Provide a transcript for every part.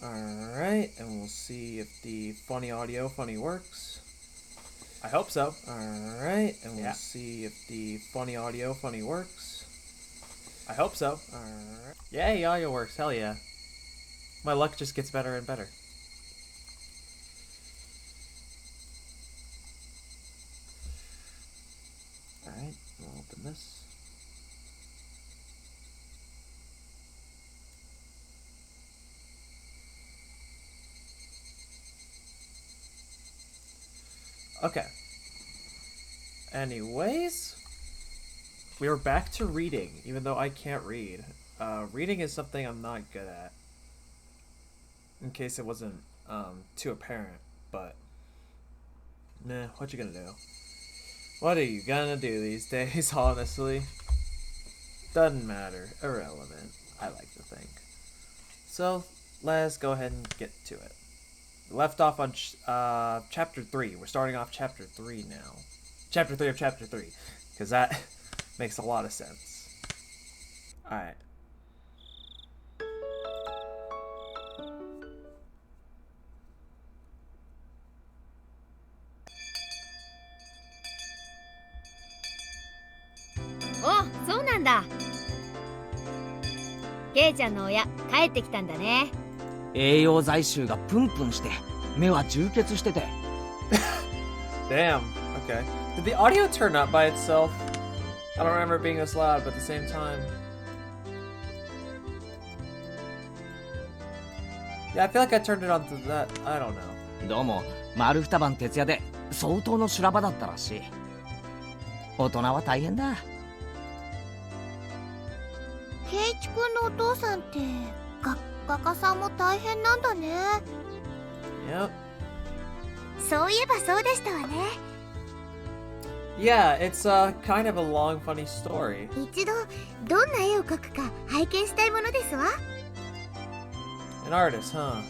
Alright, and we'll see if the funny audio works. I hope so. Alright, and we'll see if the funny audio works. I hope so. Alright. Yay, audio works. Hell yeah. My luck just gets better and better. Alright, we'll open this. Okay. Anyways, we are back to reading, even though I can't read. Reading is something I'm not good at. In case it wasn't too apparent, but nah, what you gonna do? What are you gonna do these days, honestly? Doesn't matter. Irrelevant, I like to think. So, let's go ahead and get to it. Left off on chapter 3. We're starting off chapter 3 now. Chapter 3 of chapter 3. Because that makes a lot of sense. Alright. Oh, そうなんだ。ケイちゃんの親、帰ってきたんだね。栄養剤臭がプンプンして目は充血してて Damn, okay. Did the audio turn up by itself? I don't remember it being this loud, but at the same time... Yeah, I feel like I turned it on to that. I don't know. どうも丸二晩徹夜で相当の修羅場だったらしい。大人は大変だ。ケイチ君のお父さんって画家さんも大変なんだね。Yep. そういえばそうでしたわね。Yeah, it's kind of a long, funny story. 一度どんな絵を描くか拝見したいものですわ。An artist, huh?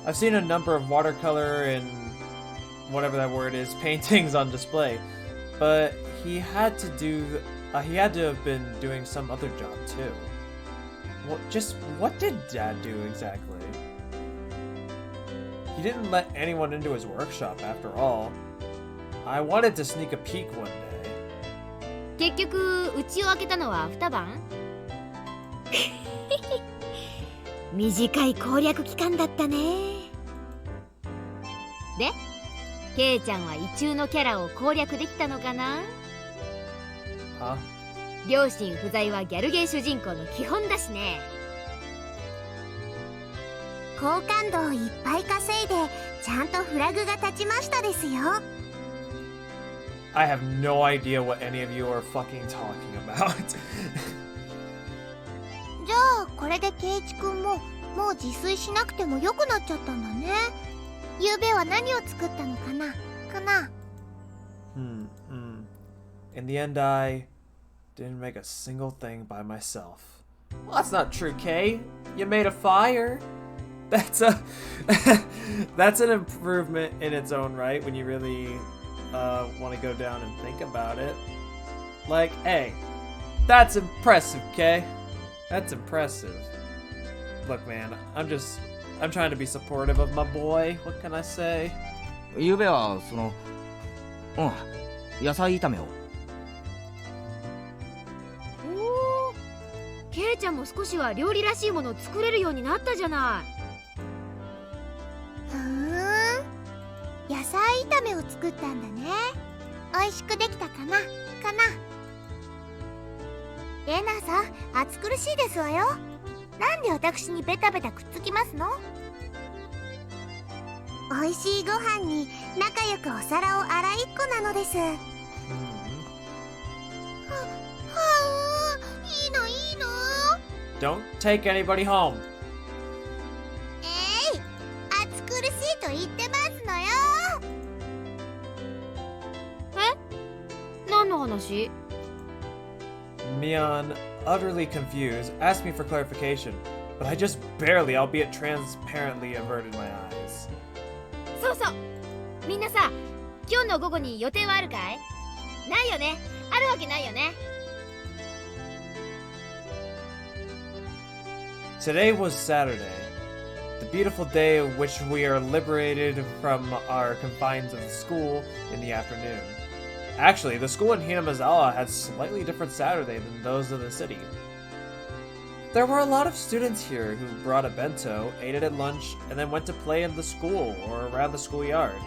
I've seen a number of watercolor and whatever that word is, paintings on display, but he had to have been doing some other job too. What did Dad do exactly? He didn't let anyone into his workshop after all. I wanted to sneak a peek one day. 結局、家を開けたのは二晩短い攻略期間だったね。で、ケイちゃんは異中のキャラを攻略できたのかな？ Huh? 両親不在はギャルゲー主人公の基本だしね。好感度をいっぱい稼いでちゃんとフラグが立ちましたですよ。I have no idea what any of you are fucking talking about. じゃあこれでケイチ君ももう自炊しなくてもよくなっちゃったんだね。昨べは何を作ったのかなIn the end, I didn't make a single thing by myself. Well, that's not true, Kay. You made a fire. That's an improvement in its own right when you really want to go down and think about it. Like, hey, that's impressive, Kay. That's impressive. Look, man, I'm trying to be supportive of my boy. What can I say? 昨べは野菜炒めを。おお、ケイちゃんも少しは料理らしいものを作れるようになったじゃない。野菜炒めを作ったんだね。美味しくできたかなレナさん、暑苦しいですわよ。なんで私にベタベタくっつきますの？美味しいご飯に仲良くお皿を洗いっこなのです。いいの。 Don't take anybody home. 暑苦しいと言ってますのよ。何の話？ Mion, utterly confused, asked me for clarification, but I just barely, albeit transparently, averted my eyes. そうそう。みんなさ、今日の午後に予定はあるかい？ないよね。あるわけないよね。Today was Saturday. The beautiful day in which we are liberated from our confines of the school in the afternoon. Actually, the school in Hinamizawa had slightly different Saturday than those of the city. There were a lot of students here who brought a bento, ate it at lunch, and then went to play in the school or around the schoolyard.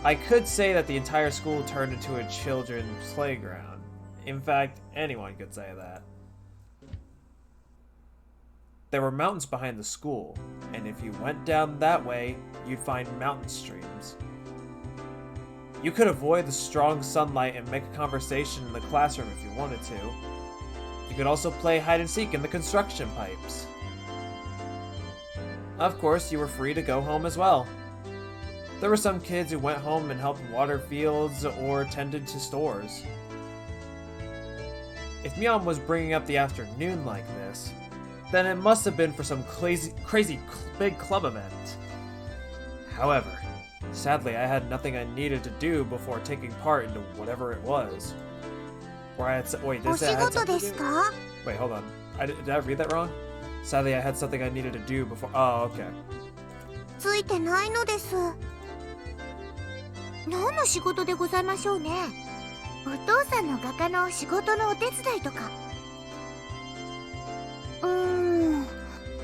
I could say that the entire school turned into a children's playground. In fact, anyone could say that. There were mountains behind the school, and if you went down that way, you'd find mountain streams. You could avoid the strong sunlight and make a conversation in the classroom if you wanted to. You could also play hide and seek in the construction pipes. Of course, you were free to go home as well. There were some kids who went home and helped water fields or tended to stores. If Mion was bringing up the afternoon like this, then it must have been for some crazy big club event. However, sadly I had nothing I needed to do before taking part into whatever it was. Or I had wait,お this 仕 I had 事 something で to す do? か？ Wait, hold on. Did I read that wrong? Sadly I had something I needed to do before. Oh, okay. ついてないのです。何の仕事でございましょうね。お父さんの画家の仕事のお手伝いとか。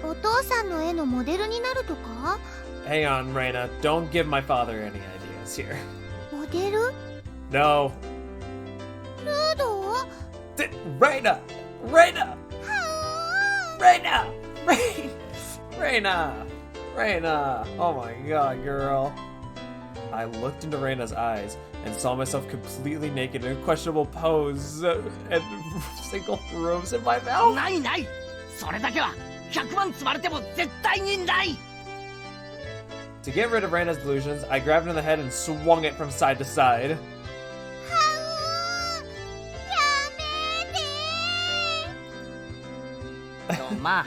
お父さんの絵のモデルになるとか？ Hang on, Reina. Don't give my father any ideas here. モデル？ No. ルード？ Reina! Reina! Reina! Reina! Reina! Oh my god, girl. I looked into Reina's eyes and saw myself completely naked in a questionable pose and single rose in my mouth. ないない。それだけは100万積まれても絶対にない。 To get rid of Reina's delusions, I grabbed her in the head and swung it from side to side. まあ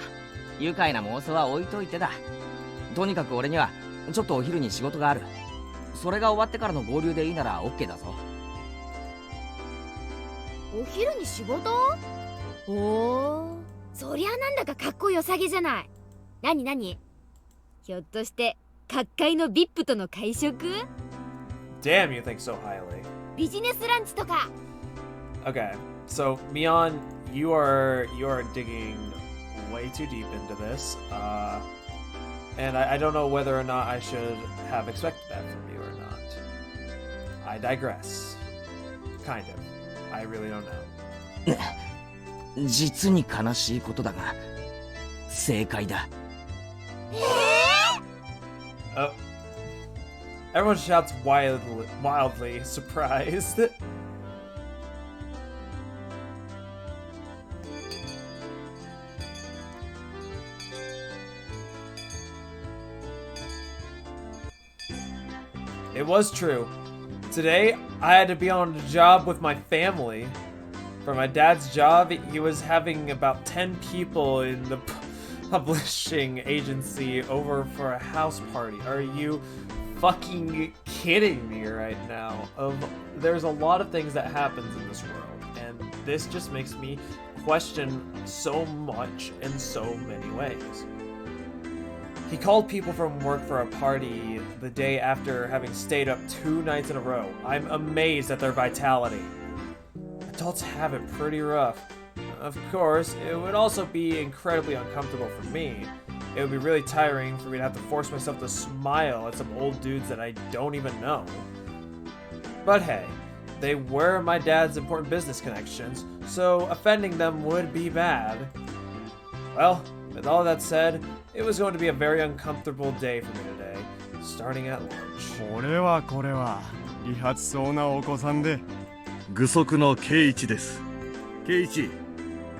愉快な妄想は置いといてだ。とにかく俺にはちょっとお昼に仕事がある。それが終わってからの合流でいいなら OK だぞ。お昼に仕事？おお、そりゃなんだかかっこよさげじゃない。なになに？ひょっとして各界の VIP との会食？ Damn, you think so highly. ビジネスランチとか？ Okay, so Mion, you are digging way too deep into this, and I don't know whether or not I should have expected that from you or not. I digress. Kind of. I really don't know. 実に悲しいことだが正解だ。Oh. Everyone shouts wildly surprised. It was true. Today, I had to be on a job with my family. For my dad's job, he was having about 10 people in the publishing agency over for a house party. Are you fucking kidding me right now? There's a lot of things that happens in this world, and this just makes me question so much in so many ways. He called people from work for a party the day after having stayed up 2 nights in a row. I'm amazed at their vitality. Adults have it pretty rough. Of course, it would also be incredibly uncomfortable for me. It would be really tiring for me to have to force myself to smile at some old dudes that I don't even know. But hey, they were my dad's important business connections, so offending them would be bad. Well, with all that said, it was going to be a very uncomfortable day for me today, starting at lunch. これは利発そうなお子さんで。具足の圭一です。圭一、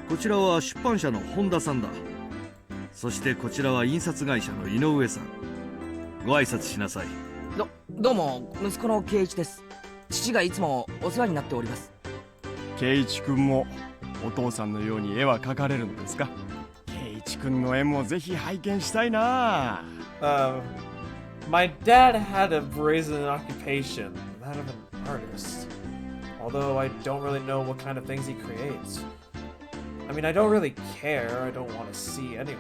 こちらは出版社の本田さんだ。そしてこちらは印刷会社の井上さん。ご挨拶しなさい。どうも息子の圭一です。父がいつもお世話になっております。圭一くんもお父さんのように絵は描かれるのですか？圭一くんの絵もぜひ拝見したいな。My dad had a brazen occupation, that of an artist. Although I don't really know what kind of things he creates. I mean, I don't really care. I don't want to see anyway.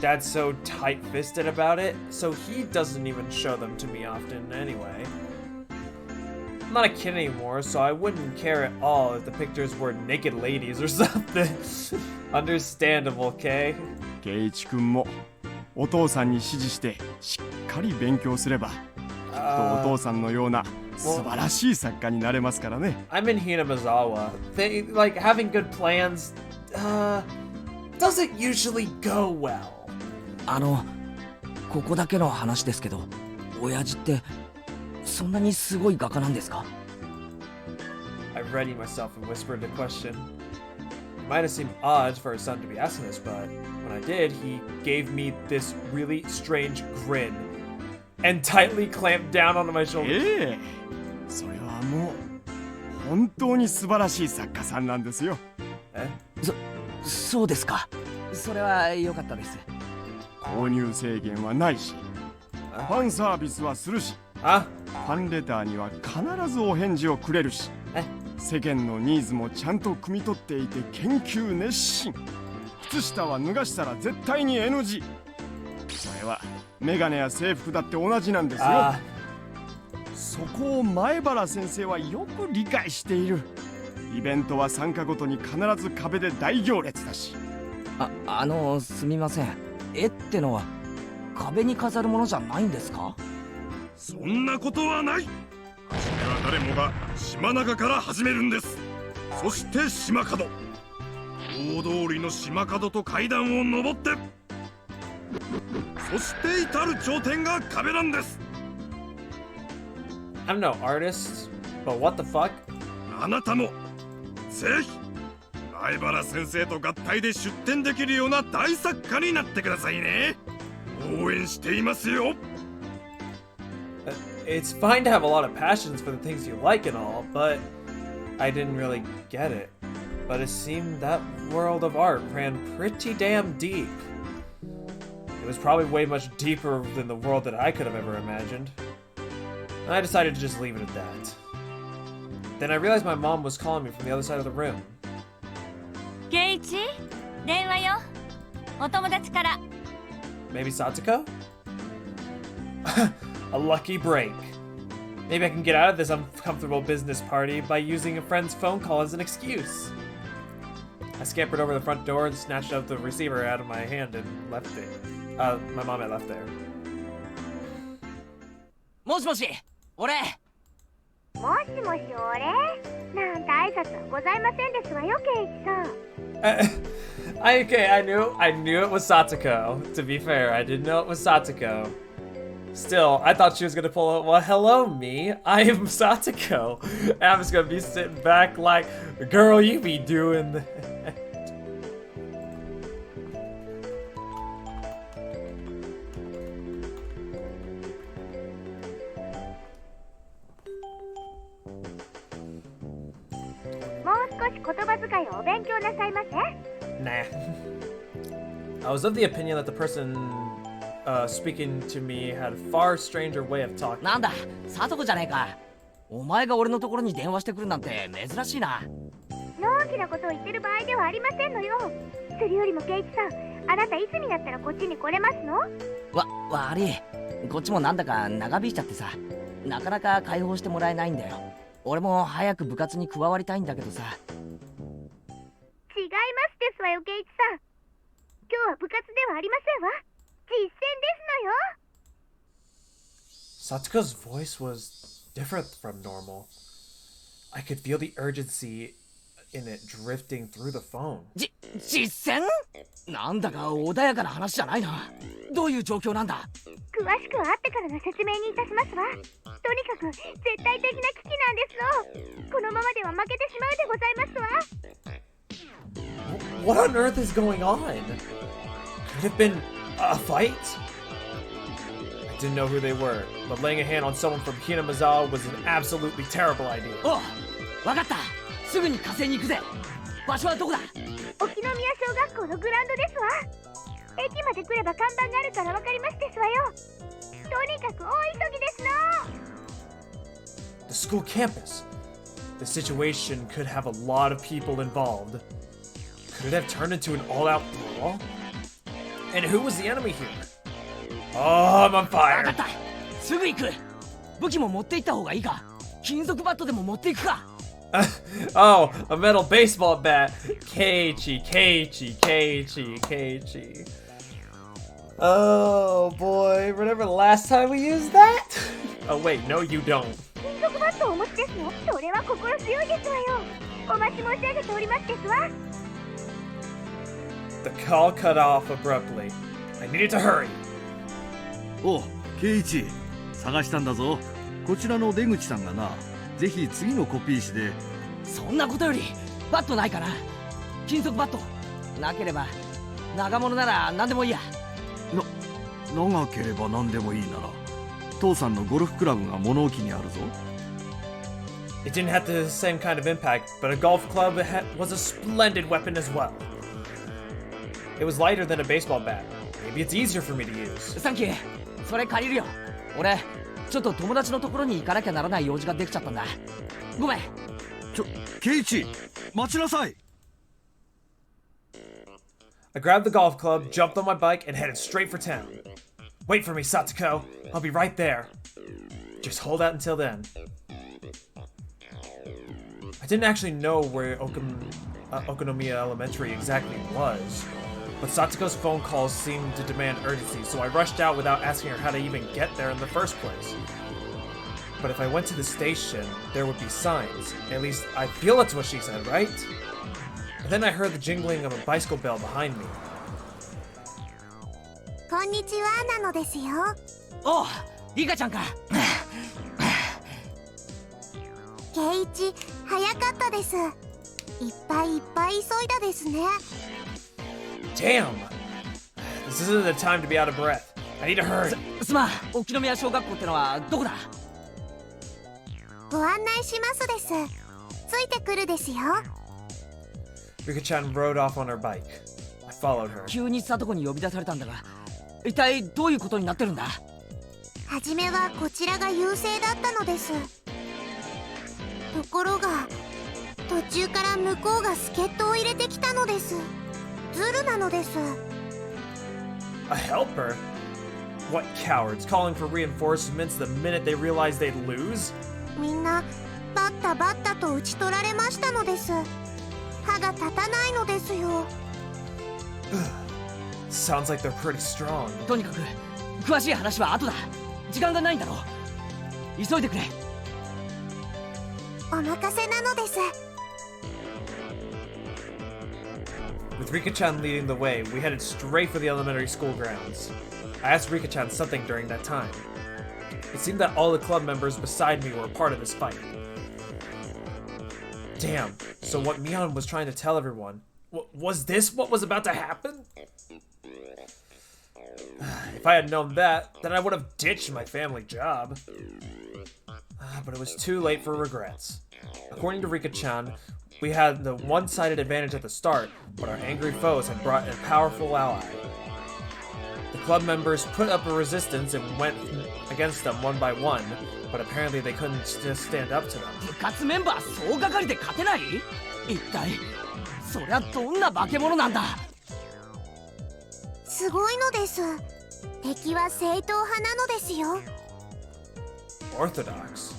Dad's so tight-fisted about it, so he doesn't even show them to me often anyway. I'm not a kid anymore, so I wouldn't care at all if the pictures were naked ladies or something. Understandable, okay? 圭一君もお父さんに指示してしっかり勉強すればきっとお父さんのような素晴らしい作家になれますからね。I'm in Hinamizawa. Like, having good plans, doesn't usually go well. ここだけの話ですけど、親父ってそんなにすごい画家なんですか？ I readied myself and whispered a question. It might have seemed odd for his son to be asking this, but when I did, he gave me this really strange grin and tightly clamped down onto my shoulder. それはもう本当に素晴らしい作家さんなんですよ。そうですか。それは良かったです。購入制限はないし、ファンサービスはするし、ファンレターには必ずお返事をくれるし、世間のニーズもちゃんと汲み取っていて研究熱心。靴下は脱がしたら絶対に NG。それはメガネや制服だって同じなんですよ。そこを前原先生はよく理解している。イベントは参加ごとに必ず壁で大行列だし。すみません。絵ってのは壁に飾るものじゃないんですか？そんなことはない。初めは誰もが島中から始めるんです。そして島角、大通りの島角と階段を登って、そして至る頂点が壁なんです。I'm no artist, but what the fuck? あなたもぜひ前原先生と合体で出展できるような大作家になってくださいね。応援していますよ。It's fine to have a lot of passions for the things you like and all, but I didn't really get it. But it seemed that world of art ran pretty damn deep. It was probably way much deeper than the world that I could have ever imagined. And I decided to just leave it at that. Then I realized my mom was calling me from the other side of the room. 圭一、電話よ。お友達から。Maybe Satsuko? A lucky break. Maybe I can get out of this uncomfortable business party by using a friend's phone call as an excuse. I scampered over the front door and snatched out the receiver out of my hand and left it. My mom had left there. もしもし、俺。もしもし俺なんて挨拶はございませんですわよ、圭一さん。Okay, I knew it was Satsuko. To be fair, I didn't know it was Satsuko. Still, I thought she was gonna pull out, well, hello, me. I am Satsuko. And I'm just gonna be sitting back like, girl, you be doing that. Nah. I was of the opinion that the person speaking to me had a far stranger way of talking. なんだ、サトコじゃねえか。お前が俺のところに電話してくるなんて珍しいな。のんきなことを言ってる場合ではありませんのよ。それよりも圭一さん、あなたいつになったらこっちに来れますの？悪い。こっちもなんだか長引いちゃってさ、なかなか解放してもらえないんだよ。俺も早く部活に加わりたいんだけどさ。違いますですわよ、圭一さん。今日は部活ではありませんわ。実践ですのよ。 Satsuko's voice was different from normal. I could feel the urgency in it drifting through the phone. 実践？なんだか穏やかな話じゃないな。どういう状況なんだ？詳しくは会ってからの説明にいたしますわ。とにかく絶対的な危機なんですの。このままでは負けてしまうでございますわ。What on earth is going on? Could it have been a fight? I didn't know who they were, but laying a hand on someone from Hinamizawa was an absolutely terrible idea. おう、わかった。すぐに火星に行くぜ。場所はどこだ？沖宮小学校のグラウンドですわ。駅まで来れば看板があるからわかりますですわよ。とにかく大急ぎですの。 The school campus. The situation could have a lot of people involved. Could it have turned into an all-out brawl? And who was the enemy here? Oh, I'm on わか fire. った。すぐ行く。武器も持って行った方がいいか。金属バットでも持っていくか。Oh, a metal baseball bat. Keiichi, Keiichi, Keiichi, Keiichi. Oh boy, remember the last time we used that? Oh wait, no you don't. 金属バットをお持ちですの？それは心強いですわよ。お待ち申し上げておりますですわ。 The call cut off abruptly. I needed to hurry. お、ケイイチ、探したんだぞ。こちらの出口さんがな、ぜひ次のコピー紙で。そんなことよりバットないかな。金属バットなければ長物なら何でもいいや。長ければ何でもいいなら、父さんのゴルフクラブが物置にあるぞ。It didn't have the same kind of impact, but a golf club was a splendid weapon as well. It was lighter than a baseball bat. Maybe it's easier for me to use. サンキュー。それ借りるよ。俺ちょっと友達のところに行かなきゃならない用事ができちゃったんだ。ごめん。ケイイチ、待ちなさい。I grabbed the golf club, jumped on my bike, and headed straight for town. Wait for me, Satoko. I'll be right there. Just hold out until then. I didn't actually know where Okonomiya Elementary exactly was, but Satoko's phone calls seemed to demand urgency, so I rushed out without asking her how to even get there in the first place. But if I went to the station, there would be signs. At least I feel that's what she said, right? And then I heard the jingling of a bicycle bell behind me. こんにちはなのですよ。おう、リカちゃんか。ケイイチ、早かったです。いっぱいいっぱい急いだですね。Damn! This isn't the time to be out of breath. I need to hurry. すまん、沖宮小学校ってのはどこだ？ご案内しますです。ついてくるですよ。Rika-chan rode off on her bike. I followed her. 急にさとこに呼び出されたんだが、一体どういうことになってるんだ？はじめはこちらが優勢だったのです。ところが途中から向こうが助っ人を入れてきたのです。ズルなのです。 A helper? What cowards calling for reinforcements the minute they realized they'd lose? みんなバッタバッタと打ち取られましたのです。歯が立たないのですよ。Sounds like they're pretty strong. とにかく詳しい話は後だ。時間がないんだろう。急いでくれ。お任せなのです。 With Rika-chan leading the way, we headed straight for the elementary school grounds. I asked Rika-chan something during that time. It seemed that all the club members beside me were a part of this fight. Damn, so what Mion was trying to tell everyone, was this what was about to happen? If I had known that, then I would have ditched my family job. But it was too late for regrets. According to Rika-chan, we had the one-sided advantage at the start, but our angry foes had brought a powerful ally. The club members put up a resistance and went against them one by one, but apparently they couldn't just stand up to them. 部活メンバー総がかりで勝てない？一体そりゃどんな化け物なんだ？すごいのです。敵は正統派なのですよ。 Orthodox.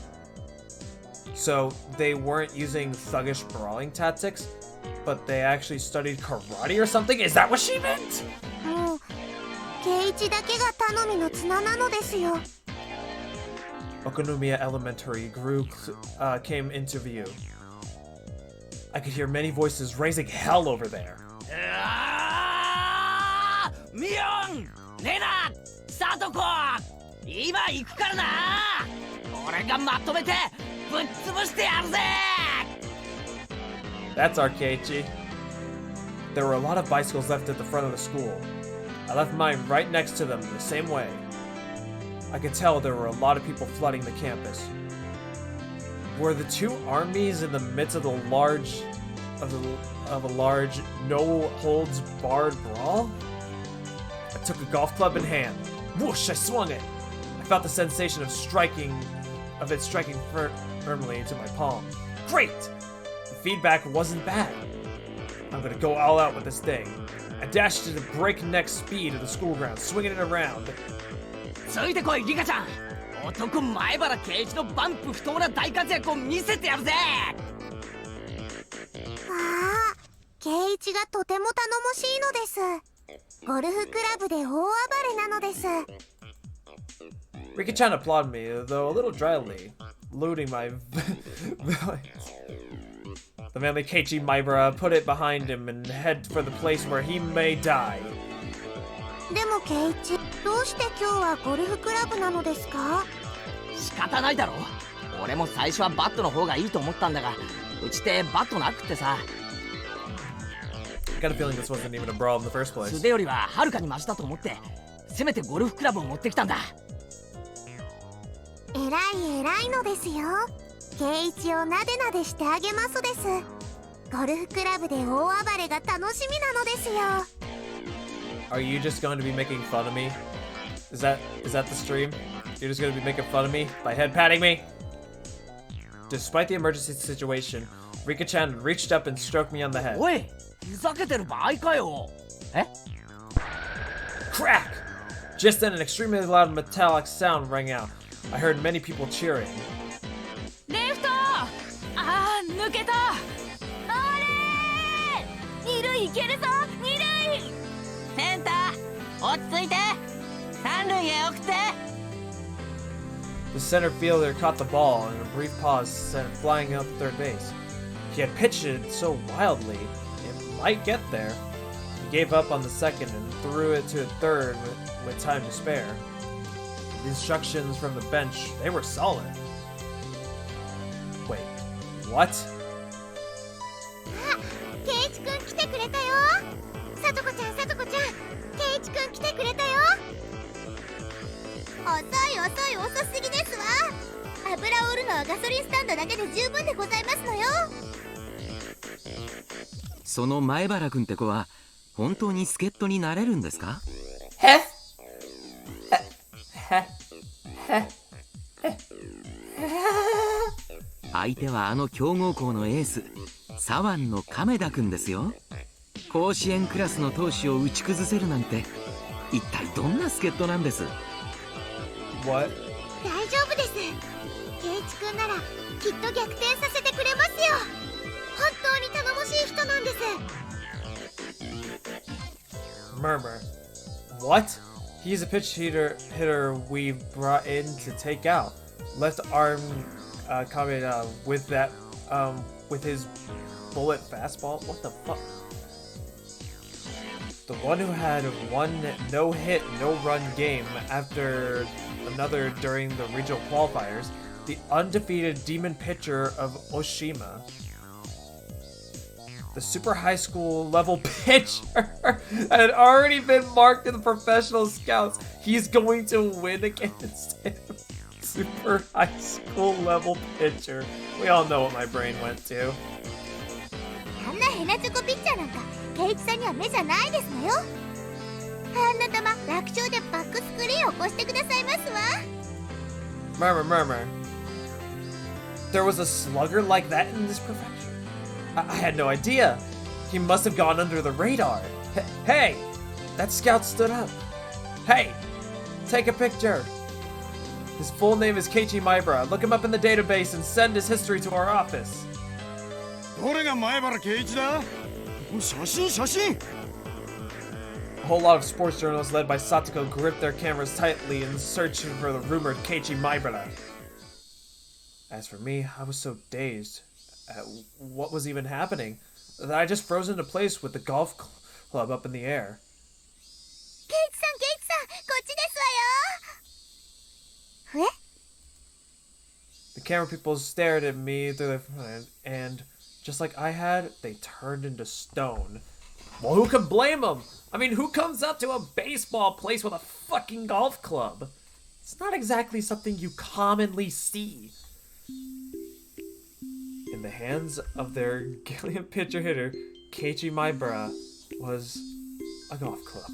So they weren't using thuggish brawling tactics, but they actually studied karate or something? Is that what she meant? もうケイイチだけが頼みの綱なのですよ。 Okonomiya Elementary came into view. I could hear many voices raising hell over there. ミヨン、レナ、サトコ、今行くからな。俺がまとめてぶっ潰してやるぜ。 That's our Keiichi. There were a lot of bicycles left at the front of the school. I left mine right next to them the same way. I could tell there were a lot of people flooding the campus. Were the two armies in the midst of a large no-holds-barred brawl? I took a golf club in hand. Whoosh! I swung it. I felt the sensation of it striking firmly into my palm. Great! The feedback wasn't bad. I'm gonna go all out with this thing. I dashed at a breakneck speed to the school grounds, swinging it around. ついてこいリカちゃん。男前原圭一のバンプ不当な大活躍を見せてやるぜ。圭一がとても頼もしいのです。ゴルフクラブで大暴れなのです。Rika-chan applauded me, though a little dryly, looting my The manly Keiichi Maibara put it behind him and head for the place where he may die. でも圭一、どうして今日はゴルフクラブなのですか？仕方ないだろ。俺も最初はバットの方がいいと思ったんだが、うちってバットなくってさ。I got a feeling this wasn't even a brawl in the first place. 素手よりははるかにマシだと思って、せめてゴルフクラブを持ってきたんだ。偉いのですよ。圭一をなでなでしてあげますです。ゴルフクラブで大暴れが楽しみなのですよ。Are you just going to be making fun of me? Is that the stream? You're just going to be making fun of me by head patting me? Despite the emergency situation, Rika-chan reached up and stroked me on the head. おい、ふざけてる場合かよ。え？ Crack! Just then, an extremely loud metallic sound rang out. I heard many people cheering. レフト！抜けた！あれ！二塁行けるぞ！二塁！センター、落ち着いて！三塁へ送って！ The center fielder caught the ball, and in a brief pause sent it flying out to third base. He had pitched it so wildly, it might get there. He gave up on the second and threw it to third with time to spare. The instructions from the bench, they were solid. Wait, what? 圭一くん来てくれたよ。さとこちゃん、圭一くん来てくれたよ。遅すぎですわ。油を売るのはガソリンスタンドだけで十分でございますのよ。その前原君って子は本当に助っ人になれるんですか？相手はあの強豪校のエース左腕の亀田君ですよ。甲子園クラスの投手を打ち崩せるなんて一体どんな助っ人なんです？ What? 大丈夫です。圭一くんならきっと逆転させてくれますよ。本当に頼もしい人なんです。Murmur. What? He's a pitch hitter we brought in to take out. Left arm Kameda with his bullet fastball. What the fuck? The one who had one no-hit, no-run game after another during the regional qualifiers. The undefeated demon pitcher of Oshima. The super high school level pitcher had already been marked in the professional scouts. He's going to win against him. Super high school level pitcher. We all know what my brain went to. あんなヘナチョコピッチャーなんか圭一さんには目じゃないですのよ。あんな球楽勝でバックスクリーンを越してくださいますわ。 Murmur. There was a slugger like that in this profession? I had no idea. He must have gone under the radar. Hey! That scout stood up. Hey! Take a picture. His full name is Keiichi Maibara. Look him up in the database and send his history to our office. どれが前原圭一だ？写真 A whole lot of sports journalists led by Satoko gripped their cameras tightly in search for the rumored Keiichi Maibara. As for me, I was so dazed at what was even happening that I just froze into place with the golf club up in the air. 圭一さん、こっちですわよ。The camera people stared at me through their and just like I had, they turned into stone. Well, who can blame them? I mean, who comes up to a baseball place with a fucking golf club? It's not exactly something you commonly see. In the hands of their Gillian pitcher hitter, Keiichi Maibara, was a golf club.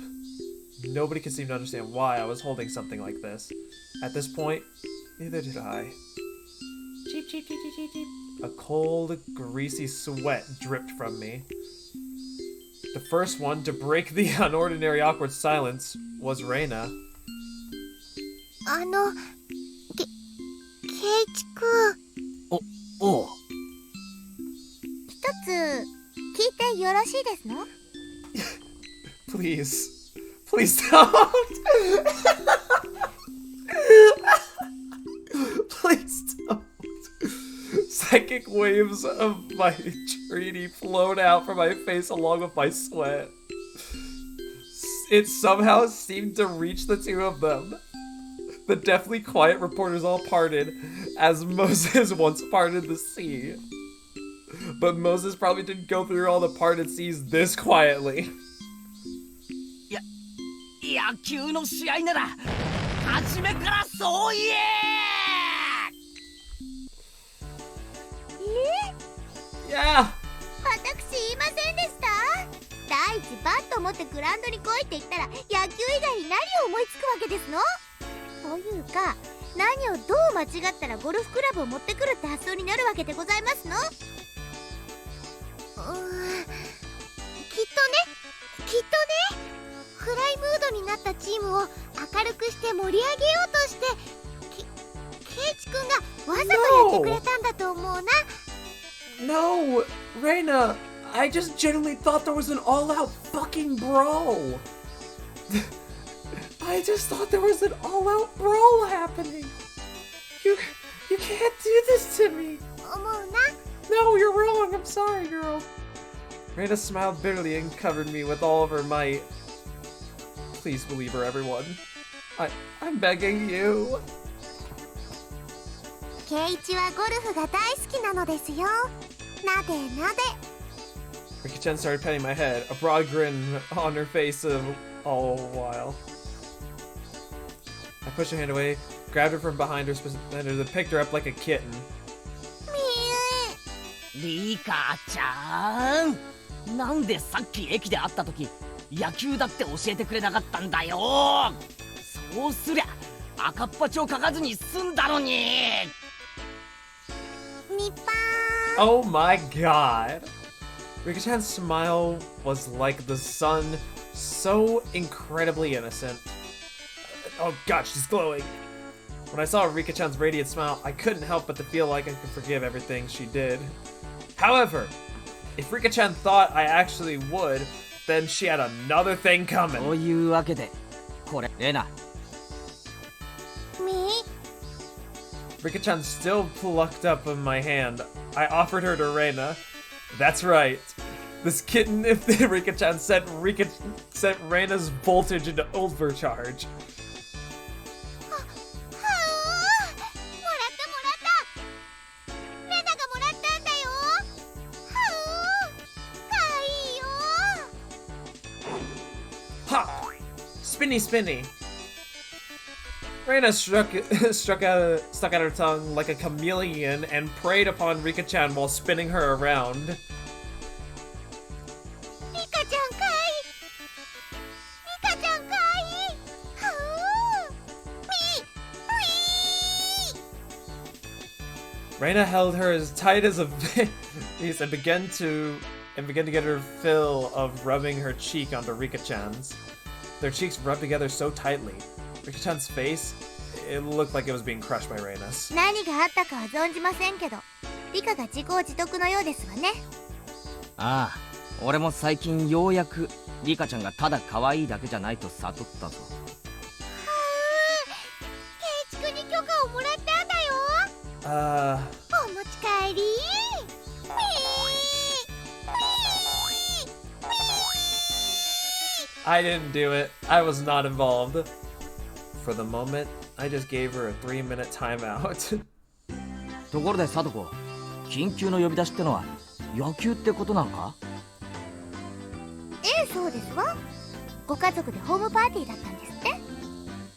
Nobody could seem to understand why I was holding something like this. At this point, neither did I. Cheep, cheep, cheep, cheep, cheep, cheep. A cold, greasy sweat dripped from me. The first one to break the unordinary awkward silence was Reina. ケイチくん。おう。一つ聞いてよろしいですの？ Please. Please don't. Please don't. Psychic waves of my treaty flowed out from my face along with my sweat. It somehow seemed to reach the two of them. The deathly quiet reporters all parted, as Moses once parted the sea. But Moses probably didn't go through all the parted seas this quietly. 野球の試合なら初めからそう言え。私Yeah. 言いませんでした？第一バット持ってグラウンドに来いって言ったら野球以外に何を思いつくわけですの？というか何をどう間違ったらゴルフクラブを持ってくるって発想になるわけでございますの？きっとね暗いムードになったチームを明るくして盛り上げようとしてケイチ君がわざとやってくれたんだと思うな。No, Reina, I just genuinely thought there was an all-out fucking brawl. I just thought there was an all-out brawl happening. You can't do this to me. 思うな。 No, you're wrong. I'm sorry, girl. Reina smiled bitterly and covered me with all of her might. Please believe her, everyone. I'm begging you. ケイチはゴルフが大好きなのですよ。なでなで。 Rika-chan started petting my head, a broad grin on her face all the while. I pushed her hand away, grabbed her from behind her, and picked her up like a kitten. リカちゃん、なんでさっき駅で会った時野球だって教えてくれなかったんだよ。そうすりゃ赤っ端を書かずに済んだのに。ニパー。 Oh my god. Rika-chan's smile was like the sun, so incredibly innocent. Oh god, she's glowing. When I saw Rika-chan's radiant smile, I couldn't help but to feel like I could forgive everything she did. However, if Rika-chan thought I actually would, then she had another thing coming. というわけで、これレナ。Rika-chan still plucked up in my hand. I offered her to Reina. That's right. This kitten, if Rika-chan sent Reina's voltage into overcharge. はっ Spinny spinny. Reina stuck out her tongue like a chameleon and preyed upon Rika-chan while spinning her around. Reina held her as tight as a vase and began to get her fill of rubbing her cheek onto Rika-chan's. Their cheeks rubbed together so tightly. Rika-chan's face, it looked like it was being crushed by Reina's. 何があったかは存じませんけど、リカが自業自得のようですわね。ああ、俺も最近ようやくリカちゃんがただ可愛いだけじゃないと悟ったぞ。ケイチ君に許可をもらったんだよ。お持ち帰り。I didn't do it. I was not involved. For the moment, I just gave her a 3-minute timeout. ところでサトコ、緊急の呼び出しってのは野球ってことなのか？ええ、そうですわ。ご家族でホームパーティーだったんですって。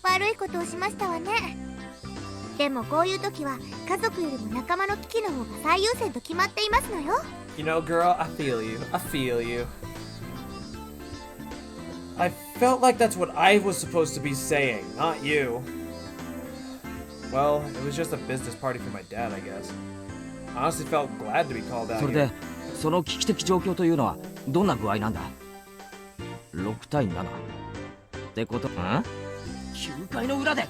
悪いことをしましたわね。でもこういう時は家族よりも仲間の危機の方が最優先と決まっていますのよ。You know, girl, I feel you. I feel you. I felt like that's what I was supposed to be saying, not you. Well, it was just a business party for my dad, I guess. I honestly felt glad to be called out それで here. その危機的状況というのはどんな具合なんだ？ 6対7ってこと。9回の裏で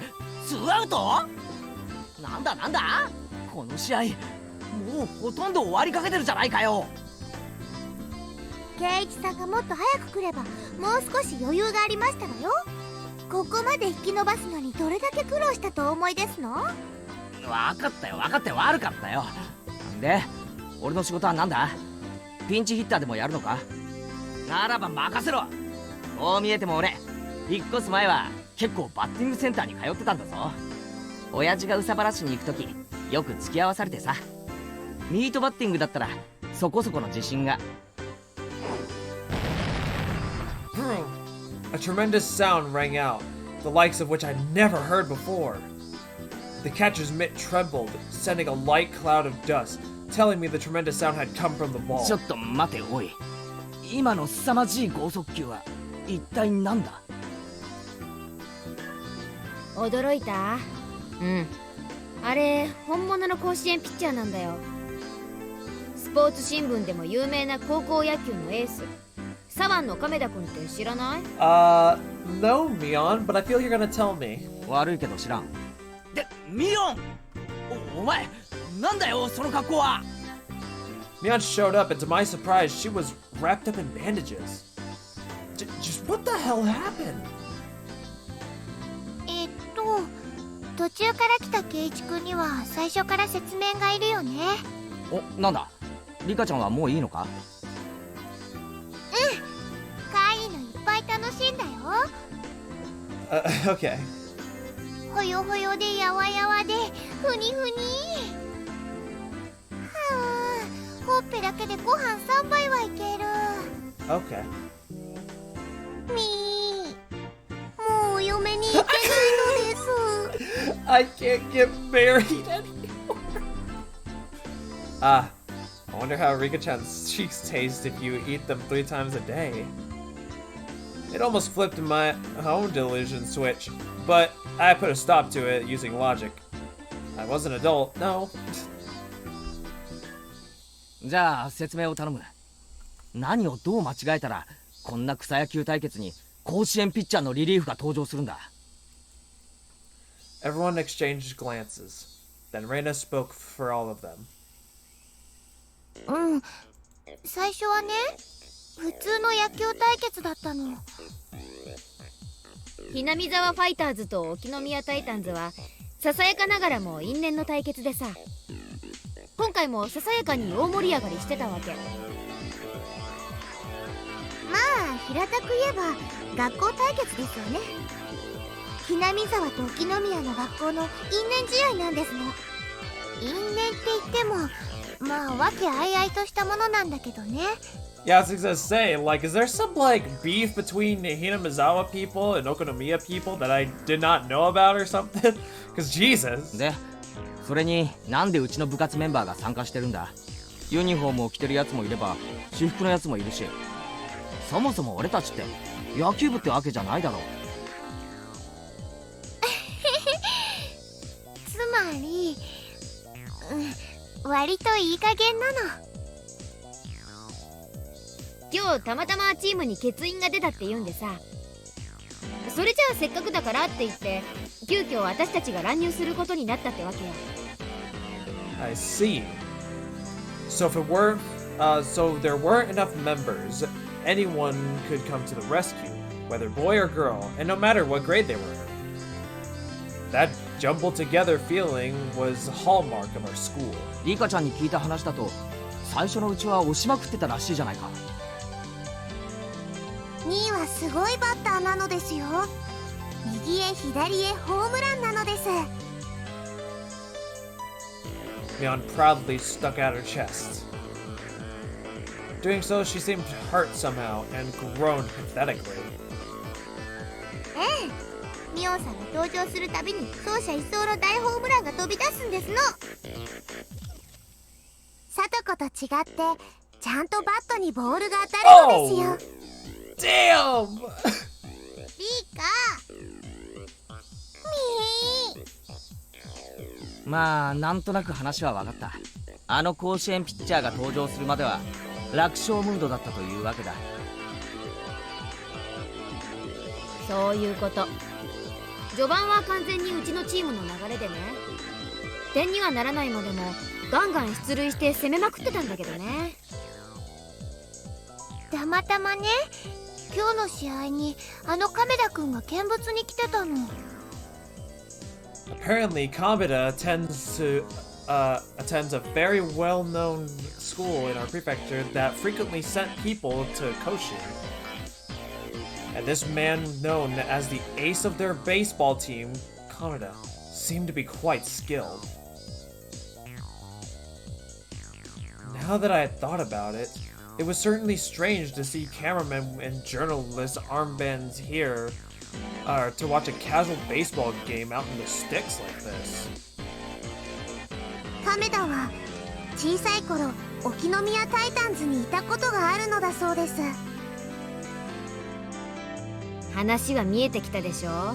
2アウト。なんだこの試合もうほとんど終わりかけてるじゃないかよ。圭一さんがもっと早く来ればもう少し余裕がありましたのよ。ここまで引き伸ばすのにどれだけ苦労したとお思いですの？分かったよ悪かったよ。で俺の仕事はなんだ？ピンチヒッターでもやるのか？ならば任せろ。こう見えても俺引っ越す前は結構バッティングセンターに通ってたんだぞ。親父が憂さ晴らしに行く時よく付き合わされてさ。ミートバッティングだったらそこそこの自信が。A tremendous sound rang out, the likes of which I'd never heard before. The catcher's mitt trembled, sending a light cloud of dust, telling me the tremendous sound had come from the ball. ちょっと待ておい。今の凄まじい剛速球は一体なんだ？驚いた？うん。あれ、本物の甲子園ピッチャーなんだよ。スポーツ新聞でも有名な高校野球のエース。左腕の亀田君って知らない？No, Mion, but I feel you're gonna tell me. 悪いけど知らん。で、ミオン！お前、なんだよ、その格好は！ Mion showed up, and to my surprise, she was wrapped up in bandages. Just what the hell happened? 途中から来た圭一君には最初から説明がいるよね。お、なんだ？リカちゃんはもういいのか？可愛いのいっぱい楽しいんだよ。Okay. ほよほよでやわやわでふにふに。ほっぺだけでご飯3杯はいける。Okay. もうお嫁に行けないのです。I can't get married anymore. I wonder how Rika-chan's cheeks taste if you eat them 3 times a day. It almost flipped my own delusion switch, but I put a stop to it using logic. I was an adult, no. じゃあ説明を頼む。何をどう間違えたらこんな草野球対決に甲子園ピッチャーのリリーフが登場するんだ。Everyone exchanged glances. Then Reina spoke for all of them. 最初はね、普通の野球対決だったの。Hinamizawaファイターズと沖宮タイタンズはささやかながらも因縁の対決でさ、今回もささやかに大盛り上がりしてたわけ。まあ平たく言えば学校対決ですよね。Hinamizawaと沖宮の学校の因縁試合なんですの。因縁って言ってもまあわけあいあいとしたものなんだけどね。Yeah, I was gonna say, like, is there some, like, beef between the Hinamizawa people and Okonomiya people that I did not know about or something? Because Jesus. で、それになんでうちの部活メンバーが参加してるんだ？ユニフォームを着てるやつもいれば私服のやつもいるし、そもそも俺たちって野球部ってわけじゃないだろう。つまり、割といい加減なの。今日たまたまチームに欠員が出たって言うんでさ、それじゃあせっかくだからって言って急遽私たちが乱入することになったってわけよ。I see. So if it were, so there weren't enough members, anyone could come to the rescue, whether boy or girl, and no matter what grade they were. That jumbled together feeling was the hallmark of our school. リカちゃんに聞いた話だと、最初のうちは押しまくってたらしいじゃないか。2位はすごいバッターなのですよ。右へ左へホームランなのです。Mion proudly stuck out her chest. Doing so, she seemed hurt somehow and groaned pathetically. ミオンさんが登場するたびに走者一掃の大ホームランが飛び出すんですの。サトコと違ってちゃんとバットにボールが当たるのですよ。Damn! リーカまあなんとなく話は分かった。あの甲子園ピッチャーが登場するまでは楽勝ムードだったというわけだ。そういうこと。序盤は完全にうちのチームの流れでね、点にはならないまでもガンガン出塁して攻めまくってたんだけどね。たまたまね、今日の試合にあの亀田くんが見物に来てたの。Apparently, Kameda attends a very well-known school in our prefecture that frequently sent people to Koshi. And this man, known as the ace of their baseball team, Kameda, seemed to be quite skilled. Now that I had thought about it, it was certainly strange to see cameramen and journalists armbands here, to watch a casual baseball game out in the sticks like this. 亀田は小さい頃沖宮タイタンズにいたことがあるのだそうです。話は見えてきたでしょ。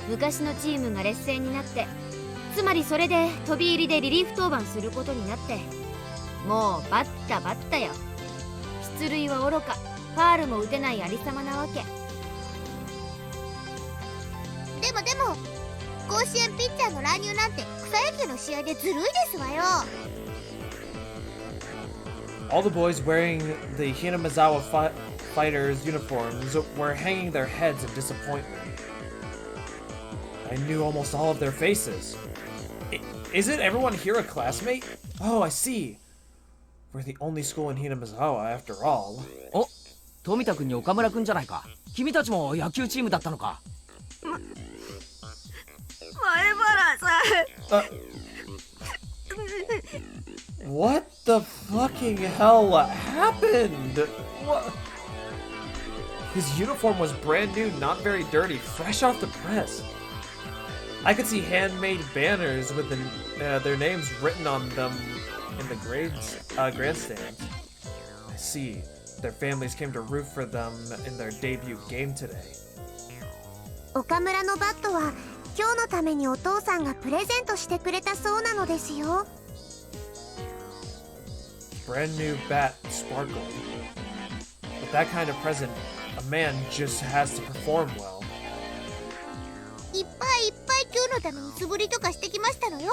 昔のチームが劣勢になって、つまりそれで飛び入りでリリーフ登板することになって、もうバッタバッタよ。出塁はおろか、ファールも打てないありさまなわけ。でも甲子園ピッチャーの乱入なんて草野球の試合でずるいですわよ。All the boys wearing the Hinamizawa fighters uniforms were hanging their heads in disappointment. I knew almost all of their faces. Isn't everyone here a classmate? Oh, I see. We're the only school in Hinamizawa after all. お、富田君に岡村君じゃないか。君たちも野球チームだったのか。前原さん。What the fucking hell happened? What? His uniform was brand new, not very dirty, fresh off the press. I could see handmade banners with their names written on them in the grandstands. I see. Their families came to root for them in their debut game today. 岡村のバットは今日のためにお父さんがプレゼントしてくれたそうなのですよ。Brand new bat sparkled. With that kind of present, a man just has to perform well. いっぱい今日のために素振りとかしてきましたのよ。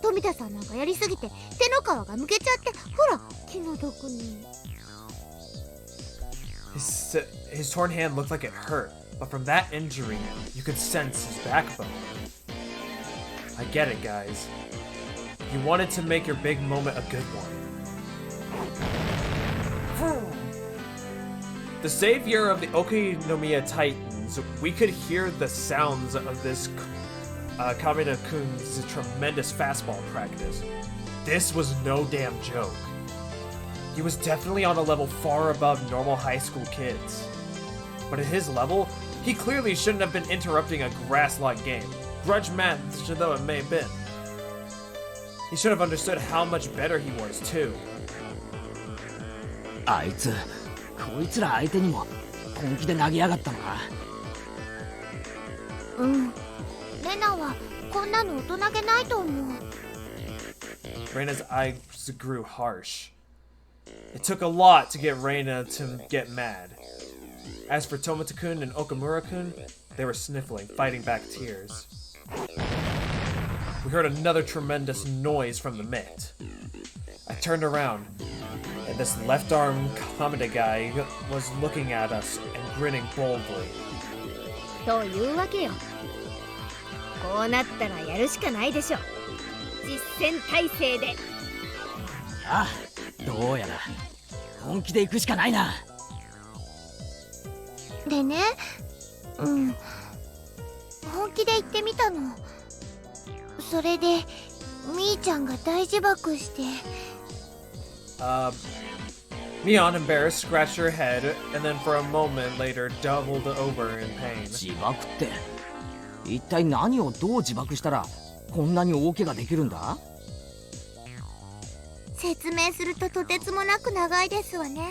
富田さんなんかやりすぎて手の皮がむけちゃって、ほら気の毒に。His torn hand looked like it hurt, but from that injury, you could sense his backbone. I get it, guys. You wanted to make your big moment a good one. The savior of the Okinomiya Titans, we could hear the sounds of this Kameda-kun's tremendous fastball practice. This was no damn joke. He was definitely on a level far above normal high school kids. But at his level, he clearly shouldn't have been interrupting a grass-like game, grudge match though it may have been. He should have understood how much better he was, too. あいつ、こいつら相手にも本気で投げやがったのか。うん。レナはこんなの大人げないと思う。Reina's eyes grew harsh. It took a lot to get Reina to get mad. As for Tomita-kun and Okamura-kun, they were sniffling, fighting back tears. We heard another tremendous noise from the mitt. I turned around, and this left-arm Kameda guy was looking at us and grinning boldly. というわけよ。こうなったらやるしかないでしょ。実戦態勢で。ああ、どうやら本気で行くしかないな。でね、本気で行ってみたの。それでみーちゃんが大自爆して。Mion, embarrassed, scratched her head, and then for a moment later doubled over in pain. 自爆って、一体何をどう自爆したらこんなに大怪我できるんだ？説明するととてつもなく長いですわね。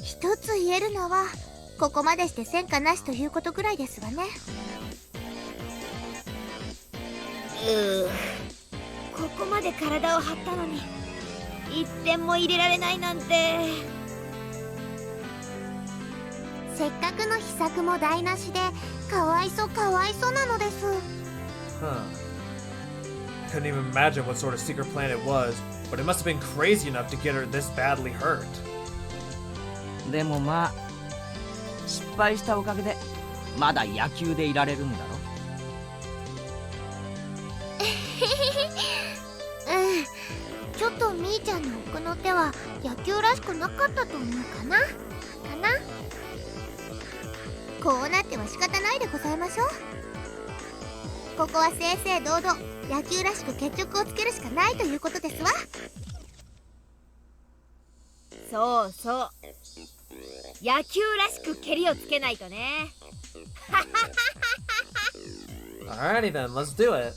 一つ言えるのは、ここまでして戦果なしということぐらいですわね。ここまで体を張ったのに1点も入れられないなんて。せっかくの秘策も台無しでかわいそかわいそなのです。 Huh. Couldn't even imagine what sort of secret plan it was, but it must have been crazy enough to get her this badly hurt. でもまあ失敗したおかげでまだ野球でいられるんだろ。ちょっとみーちゃんの奥の手は野球らしくなかったと思うかな。こうなっては仕方ないでございましょう。ここは正々堂々野球らしく決着をつけるしかないということですわ。そうそう、野球らしく蹴りをつけないとね。Alrighty then, let's do it.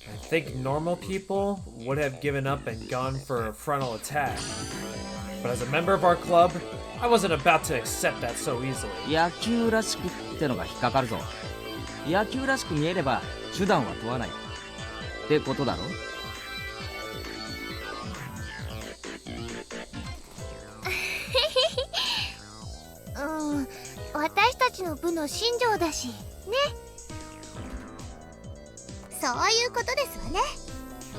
I think normal people would have given up and gone for a frontal attack. But as a member of our club, I wasn't about to accept that so easily. 野球らしくってのが引っかかるぞ。野球らしく見えれば手段は問わないってことだろ。私たちの部の信条だしね。そういうことですわね。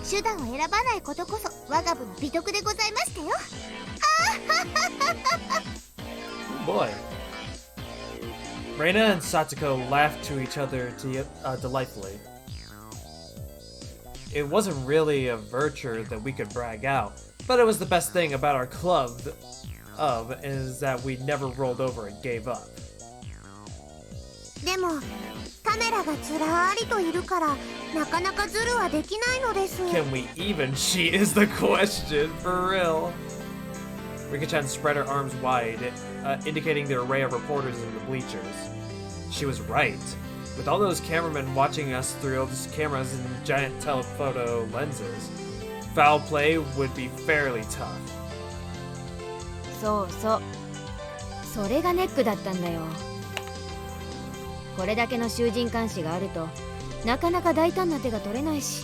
手段を選ばないことこそ我が部の美徳でございましたよ。Boy. Reina and Satoko laughed to each other delightfully. It wasn't really a virtue that we could brag out, but it was the best thing about our club is that we never rolled over and gave up. でもカメラがずらーりといるからなかなかズルはできないのです。 Can we even cheat is the question, for real. Rika-chan spread her arms wide, indicating the array of reporters in the bleachers. She was right. With all those cameramen watching us through all these cameras and giant telephoto lenses, foul play would be fairly tough. そうそう、それがネックだったんだよ。これだけの囚人監視があるとなかなか大胆な手が取れないし。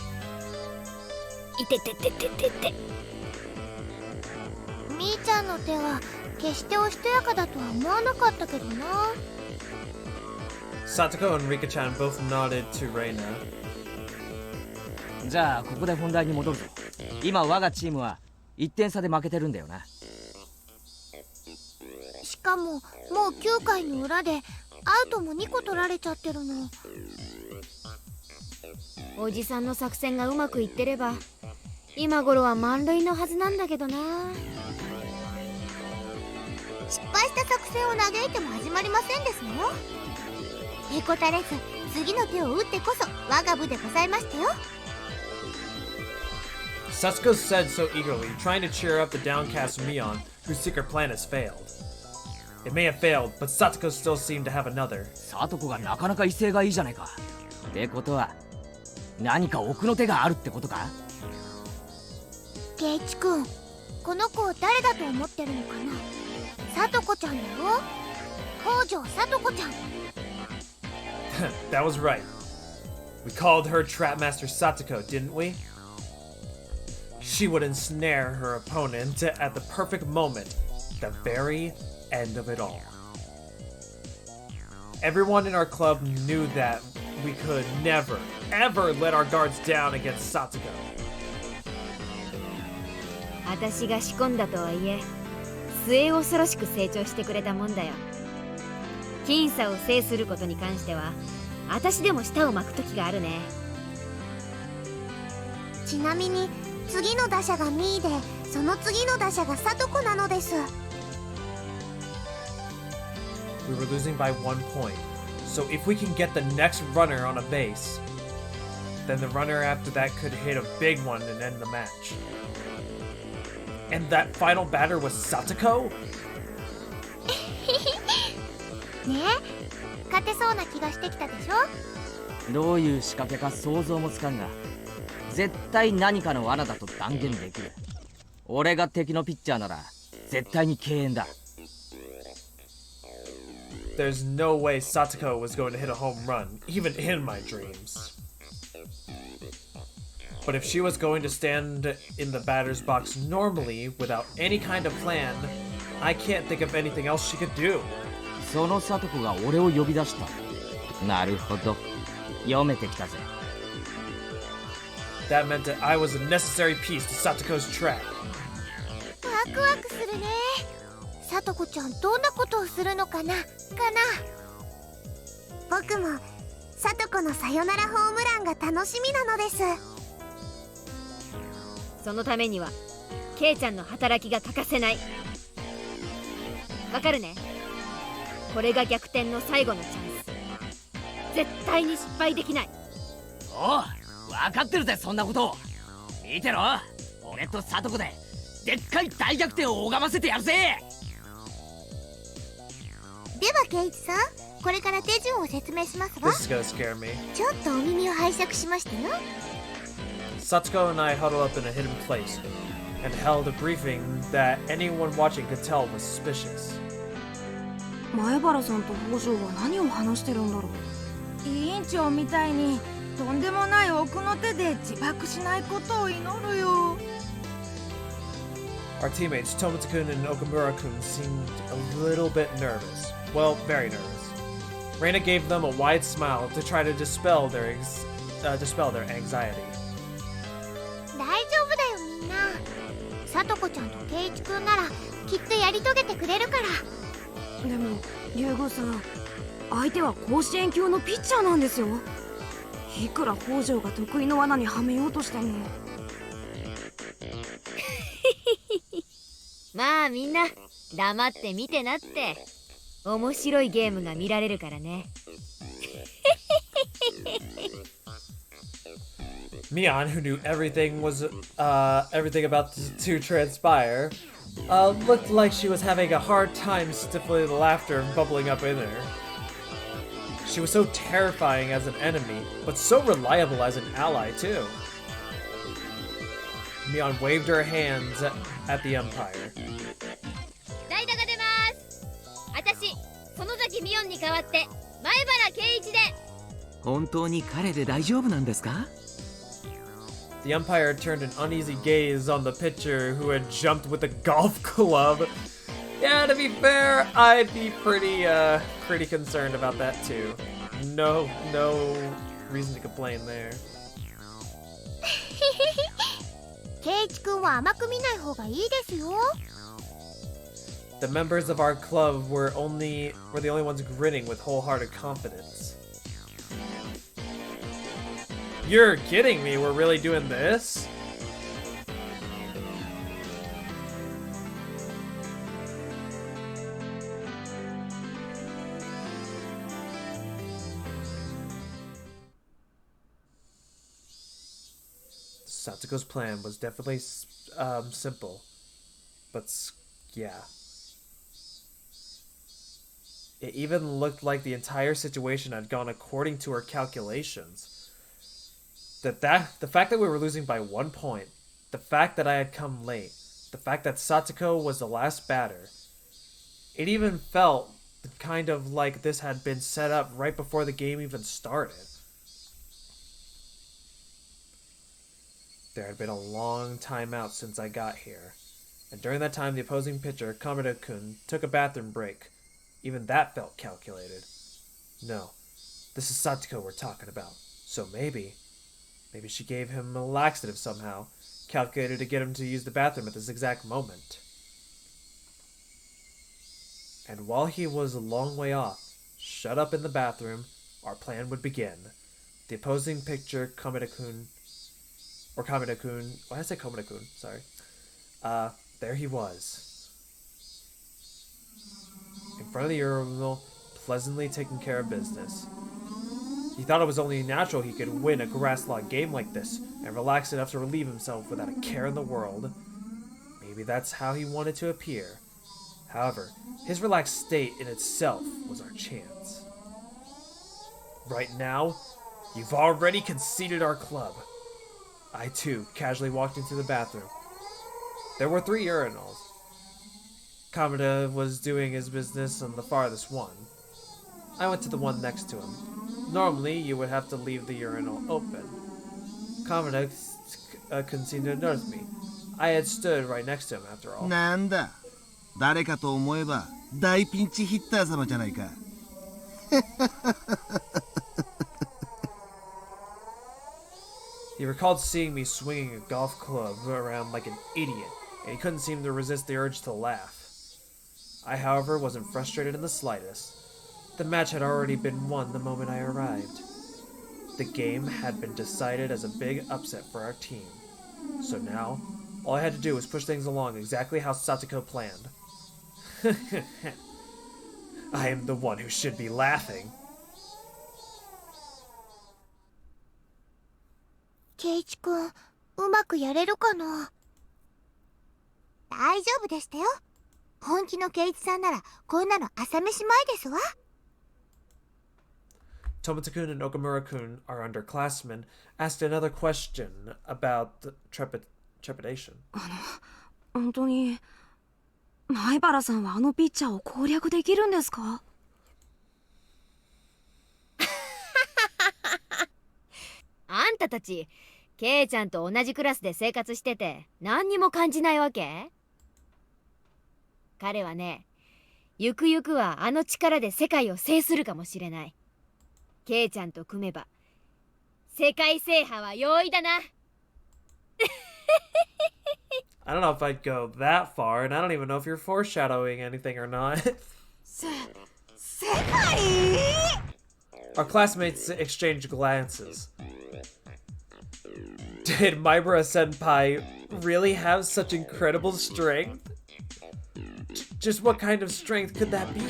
いてててててて。みーちゃんの手は決しておしとやかだとは思わなかったけどな。 Satoko and Rika-chan both nodded to Reina. じゃあここで本題に戻るぞ。今我がチームは1点差で負けてるんだよな。しかももう9回の裏でアウトも2個取られちゃってるの。おじさんの作戦がうまくいってれば今頃は満塁のはずなんだけどな。失敗した作戦を嘆いても始まりませんですのよ。へこたれず次の手を打ってこそ我が部でございましたよ。 Satsuko said so eagerly, trying to cheer up the downcast Mion, whose secret plan has failed. It may have failed, but Satsuko still seemed to have another. サトコがなかなか威勢がいいじゃないか。ってことは何か奥の手があるってことか。ケイチ君、この子を誰だと思ってるのかな。サトコちゃんだろ。北条サトコちゃん。That was right. We called her Trapmaster Satoko, didn't we? She would ensnare her opponent at the perfect moment, the very end of it all. Everyone in our club knew that we could never, ever let our guards down against Satoko. 私が仕込んだとはいえ末恐ろしく成長してくれたもんだよ。僅差を制することに関しては私でも舌を巻く時があるね。ちなみに次の打者がミーでその次の打者がサトコなのです。 We were losing by 1 point, so if we can get the next runner on a base, then the runner after that could hit a big one and end the match. And that final batter was Satoko? ねえ、勝てそうな気がしてきたでしょ。どういう仕掛けか想像もつかんが絶対何かの罠だと断言できる。俺が敵のピッチャーなら絶対に敬遠だ。There's no way Satoko was going to hit a home run, even in my dreams. But if she was going to stand in the batter's box normally without any kind of plan, I can't think of anything else she could do. その聡子が俺を呼び出した。なるほど、読めてきたぜ。That meant that I was a necessary piece to Satoko's trap. ワクワクするね。さとこちゃんどんなことをするのかな僕もさとこのさよならホームランが楽しみなのです。そのためにはケイちゃんの働きが欠かせない。わかるね。これが逆転の最後のチャンス。絶対に失敗できない。おう、分かってるぜ、そんなこと。見てろ、俺と聡子ででっかい大逆転を拝ませてやるぜ。ではケイチさん、これから手順を説明しますわ。 This is gonna scare me. ちょっとお耳を拝借しましてよ。 Satsuko and I huddled up in a hidden place and held a briefing that anyone watching could tell was suspicious. 前原さんと北条は何を話してるんだろう。委員長みたいにとんでもない奥の手で自爆しないことを祈るよ。 Our teammates Tomotsu-kun and Okamura-kun seemed a little bit nervous. Well, very nervous. Reina gave them a wide smile to try to dispel their anxiety. 大丈夫だよみんな。さとこちゃんとケイチくんならきっとやり遂げてくれるから。でも龍吾さん、相手は甲子園級のピッチャーなんですよ。いくら北条が得意の罠にはめようとしても。まあみんな黙って見てなって。面白いゲームが見られるからね。Mion, who knew everything about to transpire, looked like she was having a hard time stifling the laughter bubbling up in her. She was so terrifying as an enemy, but so reliable as an ally too. Mion waved her hands at the umpire. 代打が出ます。私、園崎美音に代わって前原圭一で。本当に彼で大丈夫なんですか？ The umpire turned an uneasy gaze on the pitcher who had jumped with a golf club. Yeah, to be fair, I'd be pretty concerned about that too. No reason to complain there. ケイチくんは甘く見ない方がいいですよ。 The members of our club were the only ones grinning with wholehearted confidence. You're kidding me, we're really doing this? Satsuko's plan was definitely simple, but yeah. It even looked like the entire situation had gone according to her calculations. The fact that we were losing by 1 point, the fact that I had come late, the fact that Satsuko was the last batter, it even felt kind of like this had been set up right before the game even started. There had been a long time out since I got here, and during that time the opposing pitcher, Kamada-kun, took a bathroom break. Even that felt calculated. No, this is Satsuko we're talking about, so maybe she gave him a laxative somehow, calculated to get him to use the bathroom at this exact moment. And while he was a long way off, shut up in the bathroom, our plan would begin. The opposing pitcher, Kamada-kun, why did I say Kamada-kun? Sorry. There he was. In front of the urinal, pleasantly taking care of business. He thought it was only natural he could win a grass log game like this and relax enough to relieve himself without a care in the world. Maybe that's how he wanted to appear. However, his relaxed state in itself was our chance. Right now, you've already conceded our club. I too casually walked into the bathroom. There were 3 urinals. Kamada was doing his business on the farthest one. I went to the one next to him. Normally, you would have to leave the urinal open. Kamada continued to notice me. I had stood right next to him after all. なんだ、誰かと思えば大ピンチヒッター様じゃないか。He recalled seeing me swinging a golf club around like an idiot, and he couldn't seem to resist the urge to laugh. I, however, wasn't frustrated in the slightest. The match had already been won the moment I arrived. The game had been decided as a big upset for our team. So now, all I had to do was push things along exactly how Satoko planned. I am the one who should be laughing. ケイチ君、うまくやれるかな。大丈夫でしたよ。本気のケイチさんならこんなの朝飯前ですわ。Tomota-kun and Okamura-kun, our underclassmen, asked another question about the trepidation. 本当に前原さんはあのピッチャーを攻略できるんですか？あんたたちケイちゃんと同じクラスで生活してて何にも感じないわけ？彼はね、ゆくゆくはあの力で世界を制するかもしれない。ケイちゃんと組めば世界制覇は容易だな。I don't know if I'd go that far, and I don't even know if you're foreshadowing anything or not. 世界？ Our classmates exchanged glances. Did Maibara Senpai really have such incredible strength? Just what kind of strength could that be?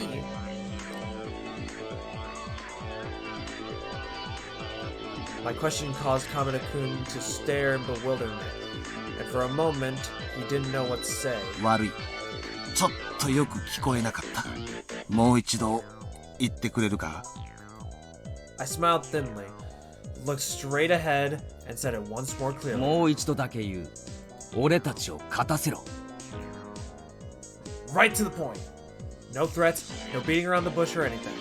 My question caused Kamada-kun to stare in bewilderment, and for a moment, he didn't know what to say. 悪い。ちょっとよく聞こえなかった。もう一度言ってくれるか？ I smiled thinly, looked straight ahead, and said it once more clearly. もう一度だけ言う。俺たちを勝たせろ。Right to the point. No threats, no beating around the bush or anything.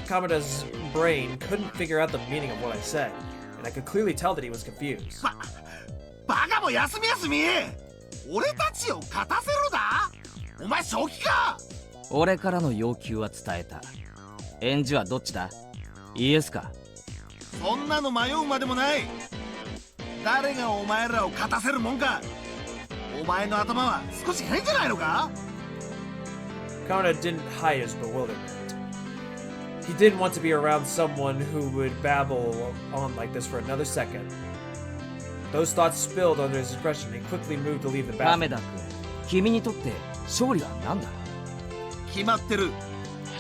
Kamada's brain couldn't figure out the meaning of what I said, and I could clearly tell that he was confused. バカも休み休み。俺たちを勝たせろだ。お前正気か？俺からの要求は伝えた。返事はどっちだ？イエスか？そんなの迷うまでもない。誰がお前らを勝たせるもんか。お前の頭は少し変じゃないのか？ Kamada didn't hide his bewilderment. He didn't want to be around someone who would babble on like this for another second. Those thoughts spilled under his expression and quickly moved to leave the 亀 bathroom. 田君、君にとって勝利は何だ？決まってる。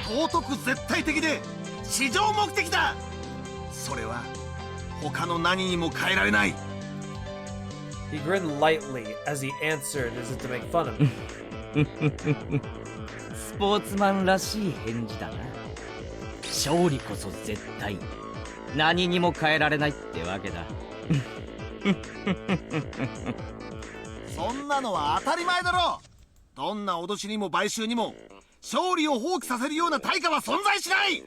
尊く絶対的で至上目的だ。それは他の何にも変えられない。 He grinned lightly as he answered as if to make fun of me. スポーツマンらしい返事だな。勝利こそ絶対。何にも変えられないってわけだ。そんなのは当たり前だろ。どんな脅しにも買収にも勝利を放棄させるような対価は存在しない。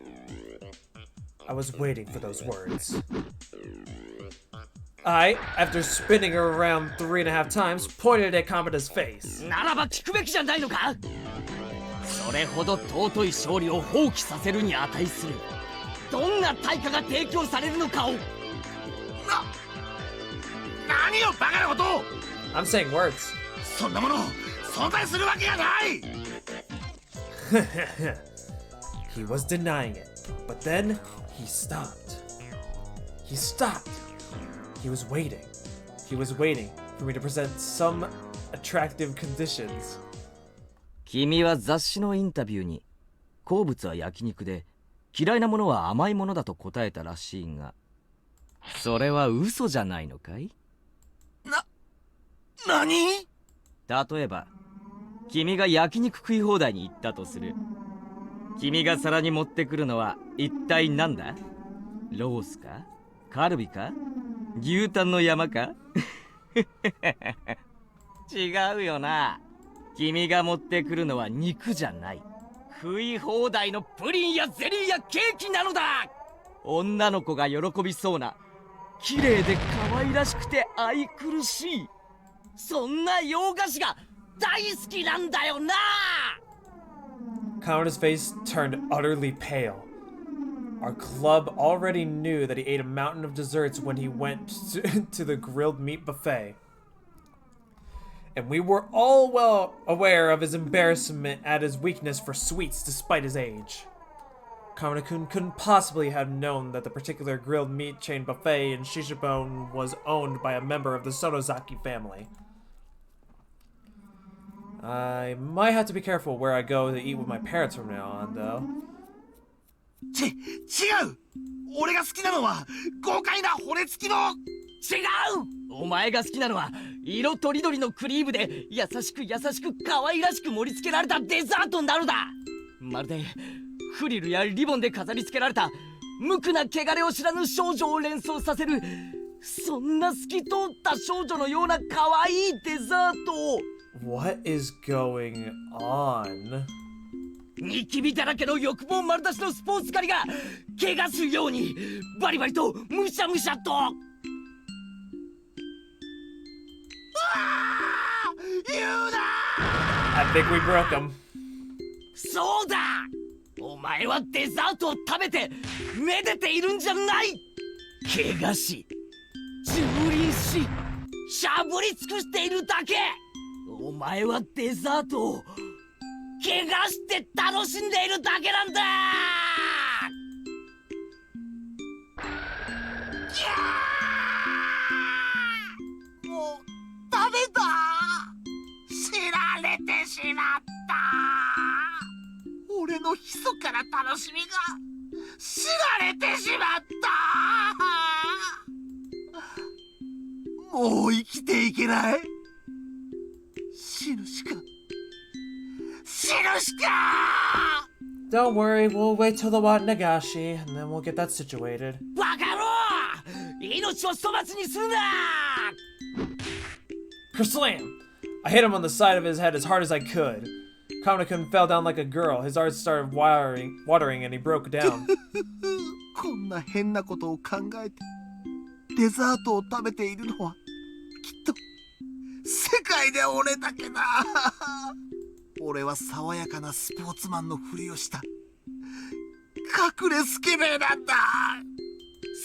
I was waiting for those words. I, after spinning around 3.5 times, pointed at Kamada's face. ならば聞くべきじゃないのか？それほど尊い勝利を放棄させるに値するどんな対価が提供されるのかを。何をバカなことを。 I'm saying words. そんなもの存在するわけがない。He was denying it, but then he stopped. He stopped. He was waiting. He was waiting for me to present some attractive conditions. 君は雑誌のインタビューに好物は焼肉で嫌いなものは甘いものだと答えたらしいが、それは嘘じゃないのかい？何？例えば君が焼肉食い放題に行ったとする。君が皿に持ってくるのは一体何だ？ロースか？カルビか？牛タンの山か？違うよな。君が持ってくるのは肉じゃない。食い放題のプリンやゼリーやケーキなのだ。女の子が喜びそうな綺麗で可愛らしくて愛くるしいそんな洋菓子が大好きなんだよな。 Kameda's face turned utterly pale. Our club already knew that he ate a mountain of desserts when he went to the grilled meat buffet. And we were all well aware of his embarrassment at his weakness for sweets despite his age. Kameda-kun couldn't possibly have known that the particular grilled meat chain buffet in Shishibone was owned by a member of the Sonozaki family. I might have to be careful where I go to eat with my parents from now on, though. 違う。俺が好きなのは豪快な骨付きの。違う。お前が好きなのは色とりどりのクリームで優しく可愛らしく盛り付けられたデザートなのだ。まるでフリルやリボンで飾り付けられた無垢な汚れを知らぬ少女を連想させる、そんな透き通った少女のような可愛いデザートを。 What is going on? ニキビだらけの欲望丸出しのスポーツ狩りが怪我するようにバリバリとむしゃむしゃと。言うな。 I think we broke him. そうだ。お前はデザートを食べてめでているんじゃない。怪我し、蹂躙し、しゃぶり尽くしているだけ。お前はデザートを怪我して楽しんでいるだけなんだ。もうダメだ。知られてしまった。俺の密かな楽しみが知られてしまった。もう生きていけない。死ぬしか。Don't worry, we'll wait till the Wat Nagashi, and then we'll get that situated. バカ野郎！命を粗末にするな！ Kerslam! I hit him on the side of his head as hard as I could. Kameda-kun fell down like a girl. His eyes started watering and he broke down. こんな変なことを考えてデザートを食べているのはきっと世界で俺だけだ。俺は爽やかなスポーツマンのふりをした隠れスケベなんだ。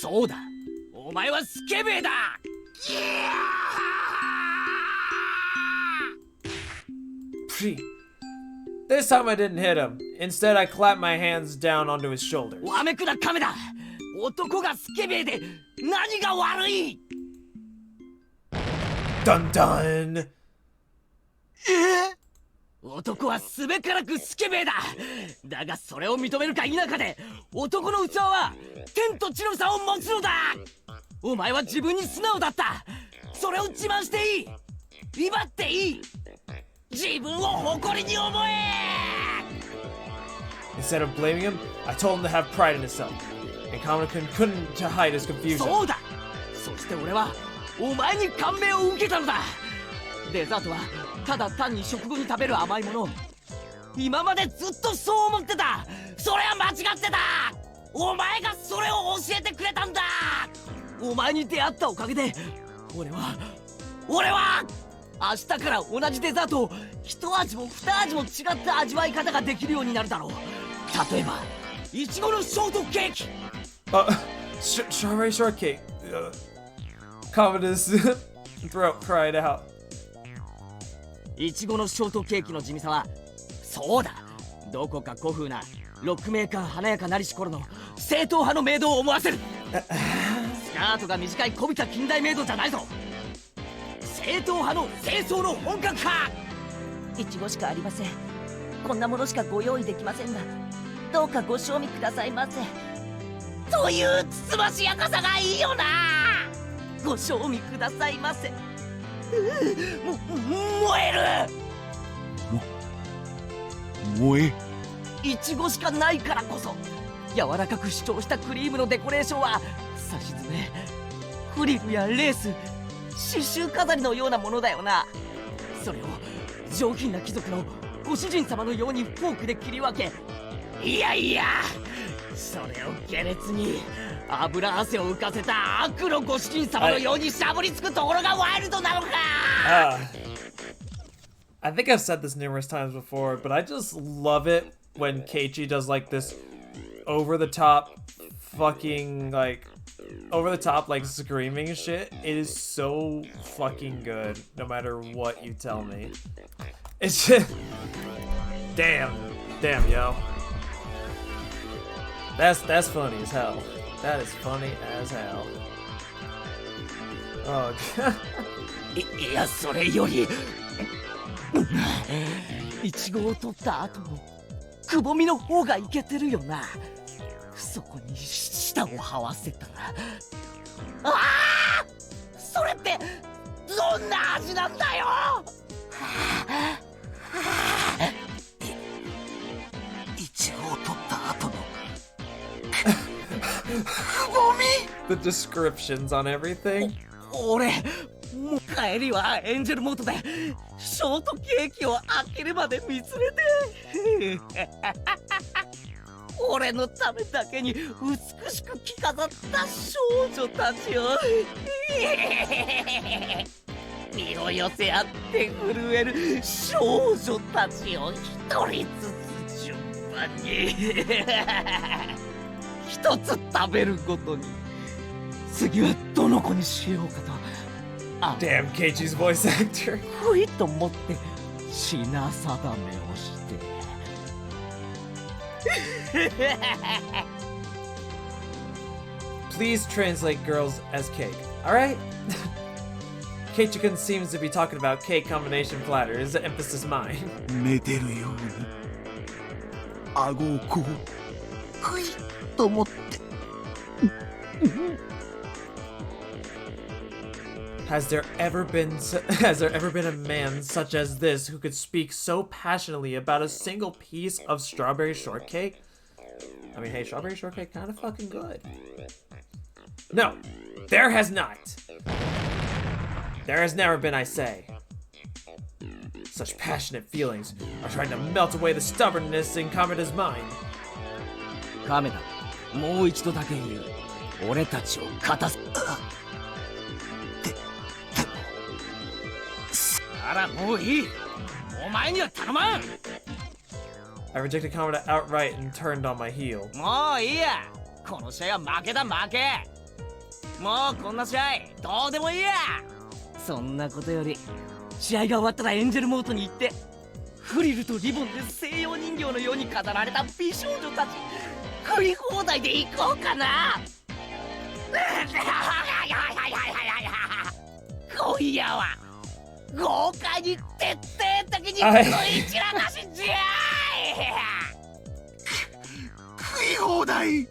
そうだ、お前はスケベだ。Pfft. This time I didn't hit him. Instead, I clapped my hands down onto his shoulders. わめくなカメだ。男がスケベで何が悪い。 Dun dun! 男はすべからくスケベだ。だがそれを認めるか否かで男の器は天と地の差を持つのだ。お前は自分に素直だった。それを自慢していい。威張っていい。自分を誇りに思え。 Instead of blaming him, I told him to have pride in himself. And Kameda-kun couldn't hide his confusion. そうだ。そして俺はお前に感銘を受けたのだ。デザートはただ単に食後に食べる甘いもの。今までずっとそう思ってた。それは間違ってた。お前がそれを教えてくれたんだ。お前に出会ったおかげで俺は明日から同じデザートを一味も二味も違った味わい方ができるようになるだろう。例えばいちごのショートケーキ。Strawberry shortcake. Kameda's throat cried out. いちごのショートケーキの地味さはそうだ、どこか古風なロックメーカー華やかなりし頃の正統派のメイドを思わせる。スカートが短いこびた近代メイドじゃないぞ。正統派の清掃の本格派。いちごしかありません。こんなものしかご用意できませんが、どうかご賞味くださいませ。というつつましやかさがいいよな。ご賞味くださいませ。燃える。燃え。いちごしかないからこそ柔らかく主張したクリームのデコレーションはさしずめ、フリルやレース、刺繍飾りのようなものだよな。それを上品な貴族のご主人様のようにフォークで切り分け、いやいや、それを下劣に油汗を浮かせた悪のご主人様のようにしゃぶりつくところがワイルドなのか。I think I've said this numerous times before, but I just love it when Keiichi does like this over-the-top fucking like screaming shit. It is so fucking good, no matter what you tell me. It's just... Damn, yo. That's funny as hell. That is funny as hell. Oh, God. いや、それよりイチゴを取った後のくぼみの方がイケてるよな。そこに舌を這わせたら、ああ、それってどんな味なんだよ。イチゴを取った後のくぼみ。 The descriptions on everything. 俺もう帰りはエンジェルモートでショートケーキを開けるまで見つめて俺のためだけに美しく着飾った少女たちを身を寄せ合って震える少女たちを一人ずつ順番に一つ食べるごとに次はどの子にしようかとDamn, Keiichi's voice actor. ふいと思って品定めをして Please translate girls as cake. Alright? Keiichi-kun seems to be talking about cake combination platters, emphasis mine. 寝てるように顎をこうクイッと持って Has there ever been a man such as this who could speak so passionately about a single piece of strawberry shortcake? I mean, hey, strawberry shortcake kind of fucking good. No, there has not. There has never been, I say. Such passionate feelings are trying to melt away the stubbornness in Kameda's mind. カメダ、もう一度だけ言う。俺たちを勝たせ。あら、もういい。お前には頼まん。I rejected Kameda outright and turned on my heel. もういいや。この試合は負けだ負け。もうこんな試合どうでもいいや。そんなことより試合が終わったらエンジェルモートに行ってフリルとリボンで西洋人形のように飾られた美少女たち食い放題で行こうかな。今夜は豪快に徹底的に食い散らかしじゃい。食い放題。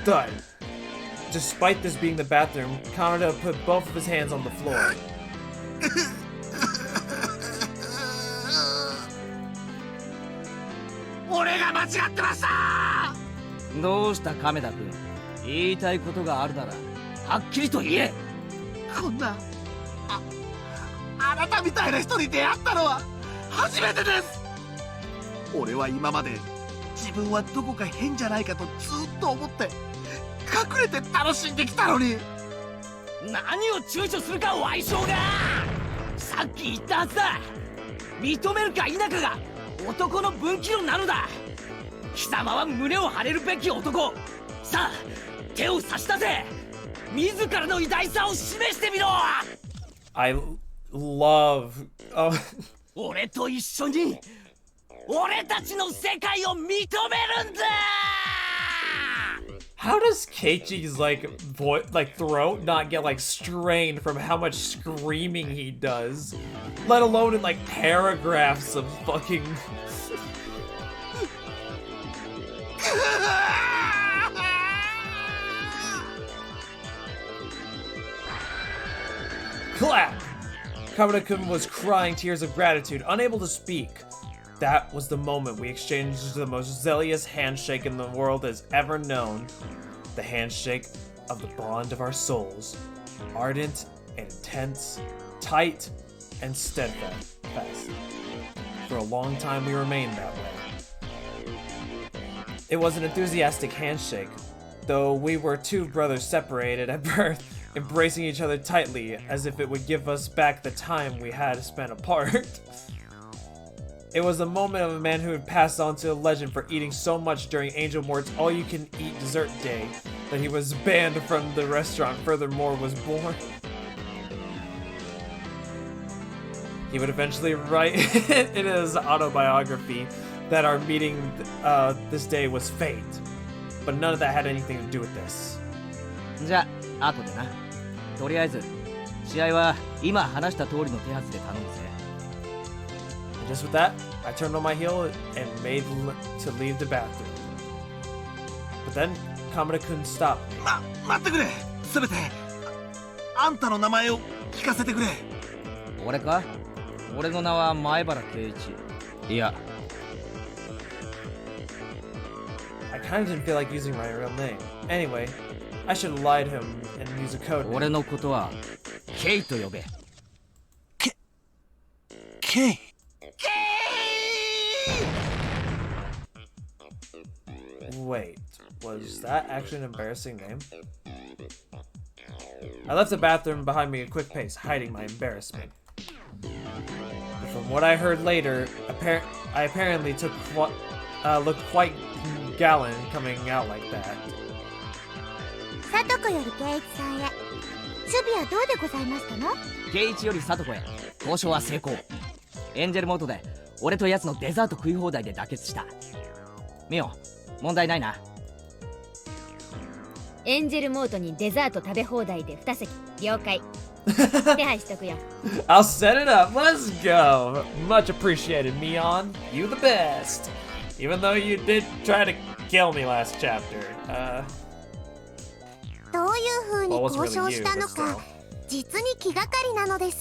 Done. Despite this being the bathroom, Kameda put both of his hands on the floor. 俺が間違ってました。どうした亀田君、言いたいことがあるならはっきりと言え。こんなあなたみたいな人に出会ったのは初めてです。俺は今まで自分はどこか変じゃないかとずっと思って隠れて楽しんできたのに。何を躊躇するか矮小が。さっき言ったはずだ。認めるか否かが男の分岐路なのだ。貴様は胸を張れるべき男。さあ手を差し出せ。自らの偉大さを示してみろ。 I love...俺と一緒に俺たちの世界を認めるんだ。 How does Keiichi's throat not get strained from how much screaming he does? Let alone in paragraphs of fucking... Clap! Kameda-kun was crying tears of gratitude, unable to speak. That was the moment we exchanged the most zealous handshake in the world has ever known. The handshake of the bond of our souls. Ardent and intense, tight and steadfast. For a long time we remained that way. It was an enthusiastic handshake. Though we were two brothers separated at birth, embracing each other tightly as if it would give us back the time we had spent apart. It was the moment of a man who had passed on to a legend for eating so much during Angel Mort's all-you-can-eat dessert day that he was banned from the restaurant furthermore was born. He would eventually write in his autobiography that our meeting this day was fate, but none of that had anything to do with this. じゃあ後でな。とりあえず試合は今話した通りの手はずで頼むぜ。And just with that, I turned on my heel and made to leave the bathroom. But then Kamada-kun stopped me. 待ってくれ。せめてあんたの名前を聞かせてくれ。俺か？俺の名は前原圭一。いや。I kind of didn't feel like using my real name. Anyway, I should have lied to him and use a code name. 俺のことはケイと呼べ。ケイ。Wait, was that actually an embarrassing name? I left the bathroom behind me a quick pace, hiding my embarrassment. But from what I heard later, I apparently looked quite gallant coming out like that. さとこより圭一さんへ。守備はどうでございましたの？圭一よりさとこへ。交渉は成功。エンジェルモートで俺と奴のデザート食い放題で妥結した。ミオ、問題ないな。エンジェルモートにデザート食べ放題で2席了解。手配しとくよ。I'll set it up. Let's go. Much appreciated, Mion. You the best. Even though you did try to kill me last chapter. どういう風に交渉したのか、実に気がかりなのです。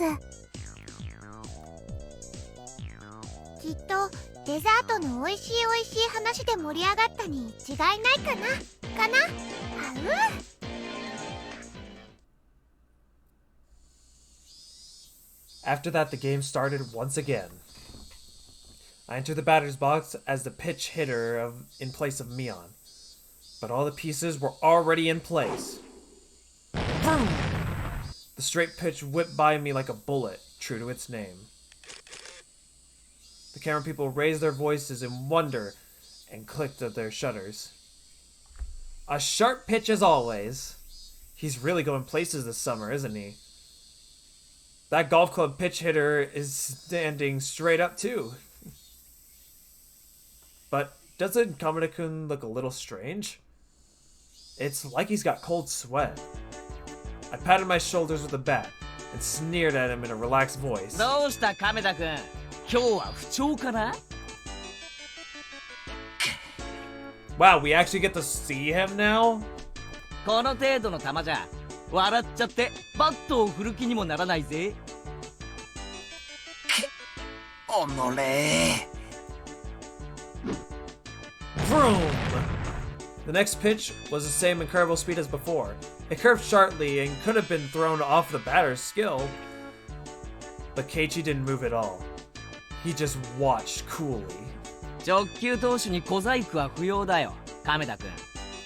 きっとデザートの美味しい話で盛り上がったに違いないかな。After that, the game started once again. I entered the batter's box as the pitch hitter in place of Mion. But all the pieces were already in place. Boom! The straight pitch whipped by me like a bullet, true to its name. The camera people raised their voices in wonder and clicked at their shutters. A sharp pitch as always. He's really going places this summer, isn't he? That golf club pitch hitter is standing straight up too. But doesn't Kamada-kun look a little strange? It's like he's got cold sweat. I patted my shoulders with a bat and sneered at him in a relaxed voice. どうした亀田君？今日は不調かな？ Wow, we actually get to see him now? この程度の球じゃ笑っちゃってバットを振る気にもならないぜ。おのれ。Vroom! The next pitch was the same incredible speed as before. It curved sharply and could have been thrown off the batter's skill. But Keiichi didn't move at all. He just watched coolly. 直球投手に小細工は不要だよ、亀田君。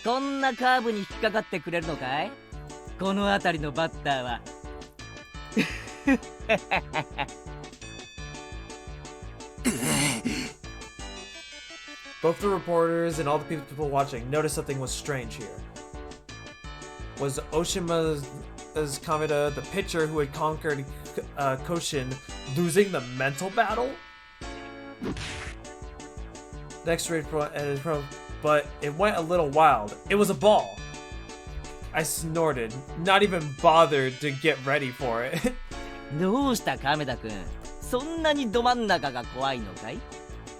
こんなカーブに引っかかってくれるのかい？この辺りのバッターは。Both the reporters and all the people watching noticed something was strange here. Was Oshima's Kameda, the pitcher who had conquered Koshin, losing the mental battle? Next report, but it went a little wild. It was a ball. I snorted, not even bothered to get ready for it. どうした亀田君？そんなにど真ん中が怖いのかい？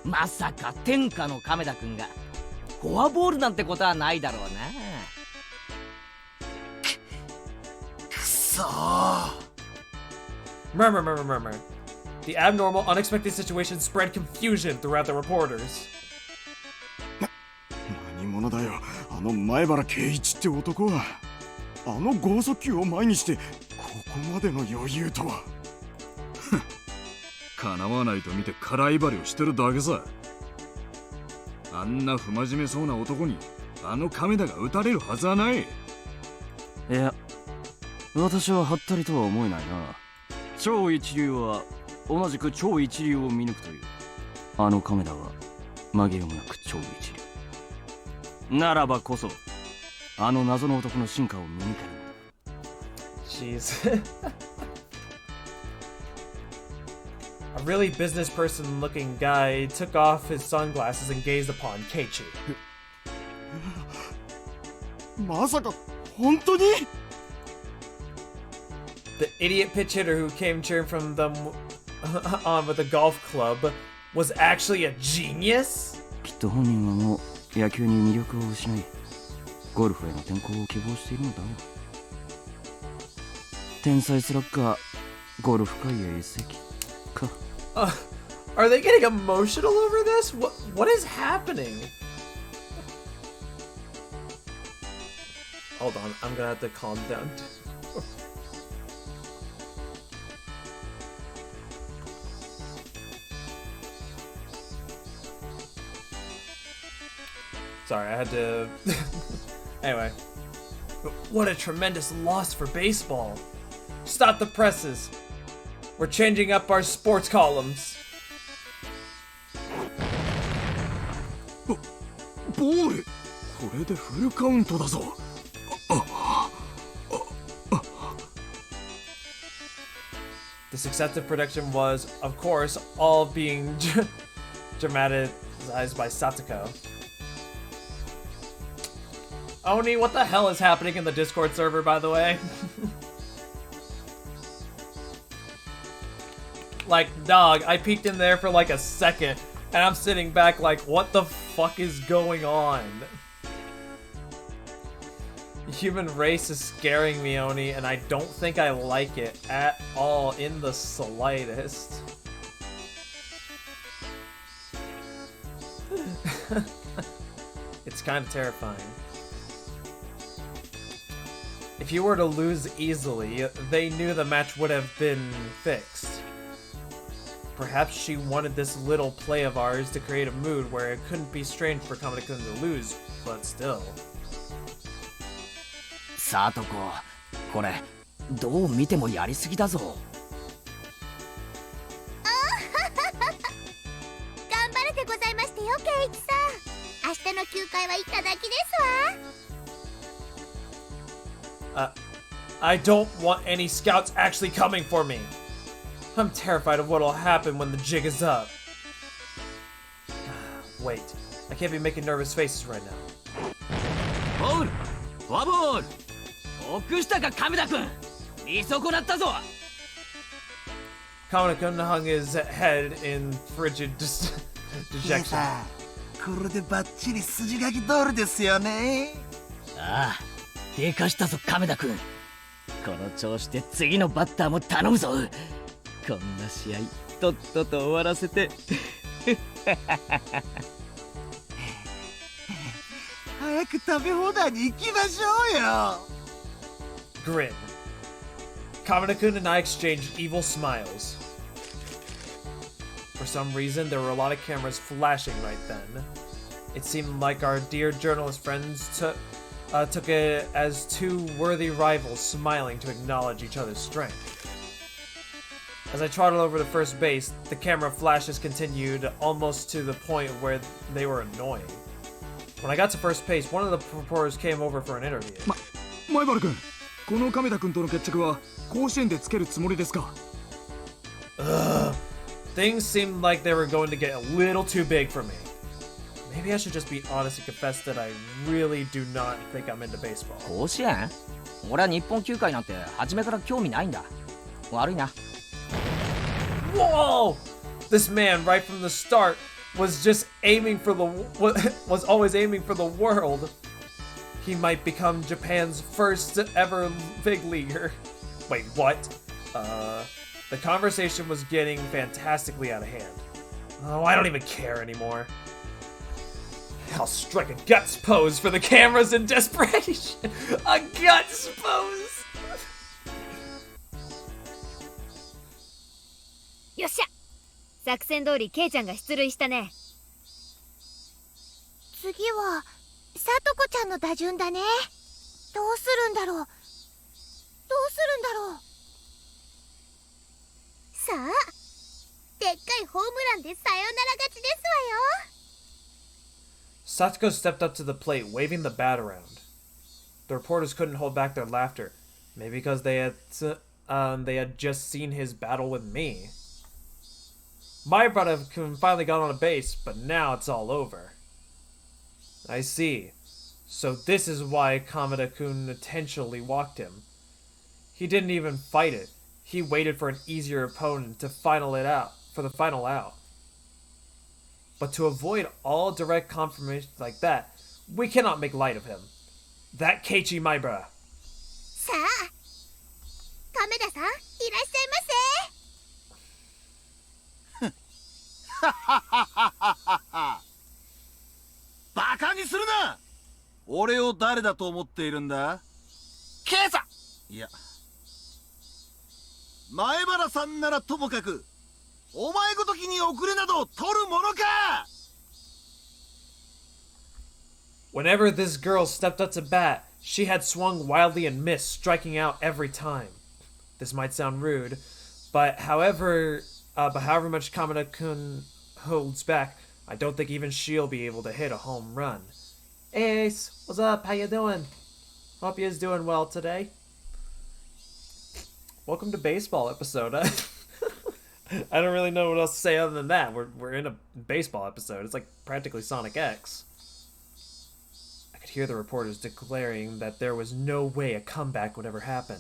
まさか天下の亀田君がフォアボールなんてことはないだろうな。くそー。 Murmur. The abnormal, unexpected situation spread confusion throughout the reporters. 何者だよ、あの前原圭一って男は。あの剛速球を前にしてここまでの余裕とは。叶わないと見て空威張りをしてるだけさ。あんな不真面目そうな男にあの亀田が打たれるはずはない。いや、私ははったりとは思えないな。超一流は同じく超一流を見抜くという。あの亀田は紛れもなく超一流。ならばこそあの謎の男の進化を見抜ける。Jeez. A really business person looking guy took off his sunglasses and gazed upon Keiichi. まさか本当に The idiot pitch hitter who came cheering from them on with a golf club was actually a genius? きっと本人はもう野球に魅力を失い、ゴルフへの転向を希望しているのだろう。天才スラッガー、ゴルフ界へ移籍か。Are they getting emotional over this? What is happening? Hold on, I'm gonna have to calm down. Sorry, I had to... Anyway. What a tremendous loss for baseball. Stop the presses. We're changing up our sports columns. ボール、これでフルカウントだぞ。This excessive production was, of course, all being dramatized by Satoko. Oni, what the hell is happening in the Discord server, by the way? Like, dog, I peeked in there for like a second, and I'm sitting back like, what the fuck is going on? The human race is scaring me, Oni, and I don't think I like it at all in the slightest. It's kind of terrifying. If you were to lose easily, they knew the match would have been fixed. Perhaps she wanted this little play of ours to create a mood where it couldn't be strange for Kamada-kun to lose, but still. さとこ、これどう見てもやりすぎだぞ。頑張れてございましたよ、ケイイチさん。明日の休会はいただきですわ。I don't want any scouts actually coming for me. I'm terrified of what'll happen when the jig is up. Wait, I can't be making nervous faces right now. ボール、フォアボール。臆したか亀田君、見損なったぞ。Kamada-kun hung his head in frigid dejection. これでバッチリ筋書き通りですよね。ああ、でかしたぞ亀田君。この調子で次のバッターも頼むぞ。こんな試合とっとと終わらせて。早く食べ放題に行きましょうよ。Grin. Kamada-kun and I exchanged evil smiles. For some reason, there were a lot of cameras flashing right then. It seemed like our dear journalist friends took it as two worthy rivals smiling to acknowledge each other's strength. As I trotted over to first base, the camera flashes continued almost to the point where they were annoying. When I got to first base, one of the reporters came over for an interview. 前原君、この亀田君との決着は甲子園でつけるつもりですか？ Things seemed like they were going to get a little too big for me. Maybe I should just be honest and confess that I really do not think I'm into baseball. 甲子園？俺は日本球界なんて初めから興味ないんだ。悪いな。Whoa! This man, right from the start, was just aiming for was always aiming for the world. He might become Japan's first ever big leaguer. Wait, what? The conversation was getting fantastically out of hand. Oh, I don't even care anymore. I'll strike a guts pose for the cameras in desperation. A guts pose! よっしゃ、作戦通りケイちゃんが出塁したね。次はさとこちゃんの打順だね。どうするんだろう。うするんだろう。さあ、でっかいホームランでサヨナラ勝ちですわよ。 Satsuko stepped up to the plate, waving the bat around. The reporters couldn't hold back their laughter, maybe because they had just seen his battle with me. My brother finally got on a base, but now it's all over. I see. So this is why Kamada-kun intentionally walked him. He didn't even fight it. He waited for an easier opponent to final it out for the final out. But to avoid all direct confirmation like that, we cannot make light of him. That Keiichi Maibara. さあ、亀田さん、いらっしゃいませ。バカにするな。俺を誰だと思っているんだ？ケイさん。いや、前原さんならともかく、お前ごときに遅れなど取るものか。 Whenever this girl stepped up to bat, she had swung wildly and missed, striking out every time. This might sound rude, but however much Kamada-kun holds back, I don't think even she'll be able to hit a home run. Hey Ace, what's up? How you doing? Hope you's doing well today. Welcome to baseball episode. I don't really know what else to say other than that. We're in a baseball episode. It's like practically Sonic X. I could hear the reporters declaring that there was no way a comeback would ever happen.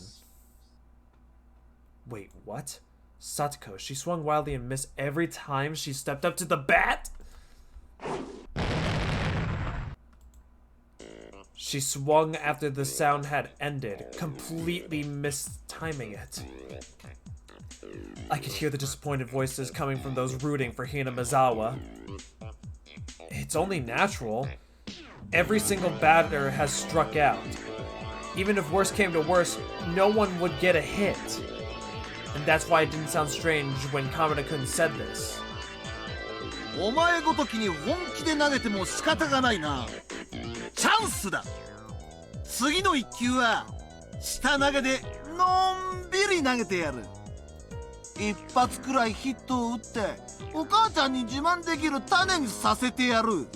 Wait, what? Satsuko, she swung wildly and missed every time she stepped up to the bat? She swung after the sound had ended, completely mistiming it. I could hear the disappointed voices coming from those rooting for Hinamizawa. It's only natural. Every single batter has struck out. Even if worse came to worse, no one would get a hit. And that's why it didn't sound strange when Kamada-kun said this. お前ごときに本気で投げても仕方がないな。チャンスだ。次の一球は下投げでのんびり投げてやる。一発くらいヒットを打ってお母ちゃんに自慢できる種にさせてやる。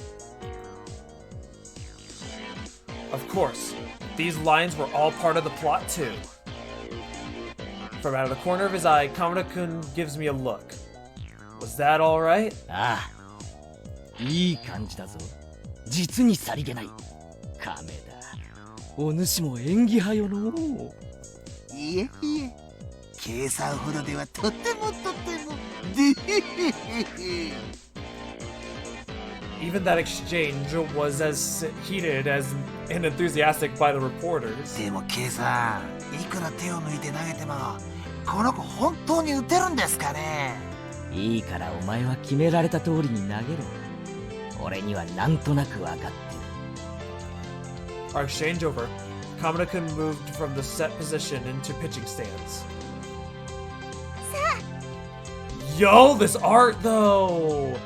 Of course, these lines were all part of the plot too. From out of the corner of his eye, Kamada-kun gives me a look. Was that alright? ああ、いい感じだぞ。実にさりげない。亀だ。お主も演技派よの。いえいえ、計算ほどではとてもとても。でへへへへ。 Even that exchange was as heated as and enthusiastic by the reporters. でも計算、いくら手を抜いて投げても、この子本当に打てるんですかね。いいからお前は決められた通りに投げろ。俺にはなんとなく分かってる。 Our exchange over, Kamada-kun moved from the set position into pitching stance. Yo, this art though!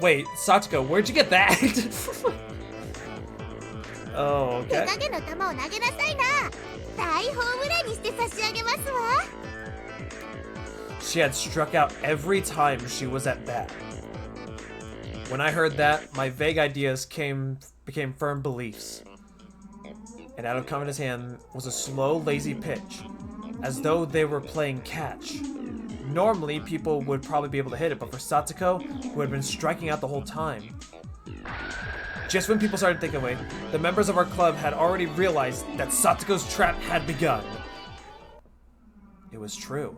Wait, Satsuko, where'd you get that? Oh, okay. 手加減の球を投げなさいな。大ホームランにして差し上げますわ。 She had struck out every time she was at bat. When I heard that, my vague ideas became firm beliefs. And out of Kamada's hand was a slow, lazy pitch, as though they were playing catch. Normally, people would probably be able to hit it, but for Satsuko, who had been striking out the whole time. Just when people started thinking away, the members of our club had already realized that Satsuko's trap had begun. It was true.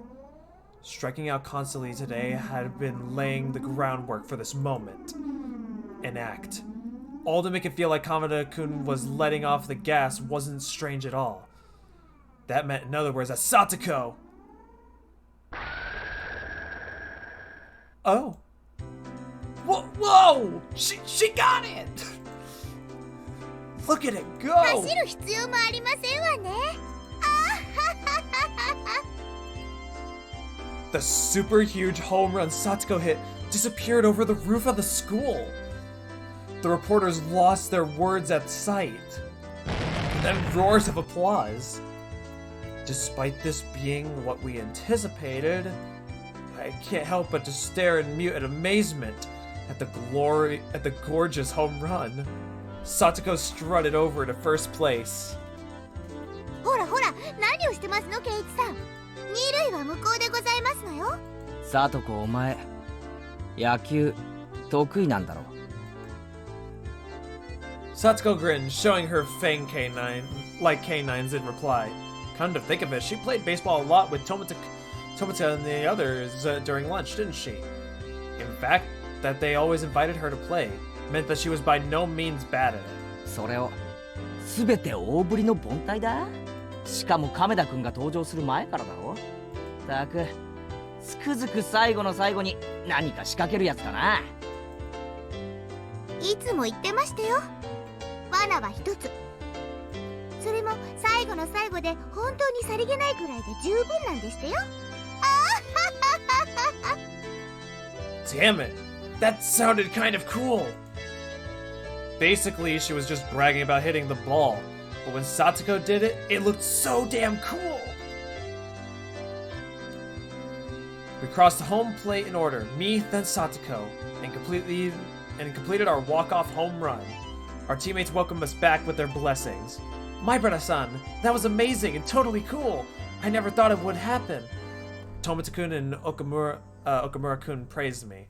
Striking out constantly today had been laying the groundwork for this moment. An act. All to make it feel like Kamada-kun was letting off the gas wasn't strange at all. That meant, in other words, that Satsuko... Oh. Whoa! She got it! Look at it go! 走る必要もありませんわね。The super huge home run Satsuko hit disappeared over the roof of the school. The reporters lost their words at sight. And then roars of applause. Despite this being what we anticipated, I can't help but to stare in mute amazement at the gorgeous home run. Satoko strutted over to first place. ほらほら、何をしてますの、ケイイチさん。二塁は向こうでございますのよ。サトコ、お前野球得意なんだろ。Satoko grinned, showing her fang canine like canines in reply. Come to think of it, she played baseball a lot with Tomita and the others during lunch, didn't she? In fact, that they always invited her to play meant that she was by no means bad at it. それを全て大振りの凡退だ。しかも亀田くんが登場する前からだろ。たくつくづく最後の最後に何か仕掛けるやつだな。いつも言ってましたよ。罠は一つ。それも最後の最後で本当にさりげないくらいで十分なんでしたよ。Damn it! That sounded kind of cool! Basically, she was just bragging about hitting the ball, but when Satoko did it, it looked so damn cool! We crossed the home plate in order, me, then Satoko, and completed our walk-off home run. Our teammates welcomed us back with their blessings. My brother-san, that was amazing and totally cool! I never thought it would happen. Tomita-kun and Okamura-kun praised me.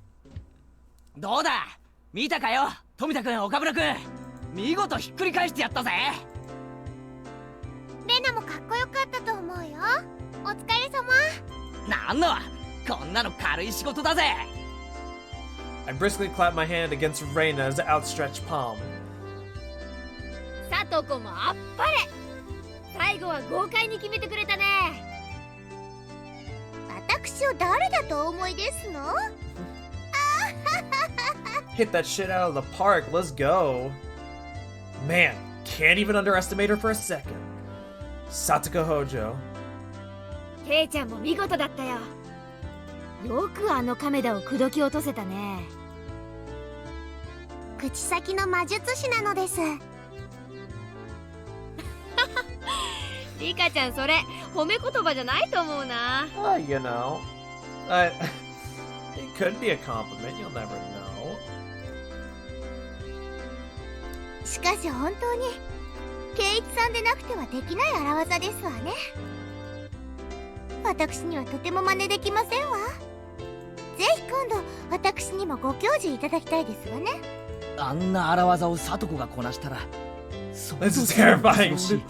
どうだ、見たかよ、富田くん、岡村くん。見事ひっくり返してやったぜ。レナもかっこよかったと思うよ。お疲れ様。なんの、こんなの軽い仕事だぜ。I briskly clapped my hand against Reina's outstretched palm. サトコもあっぱれ。最後は豪快に決めてくれたね。私を誰だとお思いですのHit that shit out of the park, let's go. Man, can't even underestimate her for a second. Satoko Hojo. ケイちゃんも見事だったよ。よくあの亀田を口説き落とせたね。口先の魔術師なのです。リカちゃん、それ褒め言葉じゃないと思うな。You know, it could be a compliment, you'll never know. しかし本当に圭一さんでなくてはできない荒技ですわね。私にはとても真似できませんわ。ぜひ今度私にもご教授いただきたいですわね。あんな荒技をサトコがこなしたら、This is terrifying.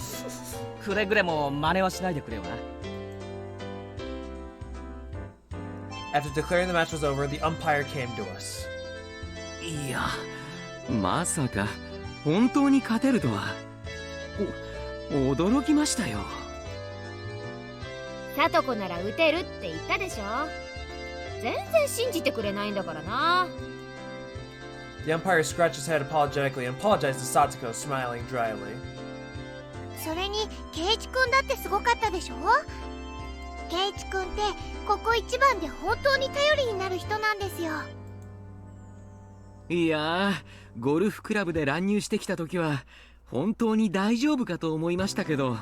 くれぐれも真似はしないでくれよな。After declaring the match was over, the umpire came to us. いや、まさか本当に勝てるとは。驚きましたよ。サトコなら打てるって言ったでしょ。全然信じてくれないんだからな。The umpire scratched his head apologetically and apologized to Satoko, smiling dryly. それに圭一くんだってすごかったでしょ。圭一くんってここ一番で本当に頼りになる人なんですよ。いやー、ゴルフクラブで乱入してきた時は本当に大丈夫かと思いましたけど、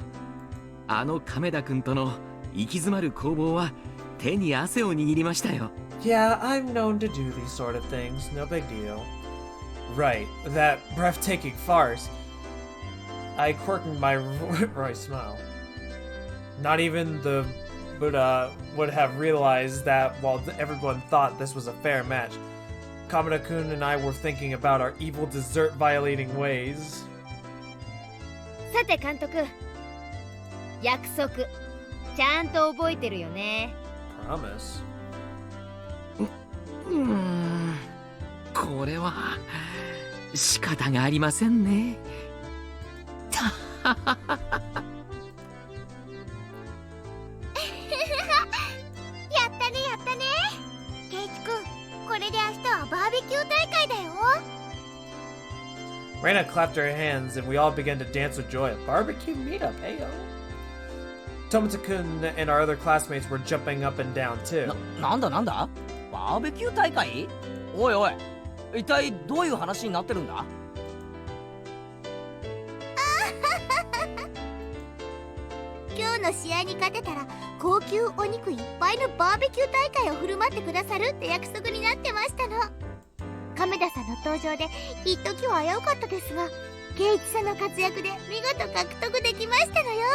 あの亀田くんとの行き詰まる攻防は手に汗を握りましたよ。Yeah, I'm known to do these sort of things, no big deal. Right, that breathtaking farce. I quirked my wry smile. Not even the Buddha would have realized that while everyone thought this was a fair match, Kamada-kun and I were thinking about our evil dessert-violating ways. さて監督、約束ちゃんと覚えてるよね。 Promise? これは仕方がありませんね。やったねやったね。圭一くん、これで明日はバーベキュー大会だよ。Reina clapped her hands and we all began to dance with joy. A barbecue meetup, heyo. Tomita-kun and our other classmates were jumping up and down too. なんだなんだ、バーベキュー大会。おいおい、一体どういう話になってるんだ。今日の試合に勝てたら高級お肉いっぱいのバーベキュー大会を振る舞ってくださるって約束になってましたの。亀田さんの登場で一時は危うかったですが、圭一さんの活躍で見事獲得できましたのよ。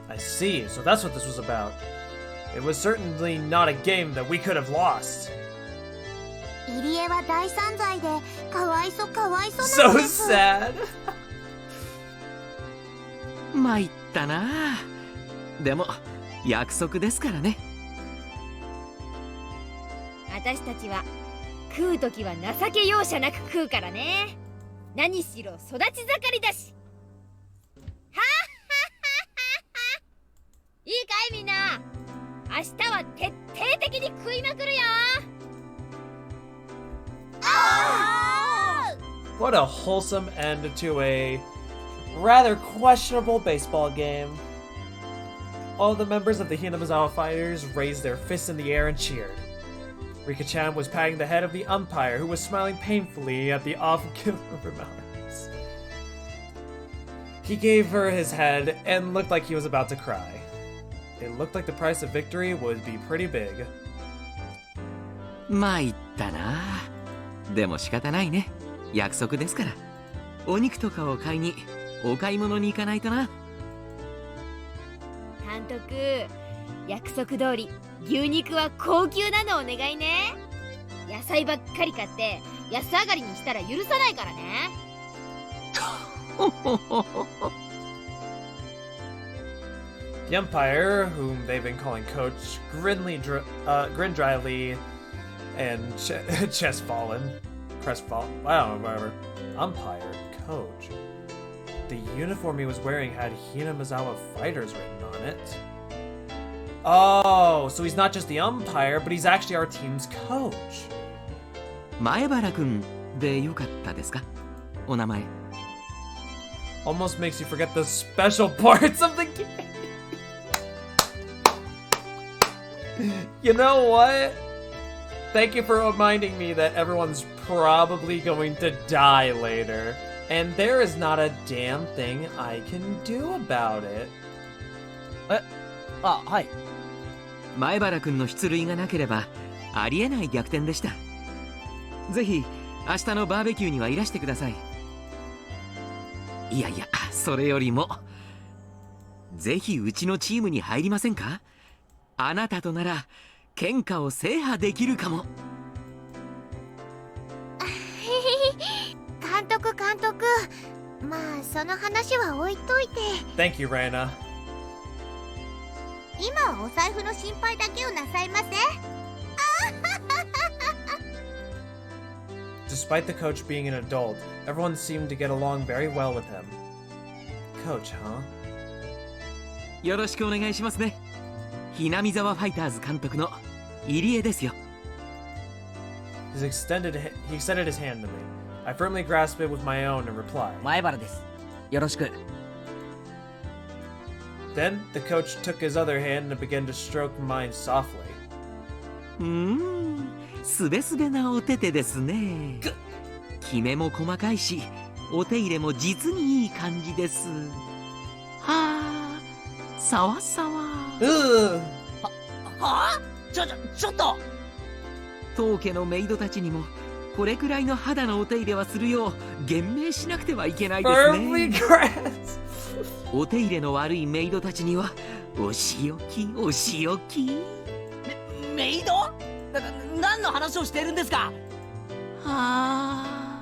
I see, so that's what this was about. It was certainly not a game that we could have lost. 入江は大散財でかわいそかわいそな So のです。 sad. 参ったな。でも約束ですからね。私たちは食うときは情け容赦なく食うからね。何しろ育ち盛りだし。はっはっはっは。いいかいみんな、明日は徹底的に食いまくるよ。What a wholesome end to a rather questionable baseball game. All the members of the Hinamizawa fighters raised their fists in the air and cheered. Rika-chan was patting the head of the umpire, who was smiling painfully at the awful remarks. He gave her his head and looked like he was about to cry. It looked like the price of victory would be pretty big. 参ったな。でも仕方ないね。約束ですから。お肉とかを買いにお買い物に行かないとな。監督、約束通り牛肉は高級なのお願いね。野菜ばっかり買って安上がりにしたら許さないからね。The umpire, whom they've been calling Coach, grinned dryly and crestfallen. I don't know, whatever. Umpire, Coach. The uniform he was wearing had Hinamizawa Fighters written on it. Oh, so he's not just the umpire, but he's actually our team's coach. 前原くんでよかったですか？お名前。Almost makes you forget the special parts of the game. You know what? Thank you for reminding me that everyone's probably going to die later. And there is not a damn thing I can do about it. はい。前原くんの出塁がなければありえない逆転でした。ぜひ明日のバーベキューにはいらしてください。いやいや、それよりもぜひうちのチームに入りませんか？あなたとなら喧嘩を制覇できるかも。監督監督、まあその話は置いといて。 Thank you, Raina. 今はお財布の心配だけをなさいませ。Despite the coach being an adult, everyone seemed to get along very well with him. Coach, huh? よろしくお願いしますね。Hinamizawaファイターズ監督の入江ですよ。He extended his hand to me. I firmly grasped it with my own and replied. 前原です。よろしく。Then the coach took his other hand and began to stroke mine softly. すべすべなお手々ですね。きめも細かいし、お手入れも実にいい感じです。はあ、さわさわ。はあ？ちょっと。当家のメイドたちにもこれくらいの肌のお手入れはするよう厳命しなくてはいけないですね。お手入れの悪いメイドたちにはお仕置きお仕置き。メイド？何の話をしてるんですか？はあ、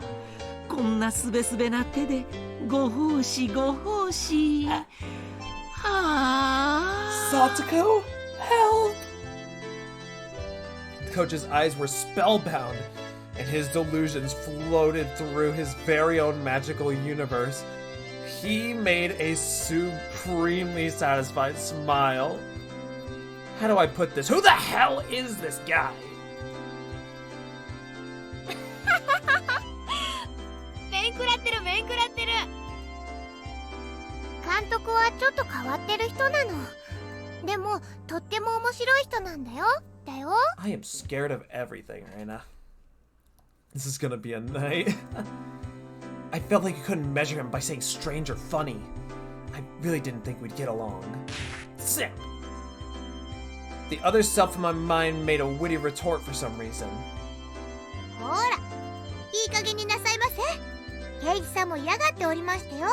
こんなすべすべな手でご奉仕ご奉仕。はあ。Satoko, help! The coach's eyes were spellbound, and his delusions floated through his very own magical universe. He made a supremely satisfied smile. How do I put this? Who the hell is this guy? 面食らってる面食らってる。監督はちょっと変わってる人なの。でもとっても面白い人なんだよ。I am scared of everything right now. This is gonna be a night. I felt like you couldn't measure him by saying strange or funny. I really didn't think we'd get along. Sick! The other self in my mind made a witty retort for some reason. ほら、いい加減になさいませ。ケイジさんも嫌がっておりましたよ。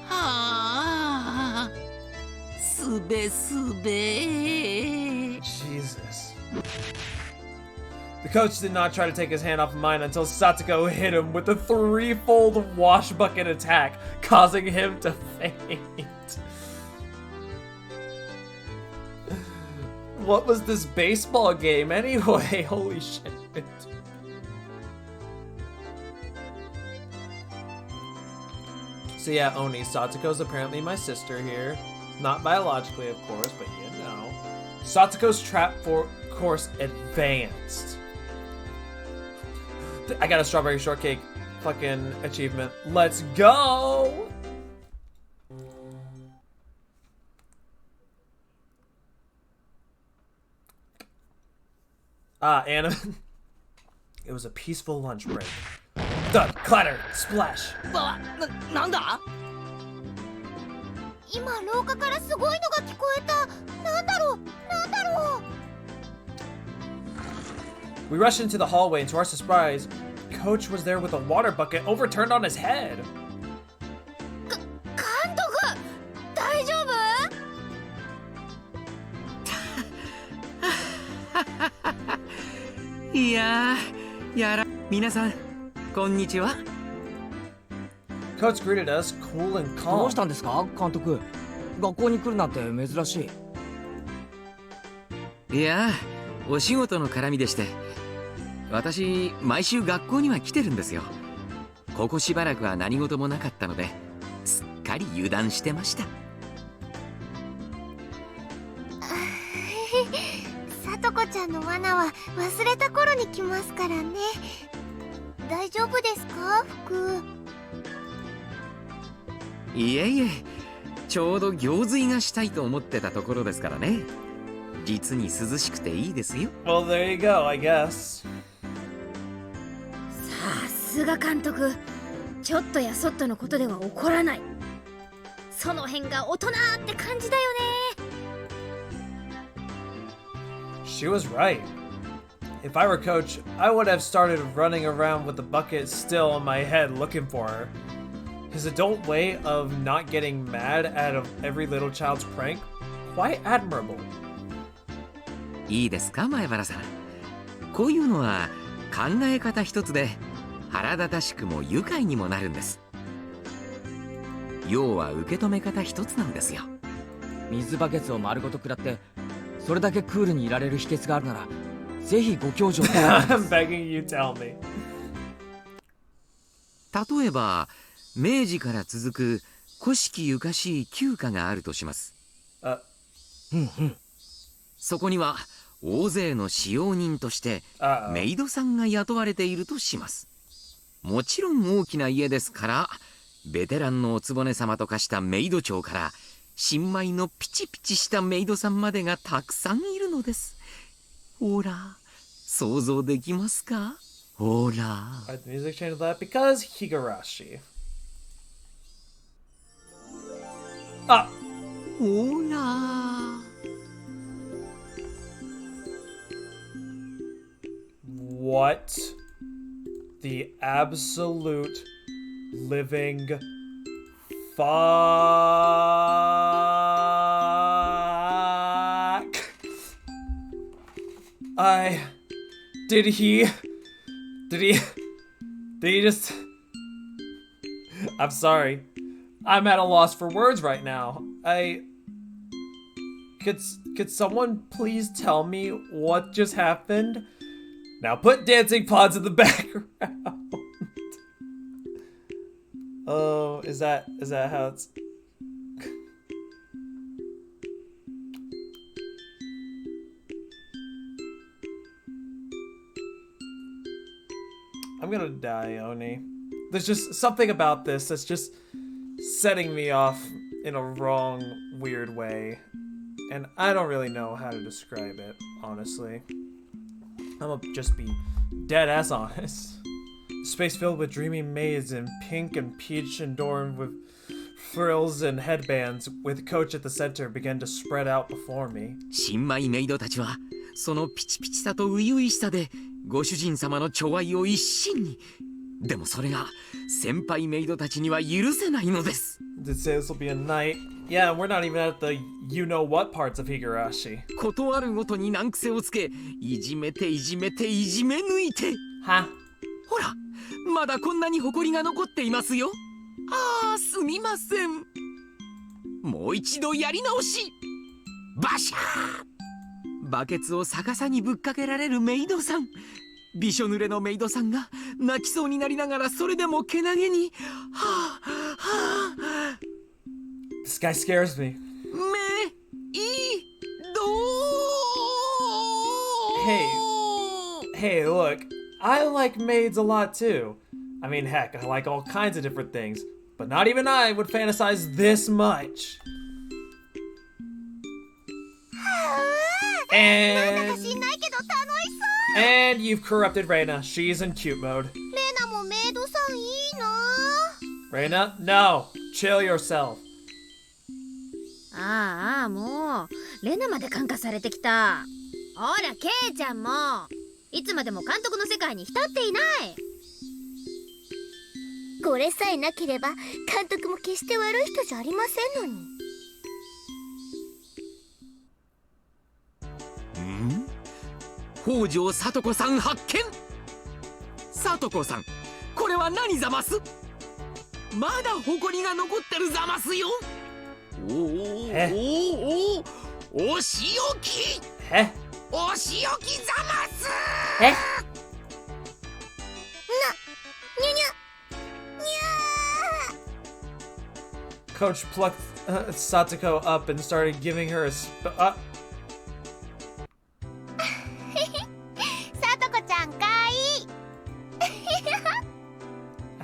はあ、すべすべ。 Jesus. The coach did not try to take his hand off of mine until Satoko hit him with a threefold wash bucket attack, causing him to faint. What was this baseball game anyway? Holy shit. So yeah, Oni, Satoko's apparently my sister here. Not biologically, of course, but you know. Satoko's trap course advanced. I got a strawberry shortcake fucking achievement. Let's go! Anna. It was a peaceful lunch break. Thud, clatter, splash. なんだ？今廊下からすごいのが聞こえた。なんだろう、なんだろう。 We rushed into the hallway, and to our surprise, Coach was there with a water bucket overturned on his head. 監督、大丈夫？いやー、やら、皆さん、こんにちは。Coach greeted us, cool and ど calm. うしたんですか、監督？学校に来るなんて珍しい。いやー、お仕事の絡みでして、私、毎週学校には来てるんですよ。ここしばらくは何事もなかったので、すっかり油断してました。さとこちゃんの罠は忘れた頃に来ますからね。大丈夫ですか、服？いえいえ、ちょうど行水がしたいと思ってたところですからね。実に涼しくていいですよ。Well, there you go, I guess. さすが監督、ちょっとやそっとのことでは怒らない。その辺が大人って感じだよね。She was right. If I were Coach, I would have started running around with the bucket still on my head looking for her. His adult way of not getting mad out of every little child's prank, quite admirable. いいですか、前原さん。こういうのは考え方一つで腹立たしくも愉快にもなるんです。要は受け止め方一つなんですよ。水バケツを丸ごと食らってそれだけクールにいられる秘訣があるならぜひご教授を。I'm begging you, tell me. 例えば明治から続く古式ゆかしい旧家があるとします。そこには大勢の使用人としてメイドさんが雇われているとします。もちろん大きな家ですから、ベテランのおつぼね様と化したメイド長から新米のピチピチしたメイドさんまでがたくさんいるのです。ほら、想像できますか？ほら。Alright, the music changed that because Higurashi. あ、ほら。What the absolute living fuck? Did he just... I'm sorry. I'm at a loss for words right now. Could someone please tell me what just happened? Now put dancing pods in the background. Oh, is that how it's... I'm gonna die, Oni. There's just something about this that's just setting me off in a wrong, weird way. And I don't really know how to describe it, honestly. I'm gonna just be dead ass honest. Space filled with dreaming maids in pink and peach adorned with frills and headbands, with Coach at the center, began to spread out before me. 新米メイドたちはそのピチピチさと初々しさでご主人様の寵愛を一身に。でもそれが先輩メイドたちには許せないのです。Did say this will be a night? Yeah, we're not even at the you-know-what parts of Higurashi. 断るごとに難癖をつけ、いじめていじめていじめ抜いて。は？ほら、まだこんなに埃が残っていますよ。ああ、すみません。もう一度やり直し。バシャー！バケツを逆さにぶっかけられるメイドさん。びしょ濡れのメイドさんが泣きそうになりながらそれでもけなげに。はあ、はあ。This guy scares me. メイド。Hey, look. I like maids a lot too. I mean, heck, I like all kinds of different things. But not even I would fantasize this much. And you've corrupted Reina. She's in cute mode. レナもメイドさんいいな。 Reina, no. Chill yourself. ああ、もうレナまで感化されてきた。ほらケイちゃんもいつまでも監督の世界に浸っていない。これさえなければ監督も決して悪い人じゃありませんのに。北条聡子さん発見。聡子さん、これは何ざます？まだ埃が残ってるざますよ。お仕置き。お仕置きざますにゃ Coach plucked Satoko up and started giving her aさとこちゃんかわいい。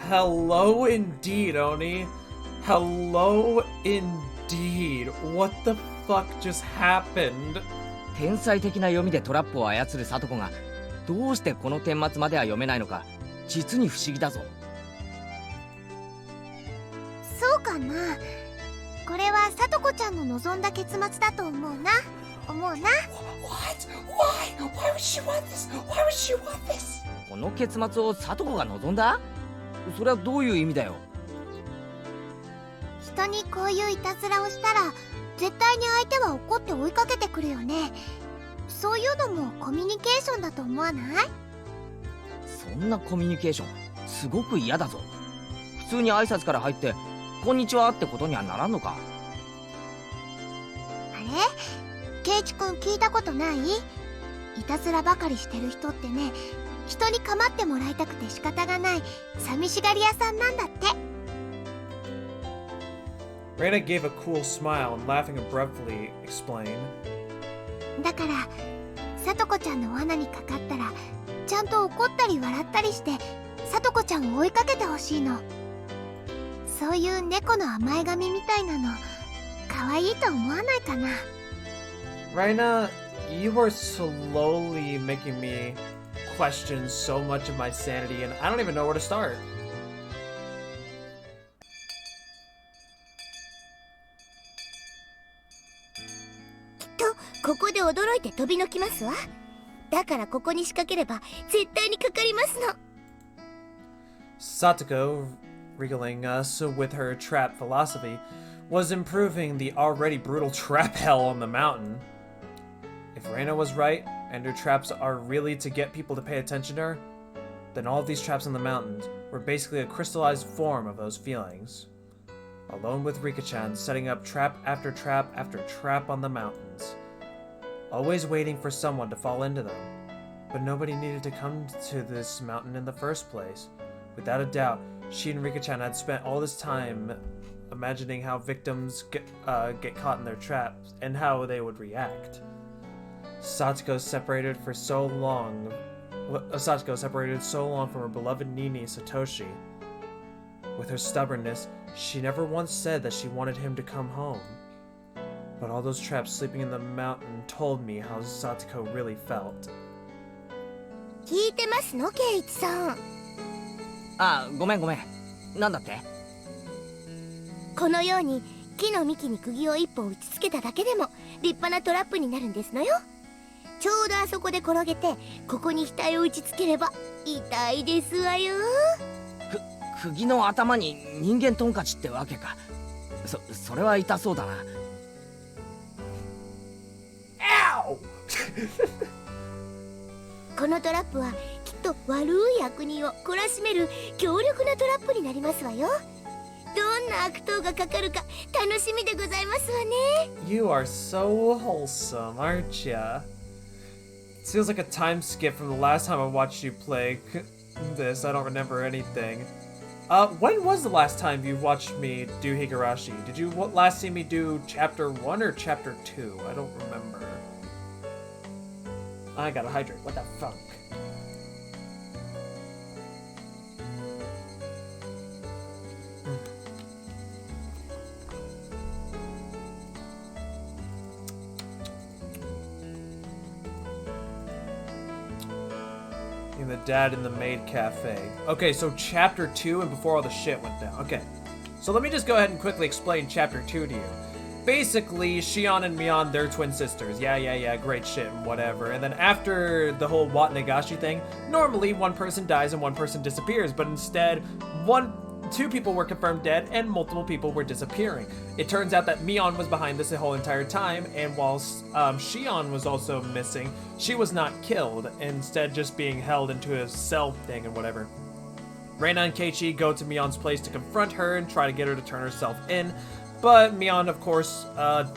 Hello indeed, Oni. Hello indeed. What the fuck just happened? 天才的な読みでトラップを操る聡子がどうしてこの顛末までは読めないのか実に不思議だぞ。そうかな。これはさとこちゃんの望んだ結末だと思うな。What? Why would she want this? Why would she want this? この結末を聡子が望んだ？それはどういう意味だよ。人にこういういたずらをしたら絶対に相手は怒って追いかけてくるよね。そういうのもコミュニケーションだと思わない？そんなコミュニケーションすごく嫌だぞ。普通に挨拶から入ってこんにちはってことにはならんのか。あれ、ケイチ君聞いたことない？いたずらばかりしてる人ってね、人に構ってもらいたくて仕方がない寂しがり屋さんなんだって。Reina gave a cool smile and laughing abruptly explained. だからさとこちゃんの罠にかかったらちゃんと怒ったり笑ったりしてさとこちゃんを追いかけてほしいの。そういう猫の甘え髪みたいなの可愛いと思わないかな。 Reina, you are slowly making me question so much of my sanity, and I don't even know where to start. ここで驚いて飛びのきますわ。だからここに仕掛ければ絶対にかかりますの。 Satoko, regaling us with her trap philosophy, was improving the already brutal trap hell on the mountain. If Reina was right, and her traps are really to get people to pay attention to her, then all of these traps on the mountains were basically a crystallized form of those feelings. Alone with Rika-chan, setting up trap after trap after trap on the mountains. Always waiting for someone to fall into them. But nobody needed to come to this mountain in the first place. Without a doubt, she and Rika-chan had spent all this time imagining how victims get caught in their traps and how they would react. Satoko separated so long from her beloved Nini Satoshi. With her stubbornness, she never once said that she wanted him to come home. But all those traps sleeping in the mountain told me how Satoko really felt. 聞いてますの、ケイチさん。あ、ごめんごめん。なんだって？このように木の幹に釘を一本打ちつけただけでも立派なトラップになるんですのよ。ちょうどあそこで転げてここに額を打ちつければ痛いですわよ。釘の頭に人間トンカチってわけか。それは痛そうだな。このトラップはきっと悪い悪人を懲らしめる強力なトラップになりますわよ。どんな悪党がかかるか楽しみでございますわね。 You are so wholesome, aren't ya? It feels like a time skip from the last time I watched you play this. I don't remember anything. When was the last time you watched me do Higurashi? Did you last see me do chapter 1 or chapter 2? I don't remember. I gotta hydrate. What the fuck? The dad in the maid cafe. Okay, so chapter 2 and before all the shit went down. Okay, so let me just go ahead and quickly explain chapter 2 to you. Basically, Shion and Mion, they're twin sisters. Yeah, great shit and whatever. And then after the whole Watnagashi thing, normally one person dies and one person disappears, but instead, two people were confirmed dead and multiple people were disappearing. It turns out that Mion was behind this the whole entire time, and while Shion was also missing, she was not killed, instead just being held into a cell thing and whatever. Reina and Keiichi go to Mion's place to confront her and try to get her to turn herself in, but Mion, of course,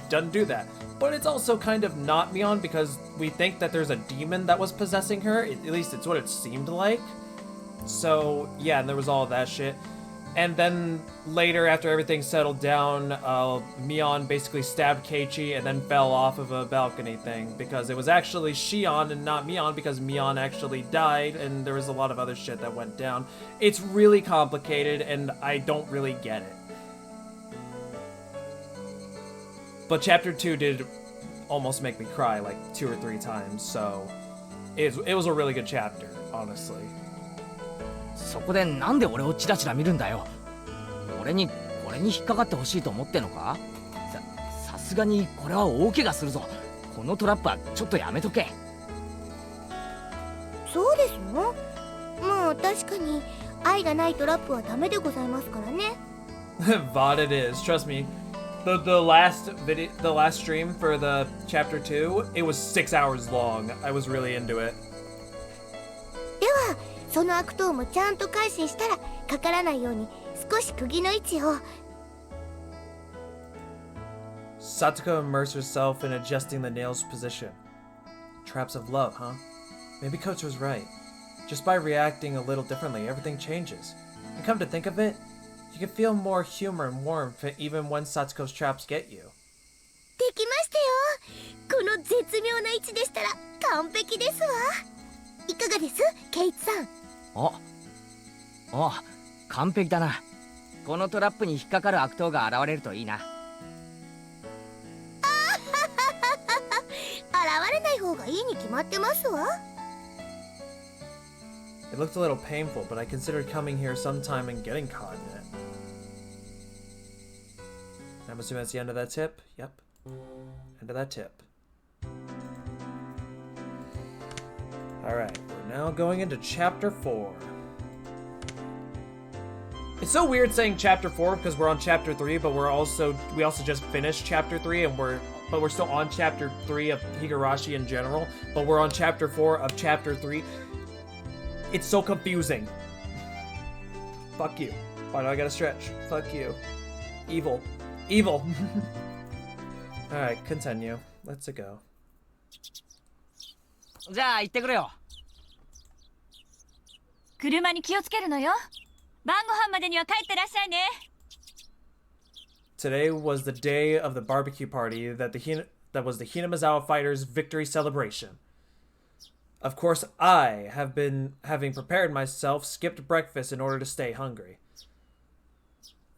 doesn't do that. But it's also kind of not Mion because we think that there's a demon that was possessing her, at least it's what it seemed like. So, yeah, and there was all of that shit. And then later, after everything settled down, Mion basically stabbed Keiichi and then fell off of a balcony thing because it was actually Shion and not Mion because Mion actually died and there was a lot of other shit that went down. It's really complicated and I don't really get it. But chapter 2 did almost make me cry like 2 or 3 times, so it was a really good chapter, honestly. そこでなんで俺をチラチラ見るんだよ。俺にこれに引っかかってほしいと思ってんのか？さすがにこれは大怪我するぞ。このトラップはちょっとやめとけ。そうですの？まあ確かに愛がないトラップはダメでございますからね。VOD it is. Trust me. The last stream for the chapter 2, it was 6 hours long. I was really into it. ではその悪党もちゃんと改心したらかからないように少し釘の位置を。Satoko immersed herself in adjusting the nail's position. Traps of love, huh? Maybe Coach was right. Just by reacting a little differently, everything changes. And come to think of it, you can feel more humor and warmth even when Satsuko's traps get you. できましたよ。この絶妙な位置でしたら完璧ですわ。いかがです、ケイチさん？完璧だな。このトラップに引っかかる悪党が現れるといいな。現れない方がいいに決まってますわ。It looked a little painful, but I considered coming here sometime and getting caught in it. I'm assuming that's the end of that tip? Yep. End of that tip. Alright, we're now going into chapter 4. It's so weird saying chapter 4 because we're on chapter 3, but we also just finished chapter 3 and we're still on chapter 3 of Higurashi in general, but we're on chapter 4 of chapter 3. It's so confusing. Fuck you. Why do I gotta stretch? Fuck you. Evil. Evil. Alright, continue. Let's go. じゃあ行ってくれよ。車に気をつけるのよ。晩ご飯までには帰ってらっしゃいね。Today was the day of the barbecue party that was the Hinamizawa fighters' victory celebration. Of course, I have been having prepared myself, skipped breakfast in order to stay hungry.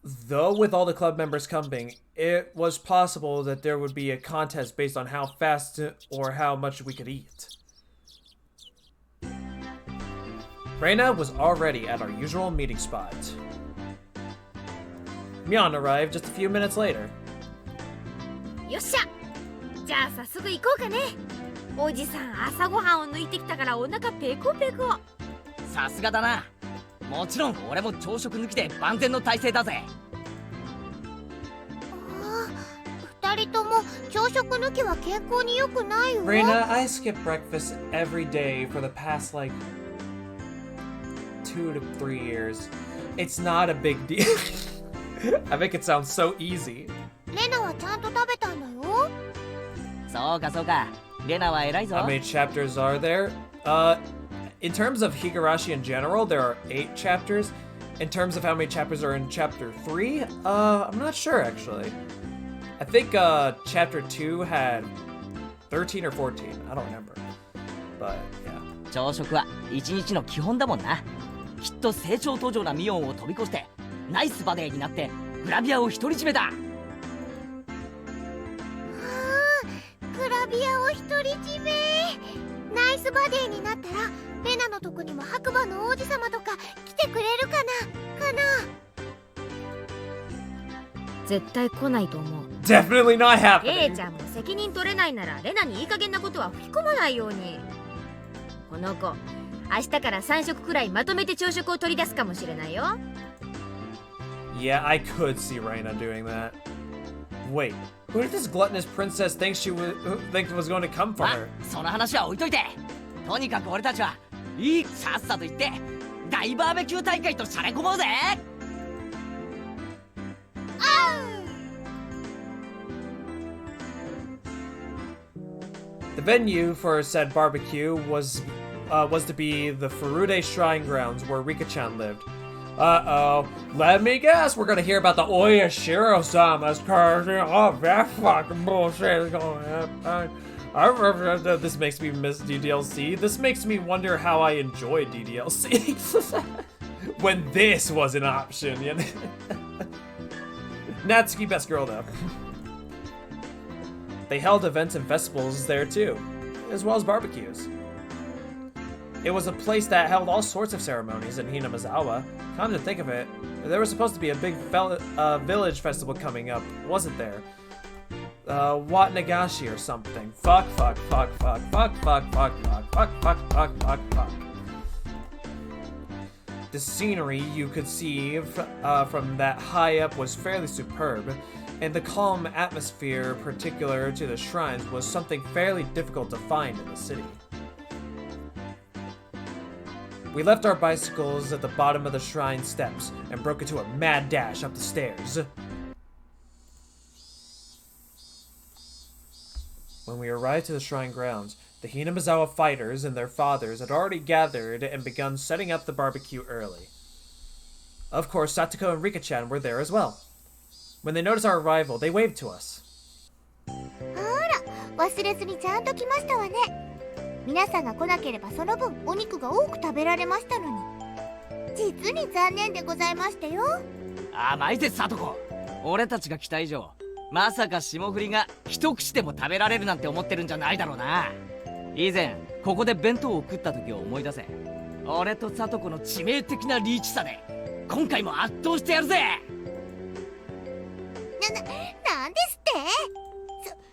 Though with all the club members coming, it was possible that there would be a contest based on how fast or how much we could eat. Reina was already at our usual meeting spot. Mion arrived just a few minutes later. よっしゃ、じゃあ早速行こうかね。おじさん朝ごはんを抜いてきたからお腹ペコペコ。さすがだな。もちろん俺も朝食抜きで万全の体制だぜ。二人とも朝食抜きは健康に良くないよ。 Reina, I skip breakfast every day for the past like 2 to 3 years. It's not a big deal. I make it sound so easy. レナはちゃんと食べたんだよ。そうかそうか。レナは偉いぞ。 How many chapters are there? In terms of Higurashi in general, there are 8 chapters. In terms of how many chapters are in chapter 3, I'm not sure actually. I think chapter 2 had 13 or 14. I don't remember. But yeah. 朝食は一日の基本だもんな。きっと成長途上なミオンを飛び越してナイスバデーになってグラビアを独り占めだ。グラビアを独り占め。ナイスバデーになったらレナのとこにも白馬の王子様とか来てくれるかな。絶対来ないと思う。Definitely not happening. レイちゃんも責任取れないならレナにいい加減なことは吹き込まないように。この子明日から3食くらいまとめて朝食を取り出すかもしれないよ。Yeah, I could see Reina doing that. Wait, who did this gluttonous princess think was going to come for her? その話は置いといて。とにかく俺たちはいいさっさと行って大バーベキュー大会としゃれ込もうぜ。The venue for said barbecue was to be the Furude Shrine Grounds where Rika-chan lived. Uh-oh. Let me guess, we're gonna hear about the Oyashiro-sama's cursing. Oh, that fucking bullshit is going on. This makes me miss DDLC. This makes me wonder how I enjoyed DDLC. When this was an option, you know? Natsuki, best girl though. They held events and festivals there too, as well as barbecues. It was a place that held all sorts of ceremonies in Hinamizawa. Come to think of it, there was supposed to be a big village festival coming up, wasn't there? Watnagashi or something. Fuck. The scenery you could see from that high up was fairly superb, and the calm atmosphere particular to the shrines was something fairly difficult to find in the city. We left our bicycles at the bottom of the shrine steps and broke into a mad dash up the stairs. When we arrived to the shrine grounds, the Hinamizawa fighters and their fathers had already gathered and begun setting up the barbecue early. Of course, Satoko and Rika-chan were there as well. When they noticed our arrival, they waved to us. ほら、忘れずにちゃんと来ましたわね。皆さんが来なければその分お肉が多く食べられましたのに。実に残念でございましたよ。甘いぜ、サトコ。俺たちが来た以上、まさか霜降りが一口でも食べられるなんて思ってるんじゃないだろうな。以前ここで弁当を食った時を思い出せ。俺とサトコの致命的なリーチさで今回も圧倒してやるぜ。なんですっ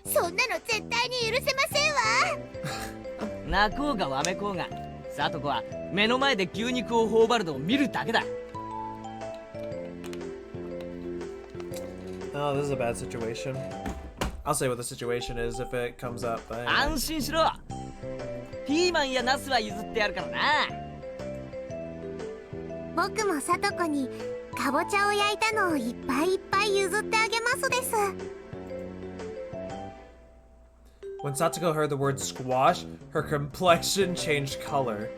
て？そんなの絶対に許せませんわ。泣こうがわめこうが、サトコは目の前で牛肉を頬張るのを見るだけだ。Oh, this is a bad situation. I'll say what the situation is if it comes up. 安心しろ。ピーマンやナスは譲ってやるからな。僕もサトコにかぼちゃを焼いたのをいっぱいいっぱい譲ってあげますです。When Satoko heard the word squash, her complexion changed color.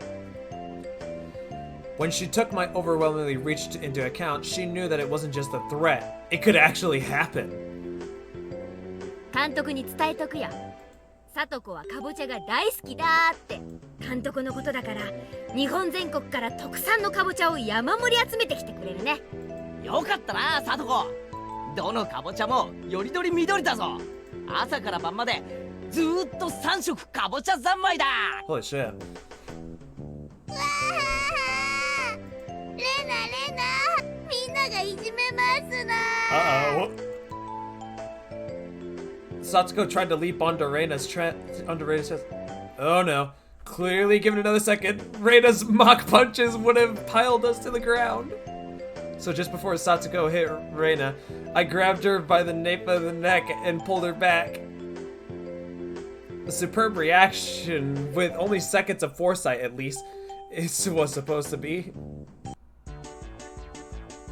When she took my overwhelmingly reach into account, she knew that it wasn't just a threat. It could actually happen. 監督に伝えとくや。サトコはかぼちゃが大好きだって。監督のことだから日本全国から特産のかぼちゃを山盛り集めてきてくれるね。よかったな、サトコ。どのかぼちゃもよりどり緑だぞ。朝から晩までずーっと3食かぼちゃ三昧だ。 Holy shit. わー Satsuko tried to leap onto Reina's chest. Oh no. Clearly, given another second, Reina's mock punches would have piled us to the ground. So just before Satsuko hit Reina, I grabbed her by the nape of the neck and pulled her back. A superb reaction with only seconds of foresight, at least, it was supposed to be.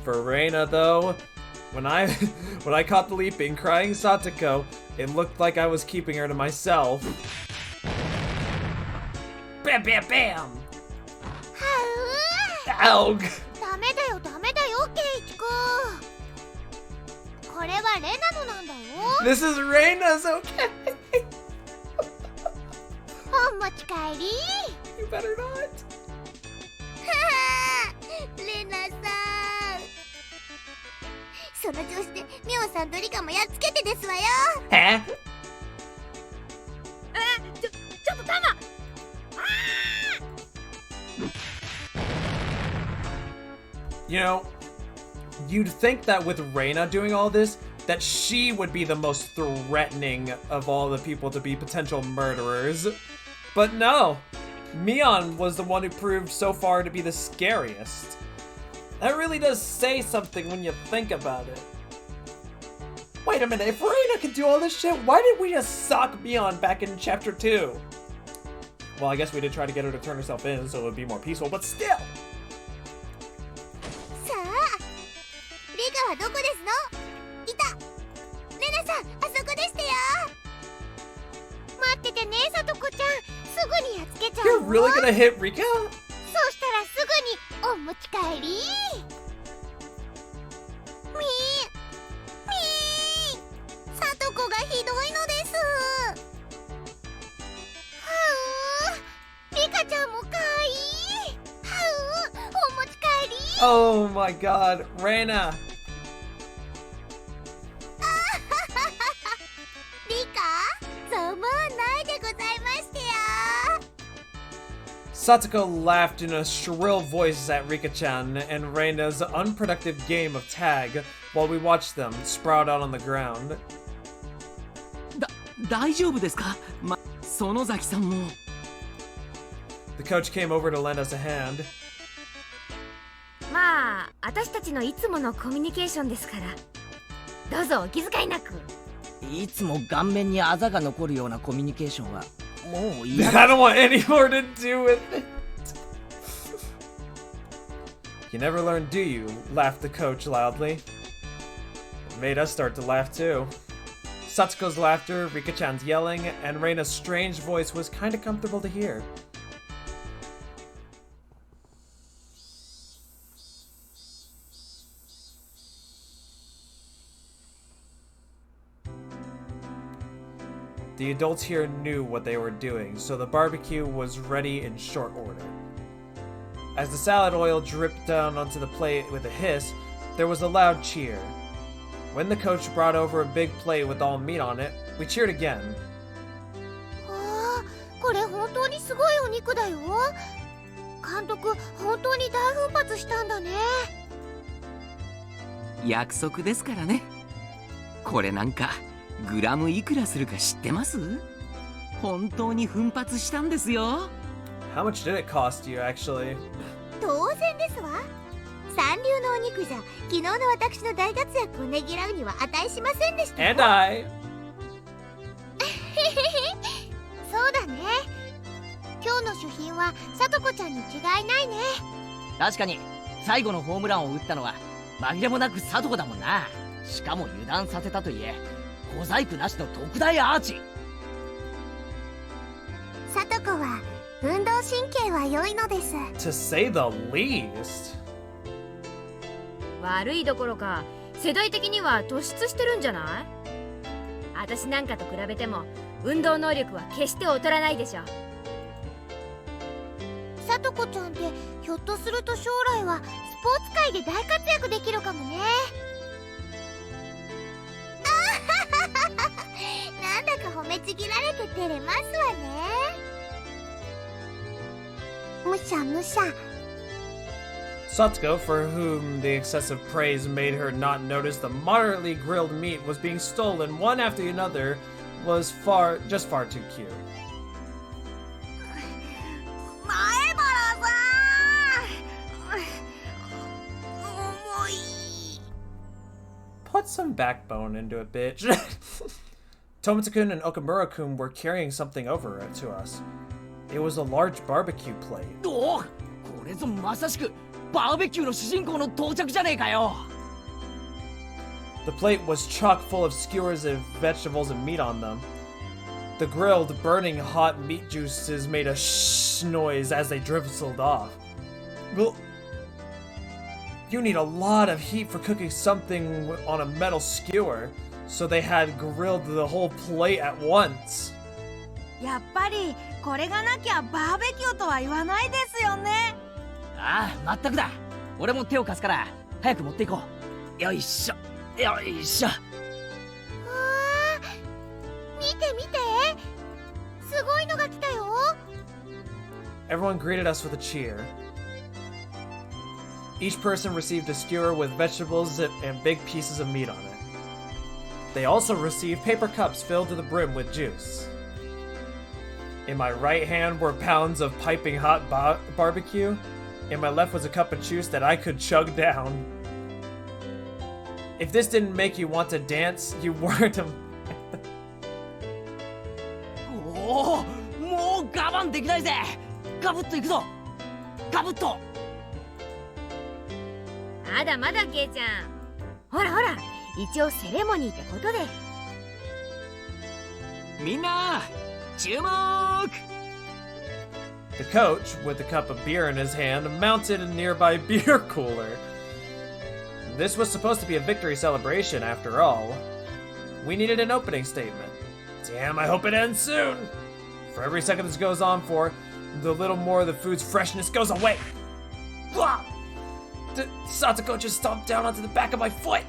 For Reina, though, when I caught the leaping, crying Satsuko, it looked like I was keeping her to myself. Bam, bam, bam! Ow! ダメだよダメだよケイチ君。これはレナのなんだよ。 This is Reina's, okay? お持ち帰り。 You better not. レナさん。その調子でミオさんとリカもやっつけてですわよ。え？ちょっとタマ。You know, you'd think that with Reina doing all this, that she would be the most threatening of all the people to be potential murderers. But no, Mion was the one who proved so far to be the scariest. That really does say something when you think about it. Wait a minute, if Reina could do all this shit, why did we just sock Mion back in chapter 2? Well, I guess we did try to get her to turn herself in so it would be more peaceful, but still! リカはどこですの？いた。レナさん、あそこでしたよ。待っててね、さとこちゃん。すぐにやっつけちゃう。 You're really gonna hit Rika? そうしたらすぐにお持ち帰り。みー。さとこがひどいのです。はう。リカちゃんもかわいい。はう。お持ち帰り。 Oh my god, Reina! リカ？そう思わないでございましてよ。 Satsuko laughed in a shrill voice at Rika-chan and Reina's unproductive game of tag while we watched them sprout out on the ground. 大丈夫ですか？園崎さんも。 The coach came over to lend us a hand. まあ私たちのいつものコミュニケーションですからどうぞお気遣いなく。いつも顔面にあざが残るようなコミュニケーションはもう嫌 I だ。 don't want any more to do with it. You never learn, do you? Laughed the coach loudly. It made us start to laugh too. Satsuko's laughter, Rika-chan's yelling, and Reina's strange voice was kinda comfortable to hear. The adults here knew what they were doing, so the barbecue was ready in short order. As the salad oil dripped down onto the plate with a hiss, there was a loud cheer. When the coach brought over a big plate with all meat on it, we cheered again. わあ、これ本当にすごいお肉だよ。監督、本当に大奮発したんだね。約束ですからね。これなんかグラムいくらするか知ってます？本当に奮発したんですよ。 How much did it cost you, actually? 当然ですわ。三流のお肉じゃ昨日の私の大活躍をねぎらうには値しませんでしたよ。 And I! そうだね。今日の主賓はさとこちゃんに違いないね。確かに最後のホームランを打ったのは紛れもなくサトコだもんな。しかも油断させたといえ小細工なしの特大アーチ。さとこは運動神経は良いのです。 To say the least. 悪いどころか世代的には突出してるんじゃない？私なんかと比べても運動能力は決して劣らないでしょ。さとこちゃんってひょっとすると将来はスポーツ界で大活躍できるかもね。なんだか褒めちぎられて照れますわね。むしゃむしゃ。 Satsuko, for whom the excessive praise made her not notice the moderately grilled meat was being stolen one after another, was just far too cute. 前原さん、重い。 Put some backbone into it, bitch. Tomitsu-kun and Okamura-kun were carrying something over to us. It was a large barbecue plate. おお、これぞまさしくバーベキューの主人公の到着じゃねえかよ。 The plate was chock full of skewers of vegetables and meat on them. The grilled, burning hot meat juices made a shh noise as they drizzled off. Well, you need a lot of heat for cooking something on a metal skewer, so they had grilled the whole plate at once. やっぱりこれがなきゃバーベキューとは言わないですよね。ああ、まったくだ。俺も手を貸すから早く持っていこう。よいしょ、よいしょ。わあ、見て見て、すごいのが来たよ。 Everyone greeted us with a cheer. Each person received a skewer with vegetables and big pieces of meat on it. They also received paper cups filled to the brim with juice. In my right hand were pounds of piping hot barbecue. In my left was a cup of juice that I could chug down. If this didn't make you want to dance, you weren't a... おお、もう我慢できないぜ。ガブッといくぞ。ガブッと。まだまだケイちゃん。ほらほら、一応セレモニーってことで。みんな注目。 The coach, with a cup of beer in his hand, mounted a nearby beer cooler. This was supposed to be a victory celebration, after all. We needed an opening statement. Damn, I hope it ends soon! For every second this goes on for, the little more the food's freshness goes away. Blah! Satoko just stomped down onto the back of my foot!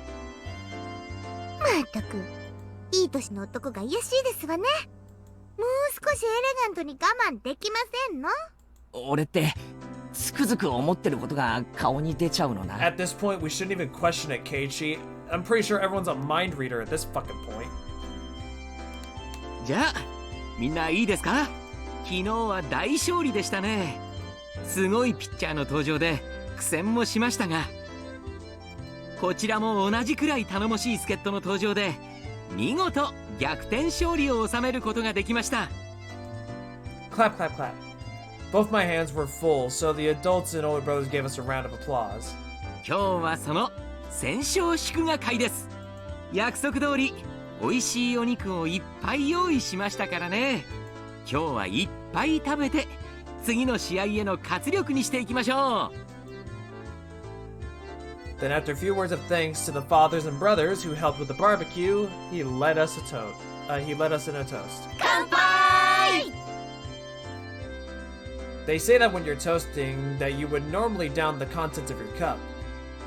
まったく、いい年の男が卑しいですわね。もう少しエレガントに我慢できませんの？俺ってつくづく思ってることが顔に出ちゃうのな。 At this point, we shouldn't even question it, Keiichi. I'm pretty sure everyone's a mind reader at this fucking point. じゃあみんないいですか？昨日は大勝利でしたね。すごいピッチャーの登場で苦戦もしましたが、こちらも同じくらい頼もしい助っ人の登場で見事逆転勝利を収めることができました。 Clap, clap, clap. Both my hands were full, so the adults and older brothers gave us a round of applause. 今日はその戦勝祝賀会です。約束通り美味しいお肉をいっぱい用意しましたからね。今日はいっぱい食べて次の試合への活力にしていきましょう。 Then after a few words of thanks to the fathers and brothers who helped with the barbecue, he led us in a toast. 乾杯! They say that when you're toasting that you would normally down the contents of your cup.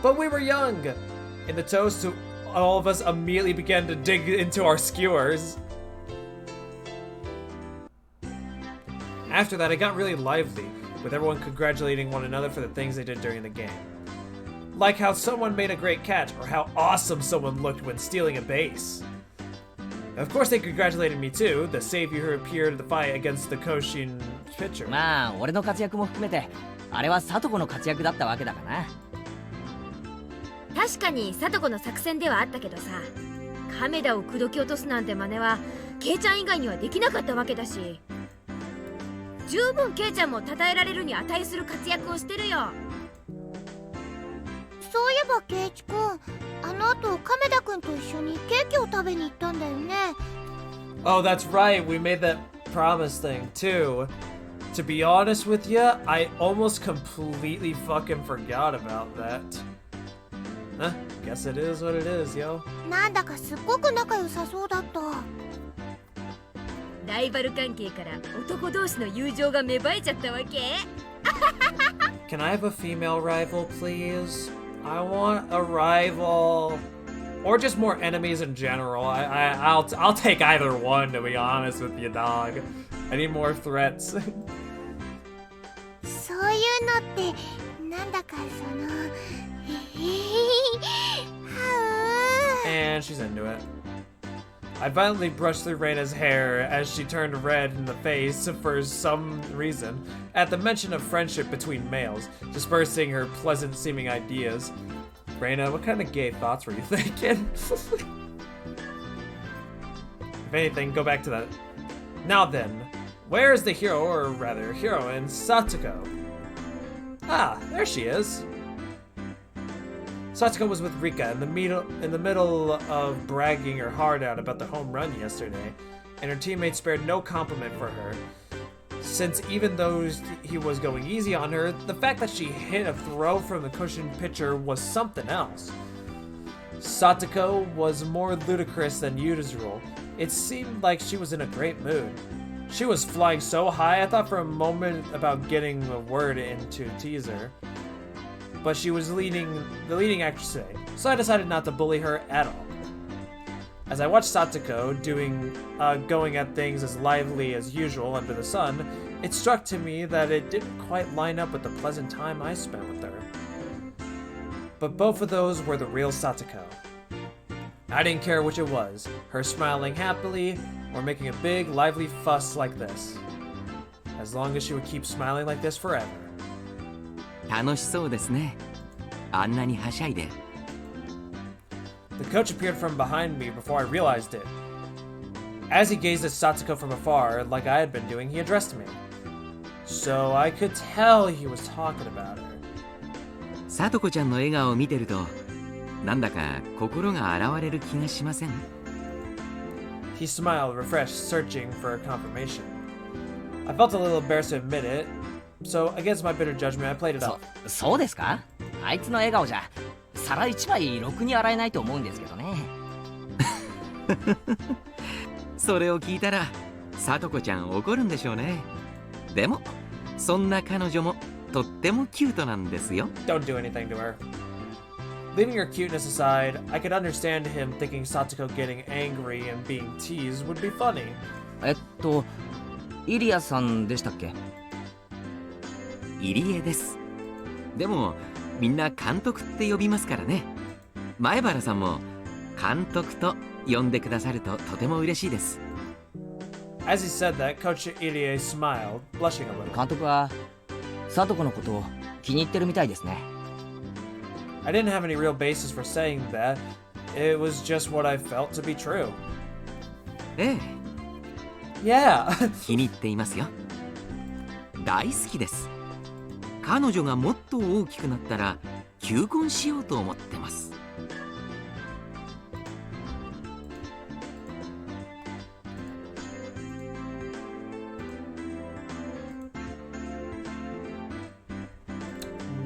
But we were young! In the toast, all of us immediately began to dig into our skewers. After that, it got really lively, with everyone congratulating one another for the things they did during the game. Like how someone made a great catch, or how awesome someone looked when stealing a base. Of course they congratulated me too, the savior who appeared in the fight against the Koshin pitcher. まあ俺の活躍も含めてあれはサトコの活躍だったわけだからな。確かにサトコの作戦ではあったけどさ、亀田を口説き落とすなんて真似はケイちゃん以外にはできなかったわけだし、十分ケイちゃんも称えられるに値する活躍をしてるよ。そういえばケイチ君、あの後亀田君と一緒にケーキを食べに行ったんだよね。 Oh, that's right, we made that promise thing too. To be honest with you, I almost completely fucking forgot about that. Huh? Guess it is what it is, yo. なんだかすっごく仲良さそうだった。ライバル関係から男同士の友情が芽生えちゃったわけ。Can I have a female rival, please? I want a rival. Or just more enemies in general. I'll take either one, to be honest with you, dog. I need more threats. そういうのってなんだかそのAnd she's into it. I violently brushed through Reina's hair as she turned red in the face for some reason at the mention of friendship between males, dispersing her pleasant-seeming ideas. Reina, what kind of gay thoughts were you thinking? If anything, go back to that. Now then, where is the hero, or rather, heroine, Satoko? Ah, there she is. Satoko was with Rika in the middle of bragging her heart out about the home run yesterday, and her teammates spared no compliment for her. Since even though he was going easy on her, the fact that she hit a throw from the cushioned pitcher was something else. Satoko was more ludicrous than usual. It seemed like she was in a great mood. She was flying so high, I thought for a moment about getting a word into tease her. But she was the leading actress today, so I decided not to bully her at all. As I watched Satoko going at things as lively as usual under the sun, it struck to me that it didn't quite line up with the pleasant time I spent with her. But both of those were the real Satoko. I didn't care which it was, her smiling happily or making a big, lively fuss like this. As long as she would keep smiling like this forever. 楽しそうですね。あんなにはしゃいで。The coach appeared from behind me before I realized it. As he gazed at Satoko from afar, like I had been doing, he addressed me. So I could tell he was talking about her. さとこちゃんの笑顔を見てると、なんだか心が洗われる気がしません？ He smiled, refreshed, searching for confirmation. I felt a little embarrassed to admit it, so against my bitter judgment, I played it off. そうですか？あいつの笑顔じゃ皿一枚ろくに洗えないと思うんですけどね。それを聞いたら、さとこちゃん怒るんでしょうね。でも、そんな彼女もとってもキュートなんですよ。Don't do anything to her. Leaving her cuteness aside, I could understand him thinking Satoko getting angry and being teased would be funny. イリアさんでしたっけ？入江です。でもみんな監督って呼びますからね。前原さんも監督と呼んでくださるととても嬉しいです。As he said that, Coach Irie smiled, blushing a little. 監督はサトコのことを気に入ってるみたいですね。I didn't have any real basis for saying that. It was just what I felt to be true. ええ。Yeah. 気に入っていますよ。大好きです。彼女がもっと大きくなったら求婚しようと思ってます。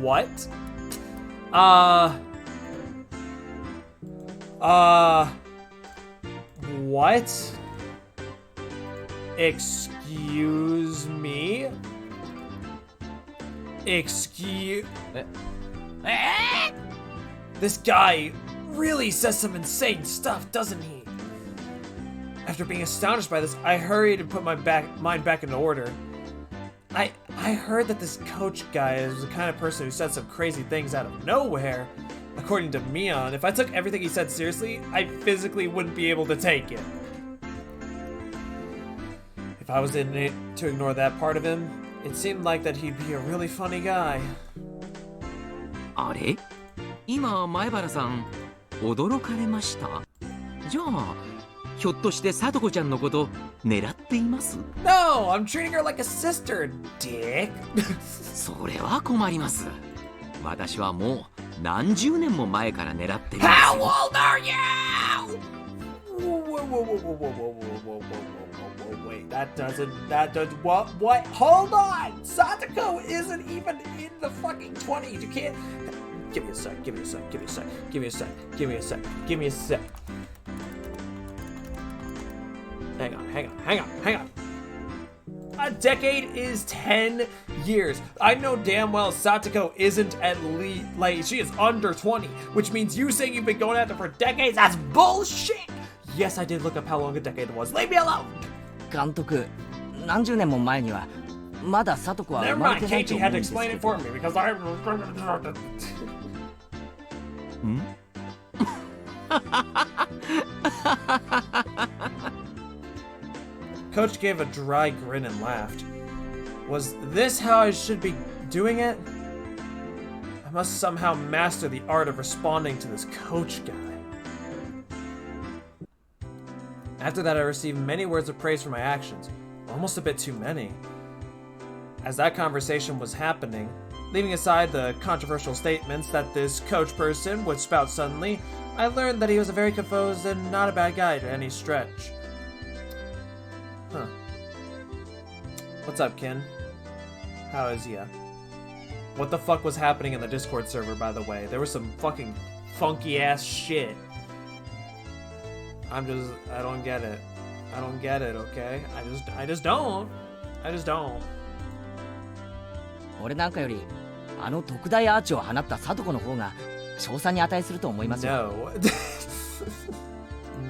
What? What? Excuse me? This guy really says some insane stuff, doesn't he? After being astonished by this, I hurried and put my mind back into order. I heard that this coach guy is the kind of person who said some crazy things out of nowhere. According to Mion, if I took everything he said seriously, I physically wouldn't be able to take it. If I was to ignore that part of him, it seemed like that he'd be a really funny guy. あれ？今前原さん驚かれました？じゃあひょっとしてさとこちゃんのこと狙っています？ No, I'm treating her like a sister, dick. それは困ります。私はもう何十年も前から狙っています。 How old are you? Wait, that does, what? Hold on! Satoko isn't even in the fucking 20s. You can't. Give me a sec. Hang on. A decade is 10 years. I know damn well Satoko isn't at least, like, she is under 20, which means you saying you've been going after for decades, that's bullshit! Yes, I did look up how long a decade was. Leave me alone! 監督、何十年も前にはまだサトコは生 Never まれ mind, てないと Keiichi 思う had ん to ですけ explain it ど。 for me because I... Coach gave a dry grin and laughed. Was this how I should be doing it? I must somehow master the art of responding to this coach guy. After that, I received many words of praise for my actions, almost a bit too many. As that conversation was happening, leaving aside the controversial statements that this coach person would spout suddenly, I learned that he was a very composed and not a bad guy to any stretch. Huh. What's up, Kin? How is ya? What the fuck was happening in the Discord server, by the way? There was some fucking funky ass shit. I don't get it. I don't get it, okay? I just don't.俺なんかよりあの特大アーチを放ったサトコの方が賞賛に値すると思いますよ。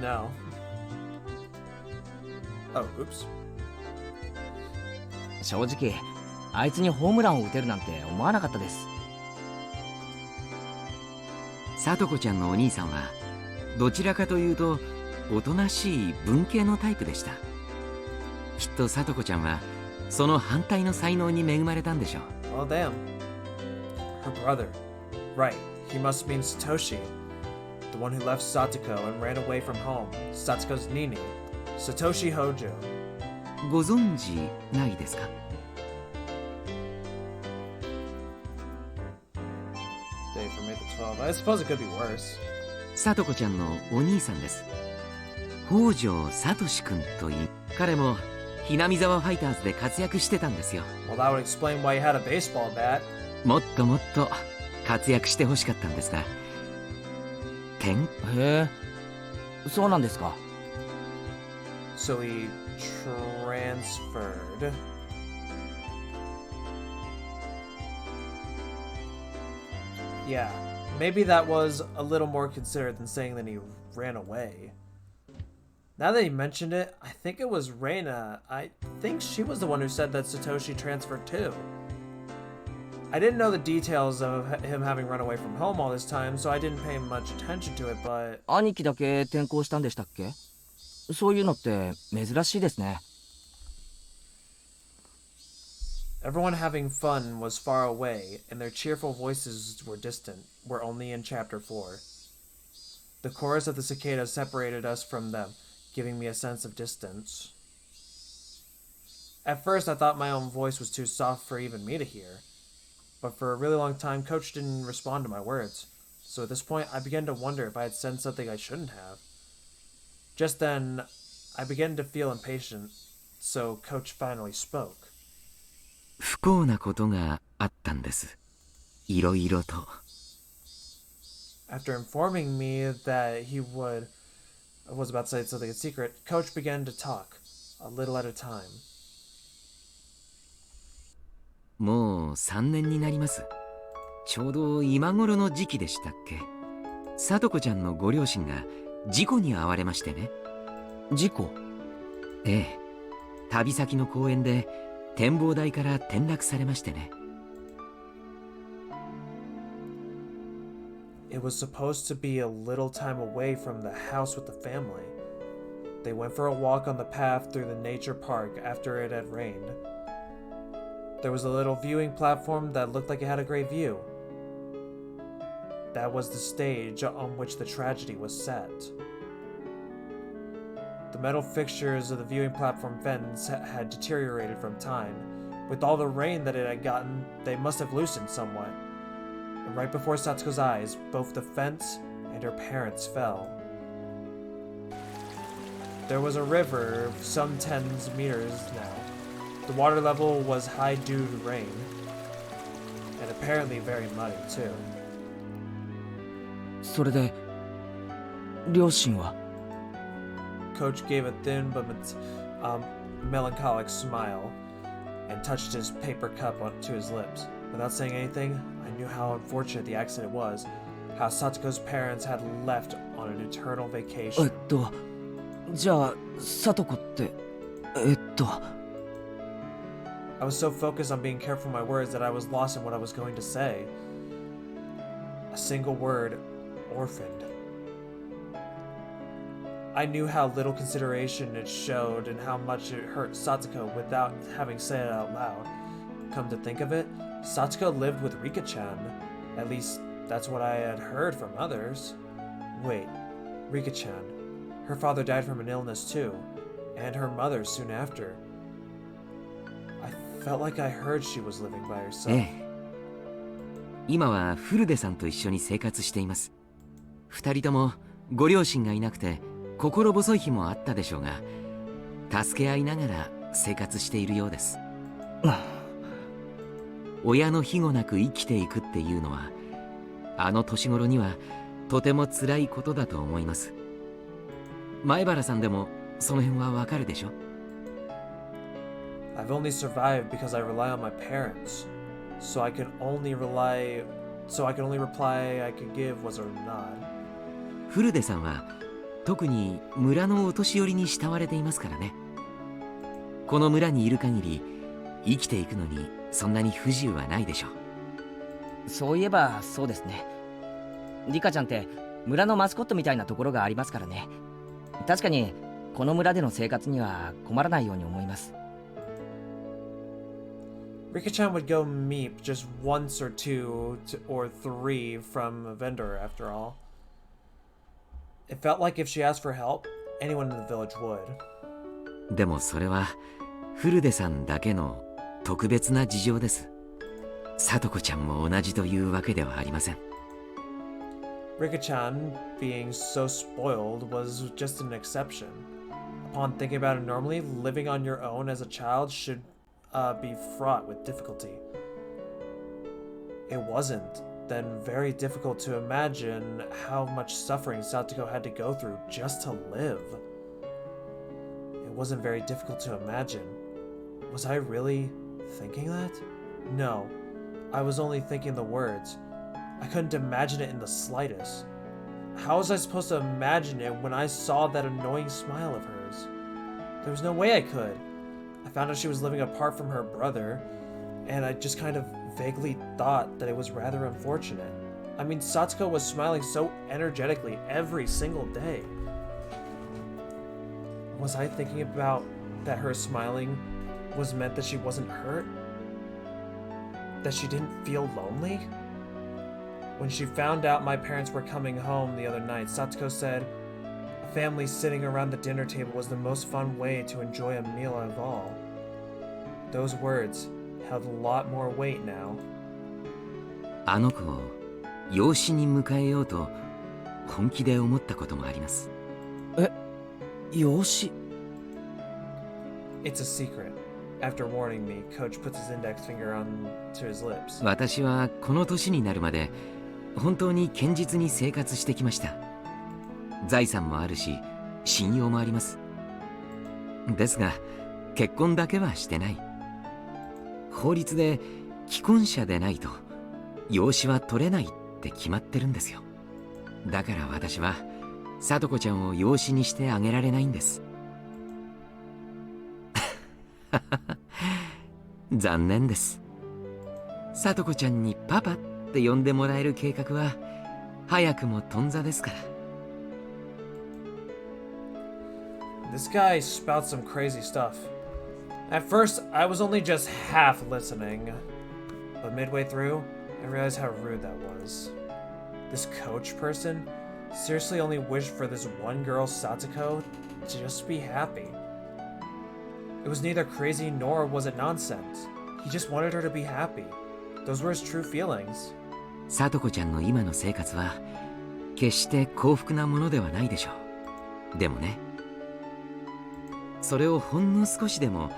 No. No. Oh, oops. 正直あいつにホームランを打てるなんて思わなかったです。サトコちゃんのお兄さんはどちらかというとおとなしい文系のタイプでした。きっとサトコちゃんはその反対の才能に恵まれたんでしょう。Oh damn. Her brother. Right. He must mean Satoshi. The one who left Satoko and ran away from home. Satoko's Nini. Satoshi Hojo. ご存知ないですか？ Day from 8 to 12. I suppose it could be worse. サトコちゃんのお兄さんです。北条聡くんといい、彼もHinamizawaファイターズで活躍してたんですよ。Well, that would explain why he had a baseball bat. もっともっと活躍してほしかったんですが。へえ、そうなんですか。So he transferred. Yeah, maybe that was a little more considered than saying that he ran away. Now that he mentioned it, I think it was Reina. I think she was the one who said that Satoshi transferred too. I didn't know the details of him having run away from home all this time, so I didn't pay much attention to it, but... 兄貴だけ転校したんでしたっけ？そういうのって珍しいですね。Everyone having fun was far away, and their cheerful voices were distant, were only in Chapter 4. The chorus of the cicadas separated us from them, giving me a sense of distance. At first, I thought my own voice was too soft for even me to hear. But for a really long time, Coach didn't respond to my words. So at this point, I began to wonder if I had said something I shouldn't have. Just then, I began to feel impatient, so Coach finally spoke. 不幸なことがあったんです。いろいろと。After informing me that he was about to say something in secret, Coach began to talk, a little at a time. もう3年になります。ちょうど今頃の時期でしたっけ。さとこちゃんのご両親が事故に遭われましてね。事故？ええ。旅先の公園で展望台から転落されましてね。It was supposed to be a little time away from the house with the family. They went for a walk on the path through the nature park after it had rained. There was a little viewing platform that looked like it had a great view. That was the stage on which the tragedy was set. The metal fixtures of the viewing platform fence had deteriorated from time. With all the rain that it had gotten, they must have loosened somewhat. And right before Satsuko's eyes, both the fence and her parents fell. There was a river of some tens meters now. The water level was high due to rain, and apparently very muddy too. それで両親は？ Coach gave a thin but melancholic smile and touched his paper cup to his lips. Without saying anything, I knew how unfortunate the accident was, how Satsuko's parents had left on an eternal vacation. じゃあサトコってI was so focused on being careful with my words that I was lost in what I was going to say. A single word, orphaned. I knew how little consideration it showed and how much it hurt Satsuko without having said it out loud. Come to think of it, Satsuko lived with Rika-chan. At least, that's what I had heard from others. Wait, Rika-chan. Her father died from an illness too, and her mother soon after. I felt like I heard she was living by herself. ええ。今はフルデさんと一緒に生活しています。二人ともご両親がいなくて心細い日もあったでしょうが、助け合いながら生活しているようです。親の庇護なく生きていくっていうのは、あの年頃にはとても辛いことだと思います。前原さんでもその辺はわかるでしょ？ I've only survived because I rely on my parents. So I could only reply I could give was a nod. フルデさんは特に村のお年寄りに慕われていますからね。この村にいる限り生きていくのにそんなに不自由はないでしょう。そういえばそうですね。リカちゃんって村のマスコットみたいなところがありますからね。確かにこの村での生活には困らないように思います。Rika-chan would go meep just once or two or three from a vendor, after all. It felt like if she asked for help, anyone in the village would. でもそれはフルデさんだけの特別な事情です。サトコちゃんも同じというわけではありません。Rika-chan being so spoiled was just an exception. Upon thinking about it normally, living on your own as a child should be fraught with difficulty. It wasn't then very difficult to imagine how much suffering Satoko had to go through just to live. It wasn't very difficult to imagine. Was I really thinking that? No, I was only thinking the words. I couldn't imagine it in the slightest. How was I supposed to imagine it when I saw that annoying smile of hers? There was no way I could. I found out she was living apart from her brother, and I just kind of vaguely thought that it was rather unfortunate. I mean, Satsuko was smiling so energetically every single day. Was I thinking about that her smiling was meant that she wasn't hurt? That she didn't feel lonely? When she found out my parents were coming home the other night, Satsuko said, a family sitting around the dinner table was the most fun way to enjoy a meal of all. Those words held a lot more weight now. あの子を養子に迎えようと本気で思ったこともあります。え、養子？ It's a secret. After warning me, Coach puts his index finger onto his lips. 私はこの年になるまで本当に堅実に生活してきました。財産もあるし、信用もあります。ですが、結婚だけはしてない。法律で既婚者でないと養子は取れないって決まってるんですよ。だから私はさとこちゃんを養子にしてあげられないんです。残念です。さとこちゃんにパパって呼んでもらえる計画は早くも頓挫ですから。This guy spouts some crazy stuff. At first, I was only just half listening, but midway through, I realized how rude that was. This coach person seriously only wished for this one girl, Satsuko, to just be happy. It was neither crazy nor was it nonsense. He just wanted her to be happy. Those were his true feelings. さとこちゃんの今の生活は決して幸福なものではないでしょう。でもね、それをほんの少しでも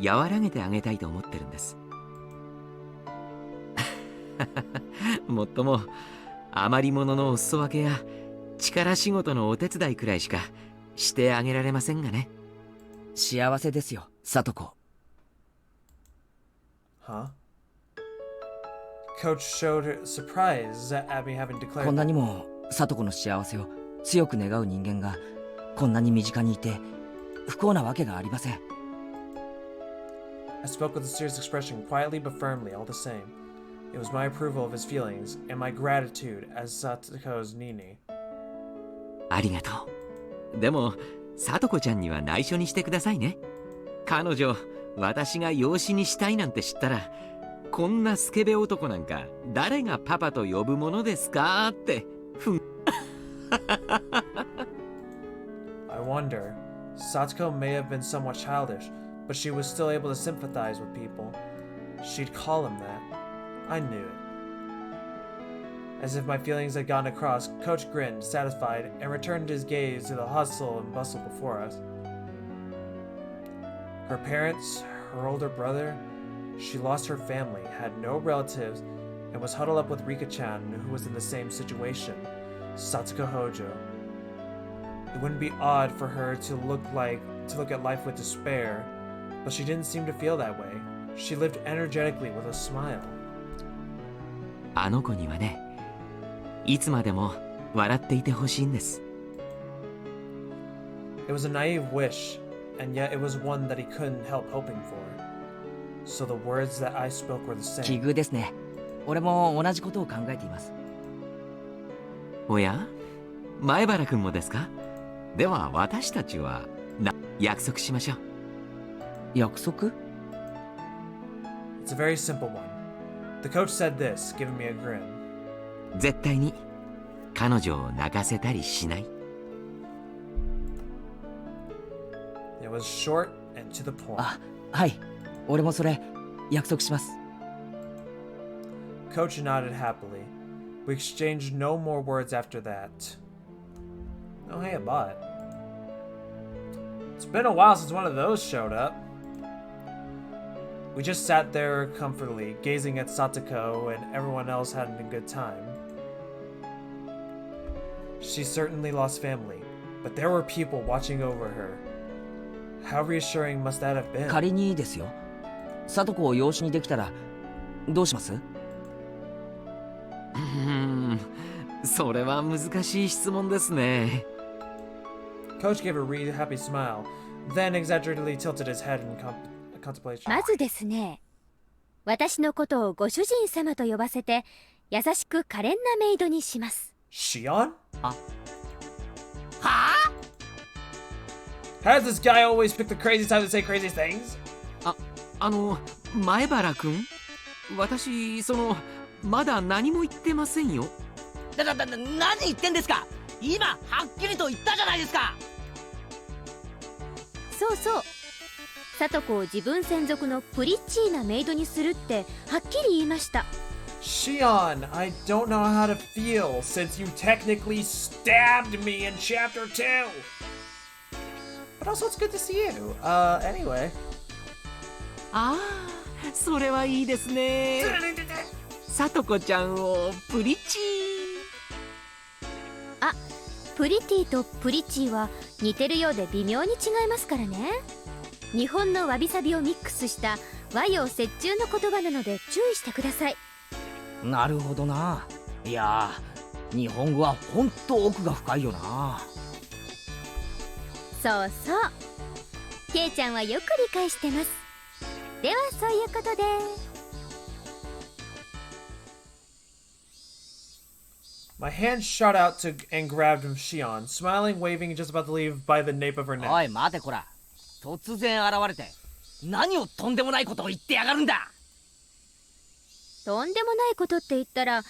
和らげてあげたいと思ってるんです。もっとも余り物のお裾分けや力仕事のお手伝いくらいしかしてあげられませんがね。幸せですよ、さとこ。Huh? Coach showed surprise at me having declared. こんなにもさとこの幸せを強く願う人間がこんなに身近にいて不幸なわけがありません。I spoke with a serious expression, quietly but firmly, all the same. It was my approval of his feelings and my gratitude as Satsuko's Nini. ありがとう。でもさとこちゃんには内緒にしてくださいね。彼女私が養子にしたいなんて知ったら、こんなスケベ男なんか誰がパパと呼ぶものですかってふん。I wonder. Satsuko may have been somewhat childish, but she was still able to sympathize with people. She'd call him that. I knew it. As if my feelings had gotten across, Coach grinned, satisfied, and returned his gaze to the hustle and bustle before us. Her parents, her older brother, she lost her family, had no relatives, and was huddled up with Rika-chan, who was in the same situation, Satsuko Hojo. It wouldn't be odd for her to look at life with despair, but she didn't seem to feel that way. She lived energetically with a smile. あの子にはね、いつまでも笑っていてほしいんです。It was a naive wish, and yet it was one that he couldn't help hoping for. So the words that I spoke were the 奇 same. 遇ですね。俺も同じことを考えています。おや、前原くんもですか？では私たちは約束しましょう。約束？ It's a very simple one. The coach said this, giving me a grin. 絶対に彼女を泣かせたりしない。It was short and to the point. あ、はい。俺もそれ約束します。Coach nodded happily. We exchanged no more words after that. Oh, hey, a bot. It's been a while since one of those showed up. We just sat there comfortably, gazing at Satoko and everyone else having a good time. She certainly lost family, but there were people watching over her. How reassuring must that have been? 仮にですよ。聡子を養子にできたらどうします？それは難しい質問ですね。Coach gave a really happy smile, then exaggeratedly tilted his head in contemplation. まずですね、私のことをご主人様と呼ばせて優しく可憐なメイドにします。Shion? あ、はあ？ How does this guy always pick the crazy time to say crazy things? 前原くん、私まだ何も言ってませんよ。何言ってんですか？今はっきりと言ったじゃないですか。そうそう、聡子を自分専属のプリッチーなメイドにするってはっきり言いました。Shion, I don't know how to feel since you technically stabbed me in chapter 2. But also it's good to see you. Anyway. ああ、それはいいですね。さとこちゃんをプリチー。あ、プリティとプリチーは似てるようで微妙に違いますからね。日本のわびさびをミックスした和洋折衷の言葉なので注意してください。なるほどな。いやー、日本語はほんと奥が深いよな。そうそう、ケイちゃんはよく理解してます。ではそういうことで。My hand shot out and grabbed Shion, smiling, waving, just about to leave by the nape of her neck. おい待てこら、突然現れて何をとんでもないことを言ってやがるんだ。とんでもないことって言ったら、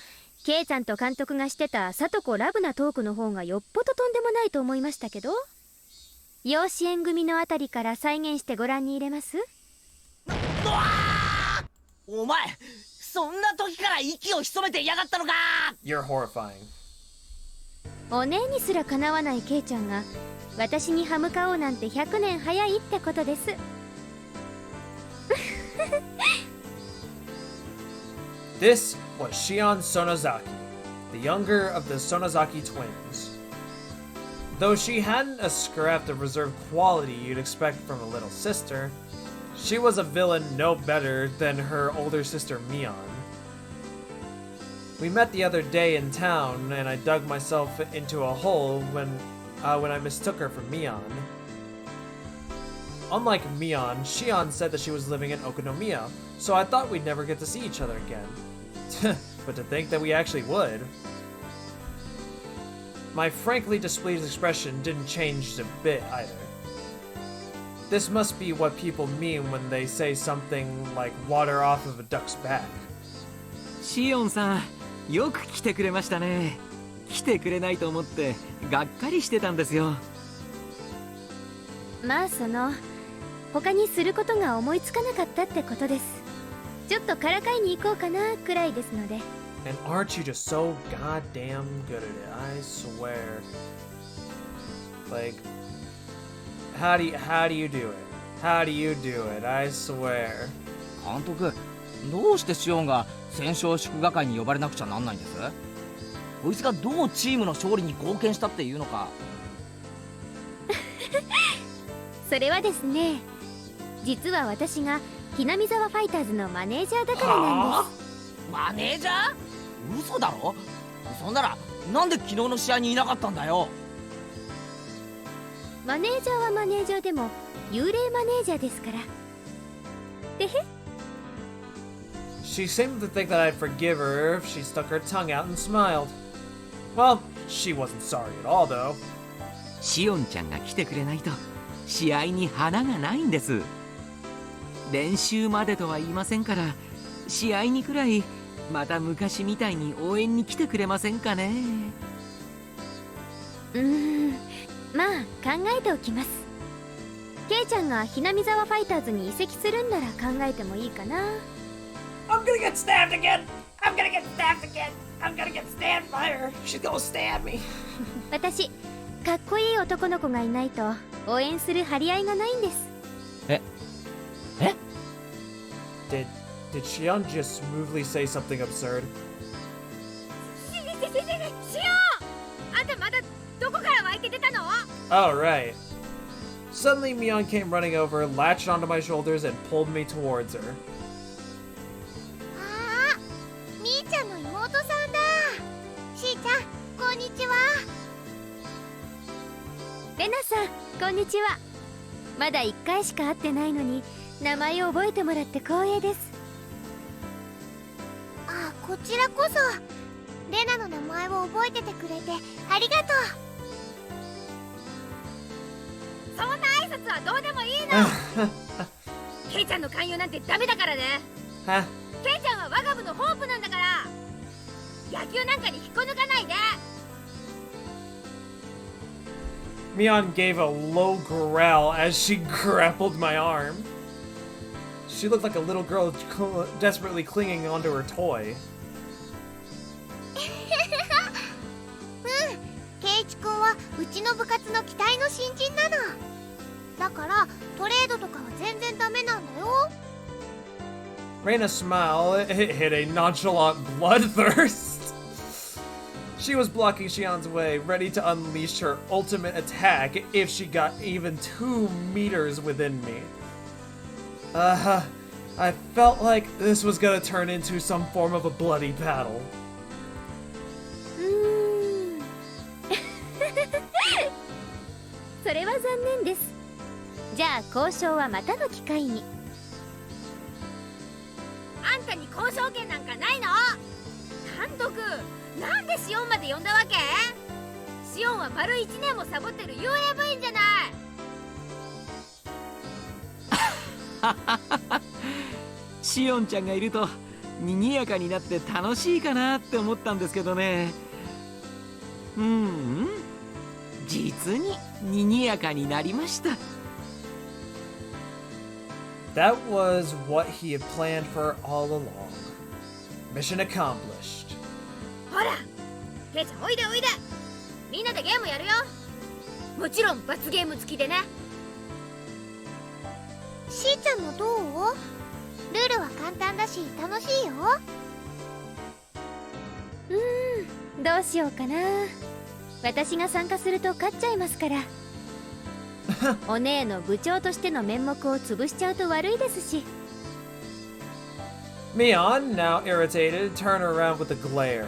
ケイちゃんと監督がしてた聡子ラブなトークの方がよっぽどとんでもないと思いましたけど、養子縁組のあたりから再現してご覧に入れます？お前、そんな時から息を潜めていやがったのか。 You're horrifying. お姉にすらかなわないケイちゃんが私に歯向かおうなんて100年早いってことです。This was Shion Sonozaki, the younger of the Sonozaki twins. Though she hadn't a scrap of reserved quality you'd expect from a little sister, she was a villain no better than her older sister Mion. We met the other day in town, and I dug myself into a hole when I mistook her for Mion. Unlike Mion, Shion said that she was living in Okonomiya, so I thought we'd never get to see each other again. But to think that we actually would. My frankly displeased expression didn't change a bit either. This must be what people mean when they say something like water off of a duck's back. シオンさん、よく来てくれましたね。来てくれないと思ってがっかりしてたんですよ。まあ他にすることが思いつかなかったってことです。ちょっとからかいに行こうかなくらいですので。And aren't you just so goddamn good at it? I swear. Like, how do you do it? How do you do it? I swear. 監督、どうしてシオンが戦勝祝賀会に呼ばれなくちゃなんないんです？こいつがどうチームの勝利に貢献したっていうのか。それはですね、実は私がひなみざわファイターズのマネージャーだからなんです。マネージャー？嘘だろ？そんならなんで昨日の試合にいなかったんだよ。マネージャーはマネージャーでも幽霊マネージャーですから。てへ。She seemed to think that I'd forgive her if she stuck her tongue out and smiled. Well, she wasn't sorry at all, though. シオンちゃんが来てくれないと試合に花がないんです。練習までとは言いませんから、試合にくらいまた昔みたいに応援に来てくれませんかね。まあ考えておきます。ケイちゃんがひなみざわファイターズに移籍するんなら考えてもいいかな。I'm gonna get stabbed again! I'm gonna get stabbed again! I'm gonna get stabbed by her! She's gonna stab me! 私、かっこいい男の子がいないと応援する張り合いがないんです。え Did Shion just smoothly say something absurd? シオン！あんたまだどこから湧いて出たの？ Oh, right. Suddenly, Mion came running over, latched onto my shoulders, and pulled me towards her. ああ、みーちゃんの妹さんだ。しーちゃん、こんにちは。レナさん、こんにちは。まだ1回しか会ってないのに名前を覚えてもらって光栄です。あ、こちらこそ。レナの名前を覚えててくれてありがとう。そんな挨拶はどうでもいいの。ケイちゃんの勧誘なんてダメだからね。ケイちゃんは我が部のホープなんだから。野球なんかに引っこ抜かないで。Mion gave a low growl as she grappled my arm. She looked like a little girl desperately clinging onto her toy. ケイチ君はうちの部活の期待の新人なの。だからトレードとかは全然ダメなんだよ。Reina's smile hit a nonchalant bloodthirst. She was blocking Shion's way, ready to unleash her ultimate attack if she got even 2 meters within me. I felt like this was gonna turn into some form of a bloody battle. それは残念です。じゃあ交渉はまたの機会に。あんたに交渉権なんかないの。監督、なんでシオンまで呼んだわけ？シオンは丸1年もサボってる幽霊部員じゃない。シオンちゃんがいると賑やかになって楽しいかなって思ったんですけどね。実に賑やかになりました。That was what he had planned for all along. Mission accomplished. ほら、ケイちゃんおいでおいで。みんなでゲームやるよ。もちろん罰ゲーム付きでね。しーちゃんもどう？ルールは簡単だし楽しいよ。どうしようかな。私が参加すると勝っちゃいますから。お姉の部長としての面目を潰しちゃうと悪いですし。Mion, now irritated, turned around with a glare.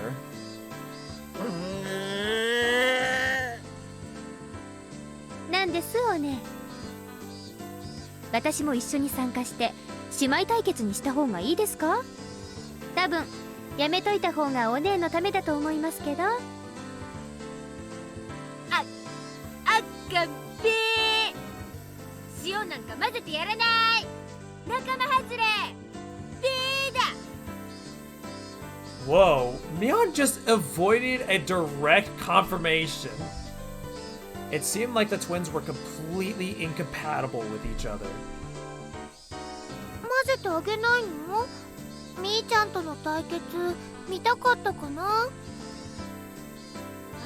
なんですお姉。私も一緒に参加して姉妹対決にした方がいいですか？多分やめといた方がお姉のためだと思いますけど。かべー。塩なんか混ぜてやらない。仲間外れ。べーだ。 Whoa, Mion just avoided a direct confirmation. It seemed like the twins were completely incompatible with each other. 混ぜてあげないの？みーちゃんとの対決見たかったかな？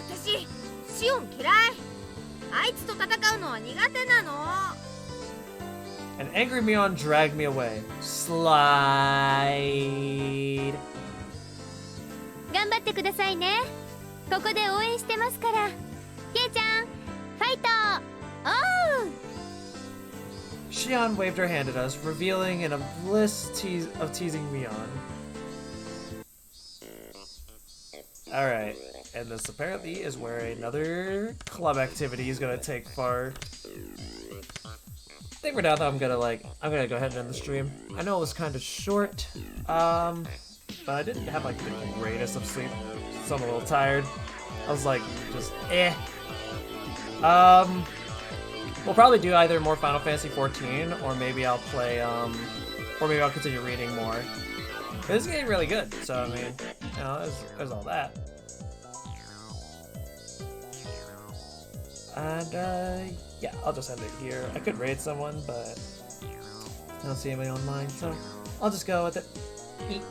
私、シオン嫌い。あいつと戦うのは苦手なの。 An angry Mion dragged me away. Slide. 頑張ってくださいね。ここで応援してますから。ケイちゃん、ファイト。おう。 Shion waved her hand at us, revealing in a bliss of teasing Mion. Alright, and this apparently is where another club activity is gonna take part. I think for now though I'm gonna go ahead and end the stream. I know it was kind of short, but I didn't have like the greatest of sleep, so I'm a little tired. I was like, just eh. We'll probably do either more Final Fantasy 14, or maybe I'll play, or maybe I'll continue reading more. This is getting really good, so I mean, you know, there's all that. And, yeah, I'll just end it here. I could raid someone, but I don't see anybody online, so I'll just go with it. Eat.